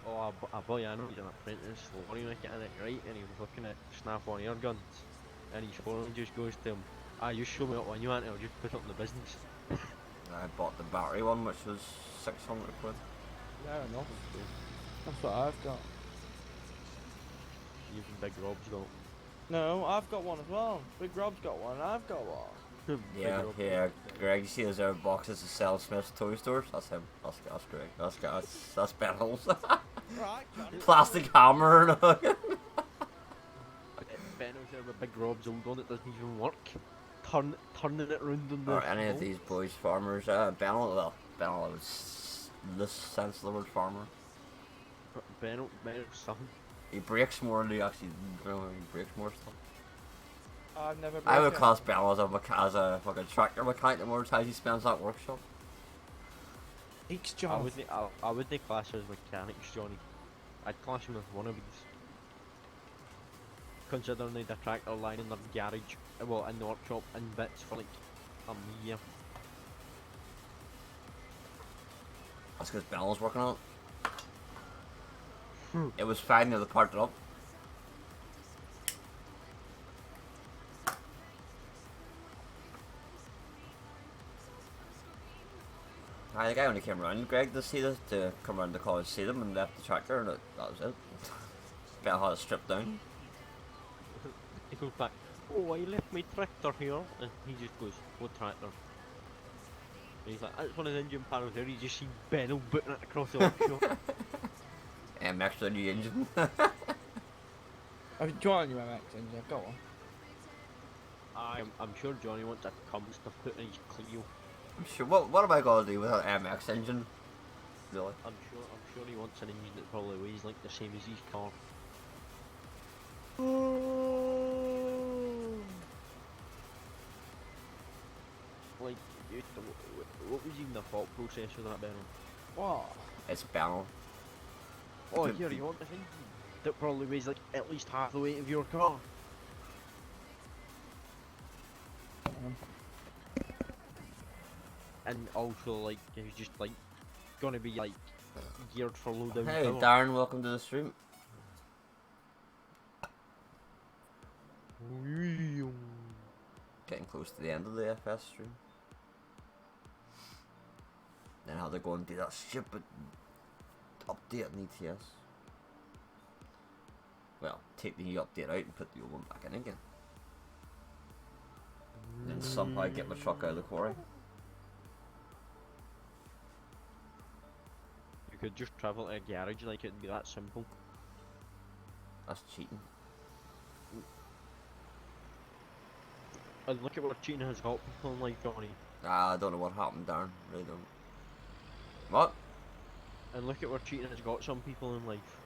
Oh, a boy I know, he's an apprentice lorry mechanic, right? And he was looking at snap-on air guns. And his foreman just goes to him, you show me what one you want and I'll just put it in the business. I bought the battery one which was 600 quid. Fair enough. That's what I've got. Even Big Rob's got. No, I've got one as well. Big Rob's got one, I've got one. Big Yeah, Rob. yeah. Greg, you see those there boxes to sell Smith's toy stores? That's him. That's Greg. That's Ben Holes. Right, Johnny. Plastic hammer and all. Benno's there with Big Rob's old one that doesn't even work. Turning it round on the Or any of wall. these boys farmers. Benno was this sense of the word farmer. Benno's son. He breaks more than he actually he breaks more stuff. I've never I would broken. class Benno as a fucking tractor mechanic the more times he spends that workshop. Each I job. wouldn't class him as mechanics, Johnny. I'd class him as one of these. Considering they'd a tractor line in their garage, well, in the workshop, in bits for like a year. That's because Benno was working on it. It was fine when they parked it up. The guy only came round, Greg, to come round the college to see them and left the tractor and that was it. Ben had it stripped down. He goes back, oh, I left my tractor here. And he just goes, what tractor? And he's like, that's one of the engine panels there. You just see Benno booting it across the workshop. Extra new engine. Do you want your MX engine? I've got one. I'm sure Johnny wants a Cummins to put in his Clio. I'm sure. What am I gonna do without MX engine? Really? I'm sure he wants an engine that probably weighs like the same as his car. Like, what was even the thought process for that, Benno? What? It's Bell. Oh, here you want this engine that probably weighs like at least half the weight of your car. And also, like, it's just like gonna be like geared for low down Hey power. Darren, welcome to the stream. Getting close to the end of the FS stream. Then how they go and do that stupid update on ETS. Well, take the new update out and put the old one back in again. And then somehow get my truck out of the quarry. You could just travel to a garage, like it'd be that simple. That's cheating. And look at what cheating has got people in life, Johnny. I don't know what happened, Darren. Really don't. What? And look at where cheating has got some people in life.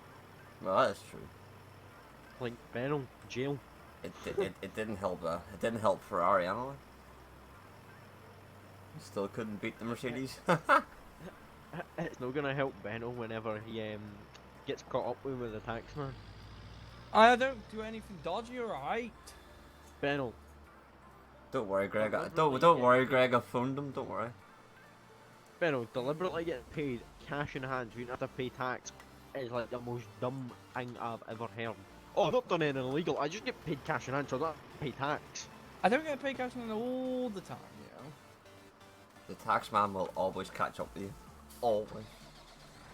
Well, that is true. Like Benno, jail. It didn't help. It didn't help Ferrari anyway. Still couldn't beat the Mercedes. It's not gonna help Benno whenever he gets caught up with the taxman. I don't do anything dodgy, alright? Benno, Don't worry, Greg. Deliberately Don't worry, getting Greg. I phoned him. Don't worry. Benno, deliberately getting paid cash in hand so you don't have to pay tax is like the most dumb thing I've ever heard. Oh, I've not done anything illegal. I just get paid cash in hand so I don't have to pay tax. I don't get paid cash on all the time, you know. The tax man will always catch up with you. Always.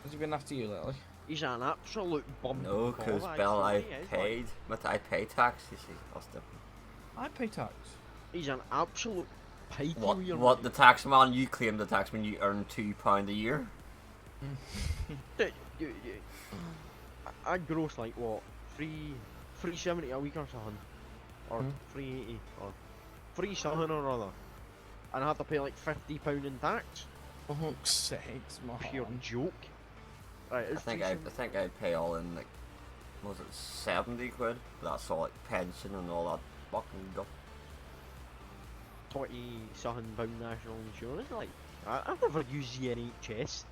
Has he been after you lately? He's an absolute bum. No, because Bell, I paid. But I pay tax. You see, that's different. I pay tax. He's an absolute pikey. What the tax man? You claim the tax man you earn £2 a year. I gross like what, 370 a week or something, or 380 or 3 something or other, and I have to pay like £50 in tax. For fuck's sakes, man. Pure joke. Right, I think I pay all in like, what was it, 70 quid? But that's all like pension and all that fucking stuff. 20 something pound national insurance. Like, I've never used the NHS.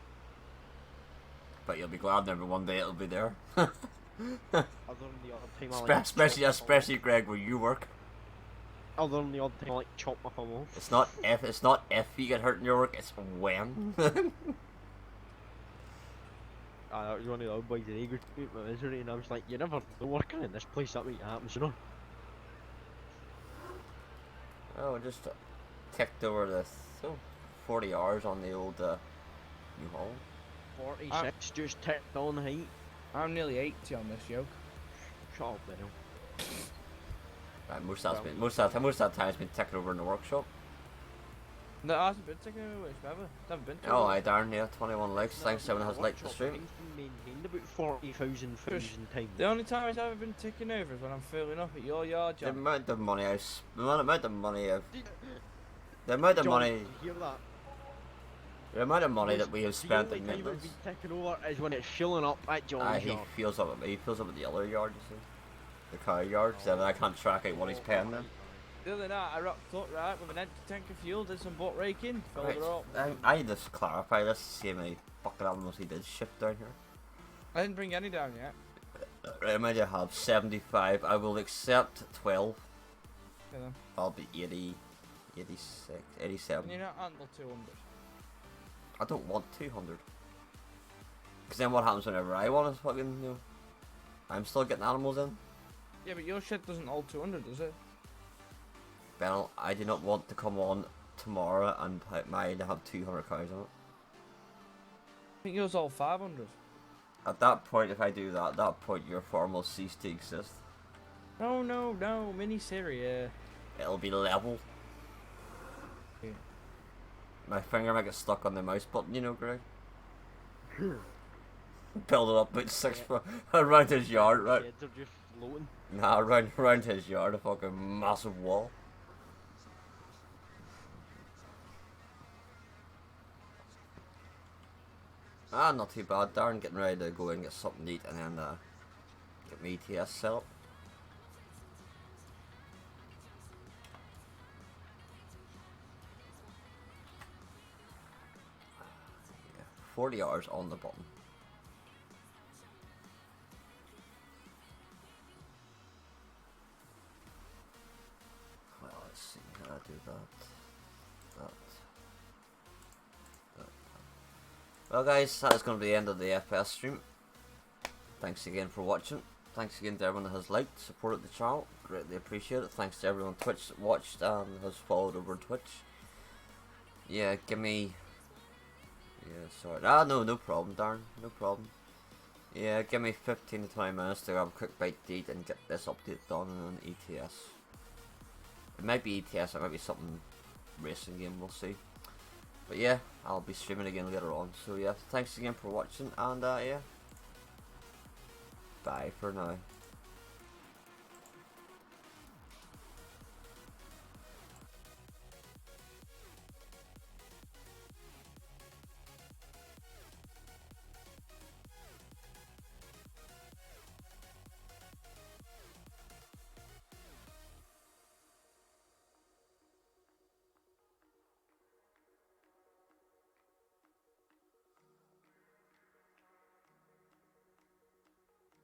But you'll be glad never one day it'll be there. Other than the odd time I like especially Greg, where you work. Other than the odd time I like chop my thumb off. It's not if you get hurt in your work, it's when. That was one of the old boys that they could put my misery, and I was like, you never know working in this place that might happen, you know. Oh, I just ticked over the 40 hours on the old new hall. 46 just ticked on the height. I'm nearly 80 on this yoke. Shut up, Benno. Right, most of that time it's been ticking over in the workshop. No, it hasn't been taken away forever. Haven't been to Oh, it. I darn yeah, 21 likes. Thanks, everyone has liked the stream. It's been maintained about 40,000 times. The only time it's ever been ticking over is when I'm filling up at your yard, The John. amount of money I've, the amount of money that we have spent the in only time it's maintenance. been ticking over is when it's filling up at John's He yard. fills up at the other yard, you see. The cow yard, so I can't track out what he's paying then. The other night I rocked up, right, with an empty tank of fuel, did some butt raking, filled Right, her up. I need to clarify this, see how many fucking animals he did ship down here. I didn't bring any down yet. Right, I might have 75. I will accept 12. Yeah, then. I'll be 80, 86, 87. Can you not handle 200? I don't want 200. Because then what happens whenever I want to fucking, I'm still getting animals in. Yeah, but your shed doesn't hold 200, does it? Well, I do not want to come on tomorrow and mine to have 200 cows on it. I think yours hold 500. At that point, if I do that, at that point your farm will cease to exist. No, mini Syria. It'll be level. Yeah. My finger might get stuck on the mouse button, Greg. Build it up about 6 foot around his yard, right? Sheds are just floating. Nah, around his yard, a fucking massive wall. Ah, not too bad, Darren. Getting ready to go and get something to eat and then get my ETS set up. Yeah, 40 hours on the button. Well, let's see how I do that. Well guys, that is going to be the end of the FPS stream. Thanks again for watching. Thanks again to everyone that has liked, supported the channel. Greatly appreciate it. Thanks to everyone on Twitch that watched and has followed over Twitch. Yeah, give me... Yeah, sorry. Ah, no problem, Darren. No problem. Yeah, give me 15 to 20 minutes to have a quick bite to eat and get this update done on ETS. It might be ETS, it might be something racing game, we'll see. But yeah, I'll be streaming again later on. So yeah, thanks again for watching, and yeah, bye for now.